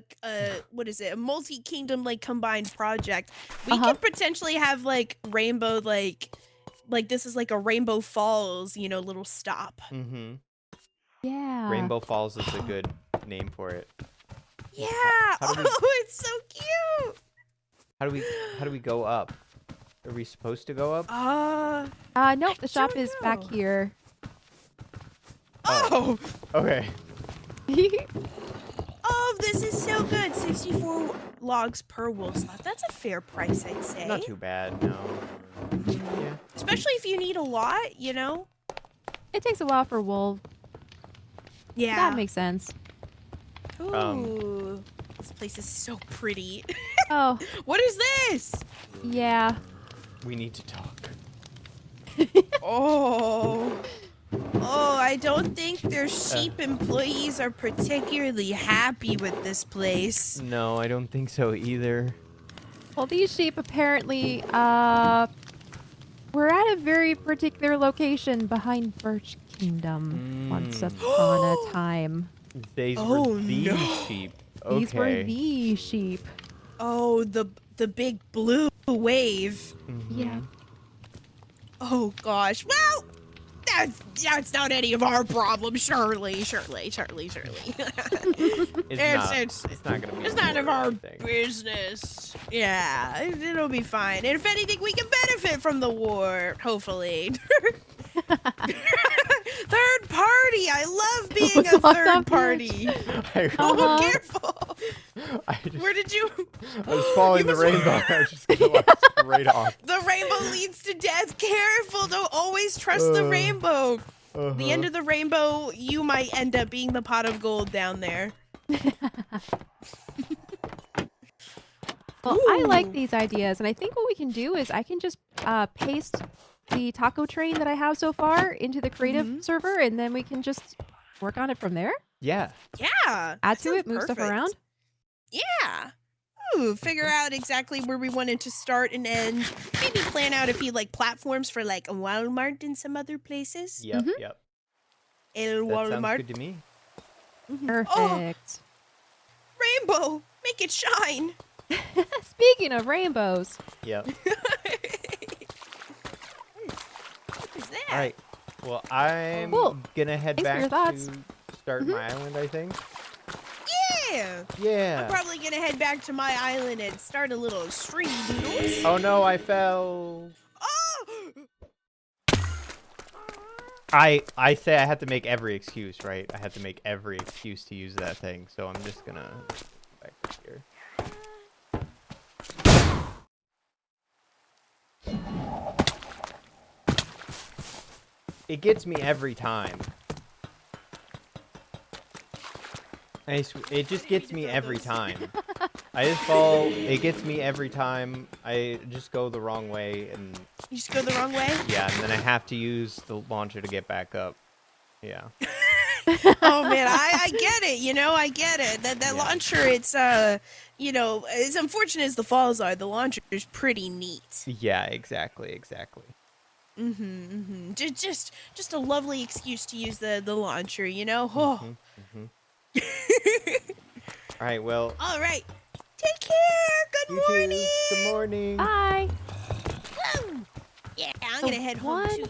what is it? A multi-kingdom like combined project. We could potentially have like rainbow like this is like a Rainbow Falls, you know, little stop. Mm-hmm. Yeah. Rainbow Falls is a good name for it. Yeah. How do we- it's so cute. How do we go up? Are we supposed to go up? Nope, the shop don't is back know. here. Oh. Okay. Oh, this is so good. 64 logs per wool slot. That's a fair price, I'd say. Not too bad, no. Yeah. Especially if you need a lot, you know? It takes a while for wool. Yeah. That makes sense. Ooh. This place is so pretty. Oh, What is this? yeah. We need to talk. Oh. Oh, I don't think their sheep employees are particularly happy with this place. No, I don't think so either. Well, these sheep apparently, were at a very particular location behind Birch Kingdom once upon a time. These Oh, were these no. sheep. Okay. These were the sheep. Oh, the big blue wave. Yeah. Oh gosh. Well, that's not any of our problem. Surely. It's not gonna be. It's none of our thing. business. Yeah, it'll be fine. And if anything, we can benefit from the war, hopefully. Third party. I love being Was a locked third up here. party. I, Oh, careful. just, Where did you? I was following the rainbow. I was just gonna walk straight off. The rainbow leads to death. Careful. Don't always trust the rainbow. The end of the rainbow, you might end up being the pot of gold down there. Well, I like Ooh. these ideas, and I think what we can do is I can just paste the taco train that I have so far into the creative server, and then we can just work on it from there. Yeah. Yeah. Add that to it, sounds move stuff perfect. around. Yeah. Ooh, figure out exactly where we wanted to start and end. Maybe plan out a few like platforms for like a Walmart and some other places. Yep. Yep. El That sounds Walmart. good to me. Perfect. Oh, rainbow, make it shine. Speaking of rainbows, Yep. What is that? All right. Well, I'm Cool. gonna head Thanks for your back thoughts. to start my island, I think. Yeah. Yeah. I'm probably gonna head back to my island and start a little stream doodles. Oh no, I fell. Oh! I say I have to make every excuse, right? I have to make every excuse to use that thing, so I'm just gonna go back here. It gets me every time. It just gets me every time. I just fall. It gets me every time. I just go the wrong way, and You just go the wrong way? yeah, and then I have to use the launcher to get back up. Yeah. Oh man, I get it, you know, I get it. That Yeah. launcher, it's you know, as unfortunate as the falls are, the launcher is pretty neat. Yeah. Exactly. Exactly. Just a lovely excuse to use the launcher, you know? Oh. All right. Well. All right. Take care. Good You too. morning. Good morning. bye. Woo. Yeah, I'm So gonna head home one- too.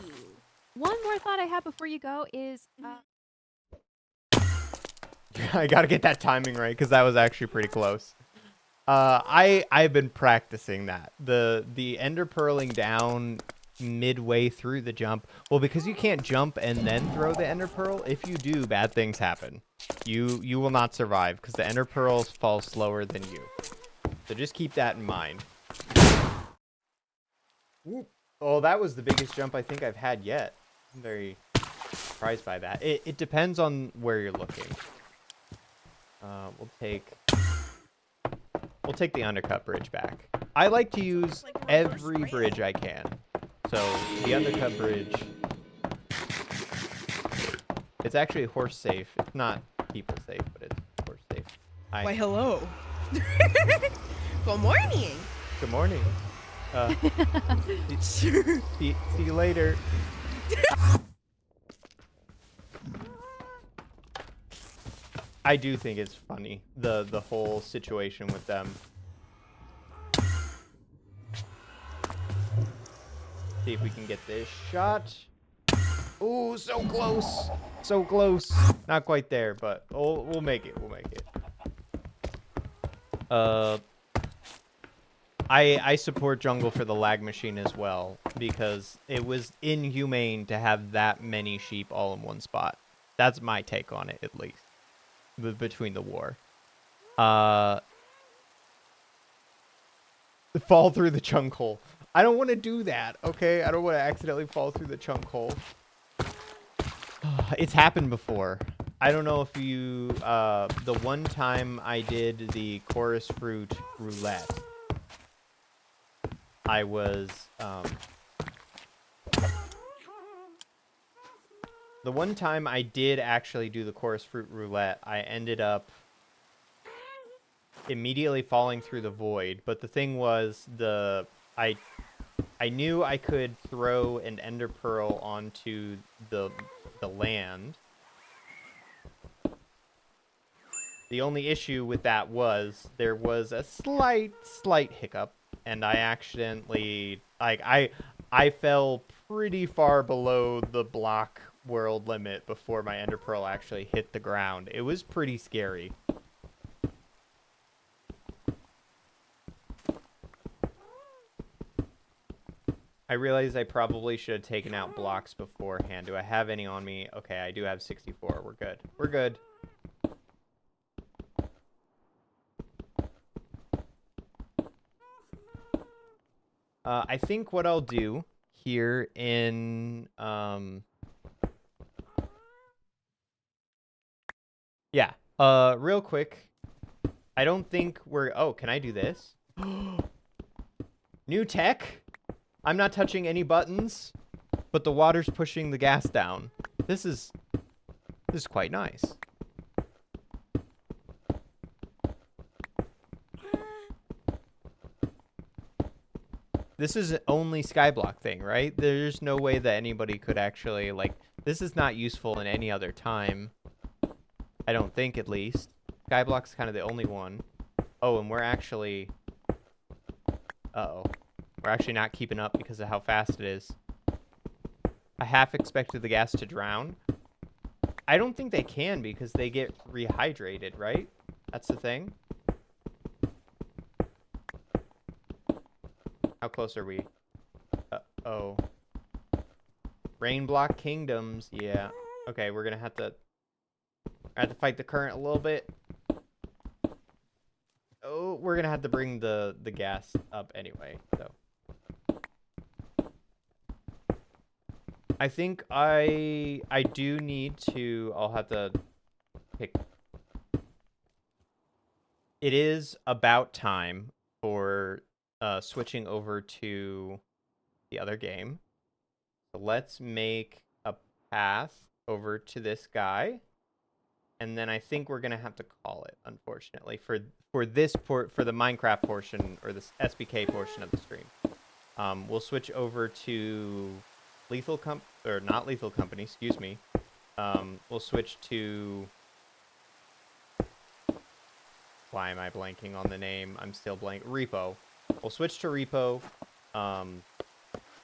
One more thought I have before you go is I gotta get that timing right because that was actually pretty close. I've been practicing that. The ender pearling down midway through the jump. Well, because you can't jump and then throw the ender pearl. If you do, bad things happen. You will not survive because the ender pearls fall slower than you. So just keep that in mind. Whoop. Oh, that was the biggest jump I think I've had yet. I'm very surprised by that. It depends on where you're looking. We'll take the undercut bridge back. I like to use every bridge I can. So the undercut bridge, it's actually horse safe. It's not people safe, but it's horse safe. Hi. Why, hello. Good morning. Good morning. See you later. I do think it's funny, the whole situation with them. See if we can get this shot. Ooh, so close. So close. Not quite there, but we'll make it. We'll make it. I support Jungle for the lag machine as well, because it was inhumane to have that many sheep all in one spot. That's my take on it, at least. Between the war. Fall through the chunk hole. I don't want to do that, okay? I don't want to accidentally fall through the chunk hole. It's happened before. I don't know if you... the one time I did the chorus fruit roulette, I was... the one time I did actually do the chorus fruit roulette, I ended up immediately falling through the void. But the thing was, I knew I could throw an ender pearl onto the land. The only issue with that was there was a slight hiccup, and I accidentally, like, I fell pretty far below the block world limit before my ender pearl actually hit the ground. It was pretty scary. I realized I probably should have taken out blocks beforehand. Do I have any on me? Okay, I do have 64. We're good. We're good. I think what I'll do here in... yeah. Real quick. I don't think we're... Oh, can I do this? New tech? I'm not touching any buttons, but the water's pushing the gas down. This is quite nice. This is only Skyblock thing, right? There's no way that anybody could actually, like, this is not useful in any other time. I don't think, at least. Skyblock's kind of the only one. Oh, and we're actually... Uh-oh. We're actually not keeping up because of how fast it is. I half expected the gas to drown. I don't think they can because they get rehydrated, right? That's the thing. How close are we? Uh-oh. Rain block kingdoms. Yeah. Okay, we're gonna have to... I have to fight the current a little bit. Oh, we're gonna have to bring the gas up anyway, so... I think I do need to... I'll have to pick... It is about time for switching over to the other game. So let's make a path over to this guy. And then I think we're going to have to call it, unfortunately, for this for the Minecraft portion, or the SBK portion of the stream. We'll switch over to... not Lethal Company, excuse me. We'll switch to... Why am I blanking on the name? I'm still blank. Repo. We'll switch to Repo.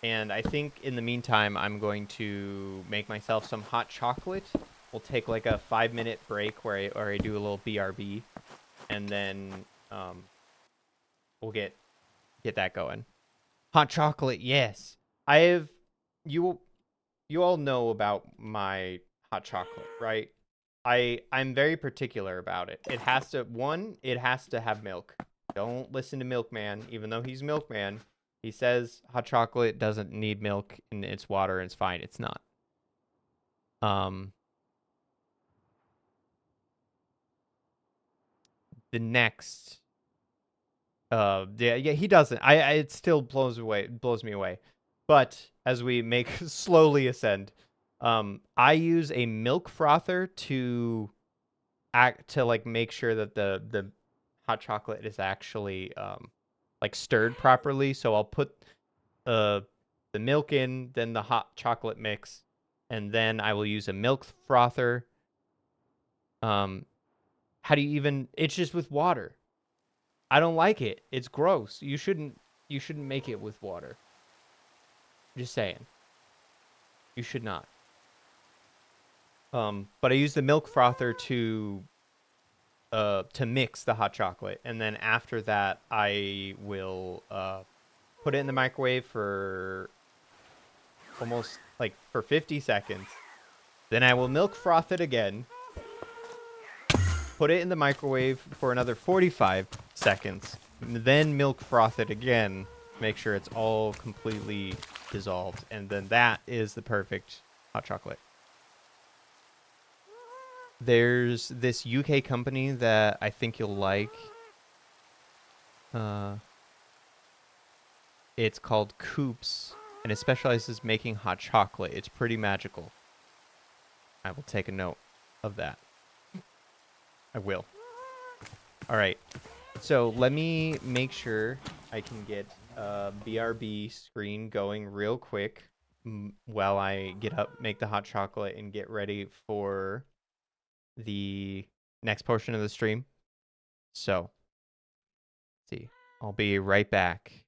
And I think in the meantime, I'm going to make myself some hot chocolate. We'll take like a 5-minute break where I do a little BRB. And then we'll get that going. Hot chocolate, yes. I have... You all know about my hot chocolate, right? I'm very particular about it. It has to have milk. Don't listen to Milkman, even though he's Milkman. He says hot chocolate doesn't need milk and it's water and it's fine. It's not. The next yeah, he doesn't. It still blows me away. But as we make slowly ascend, I use a milk frother to like make sure that the hot chocolate is actually like stirred properly. So I'll put the milk in, then the hot chocolate mix, and then I will use a milk frother How do you even? It's just with water. I don't like it. It's gross. You shouldn't make it with water. Just saying. You should not. But I use the milk frother to mix the hot chocolate, and then after that I will put it in the microwave for almost like for 50 seconds. Then I will milk froth it again. Put it in the microwave for another 45 seconds. Then milk froth it again. Make sure it's all completely dissolved. And then that is the perfect hot chocolate. There's this UK company that I think you'll like. It's called Coops, and it specializes in making hot chocolate. It's pretty magical. I will take a note of that. I will. All right. So let me make sure I can get BRB screen going real quick while I make the hot chocolate and get ready for the next portion of the stream. So, let's see. I'll be right back.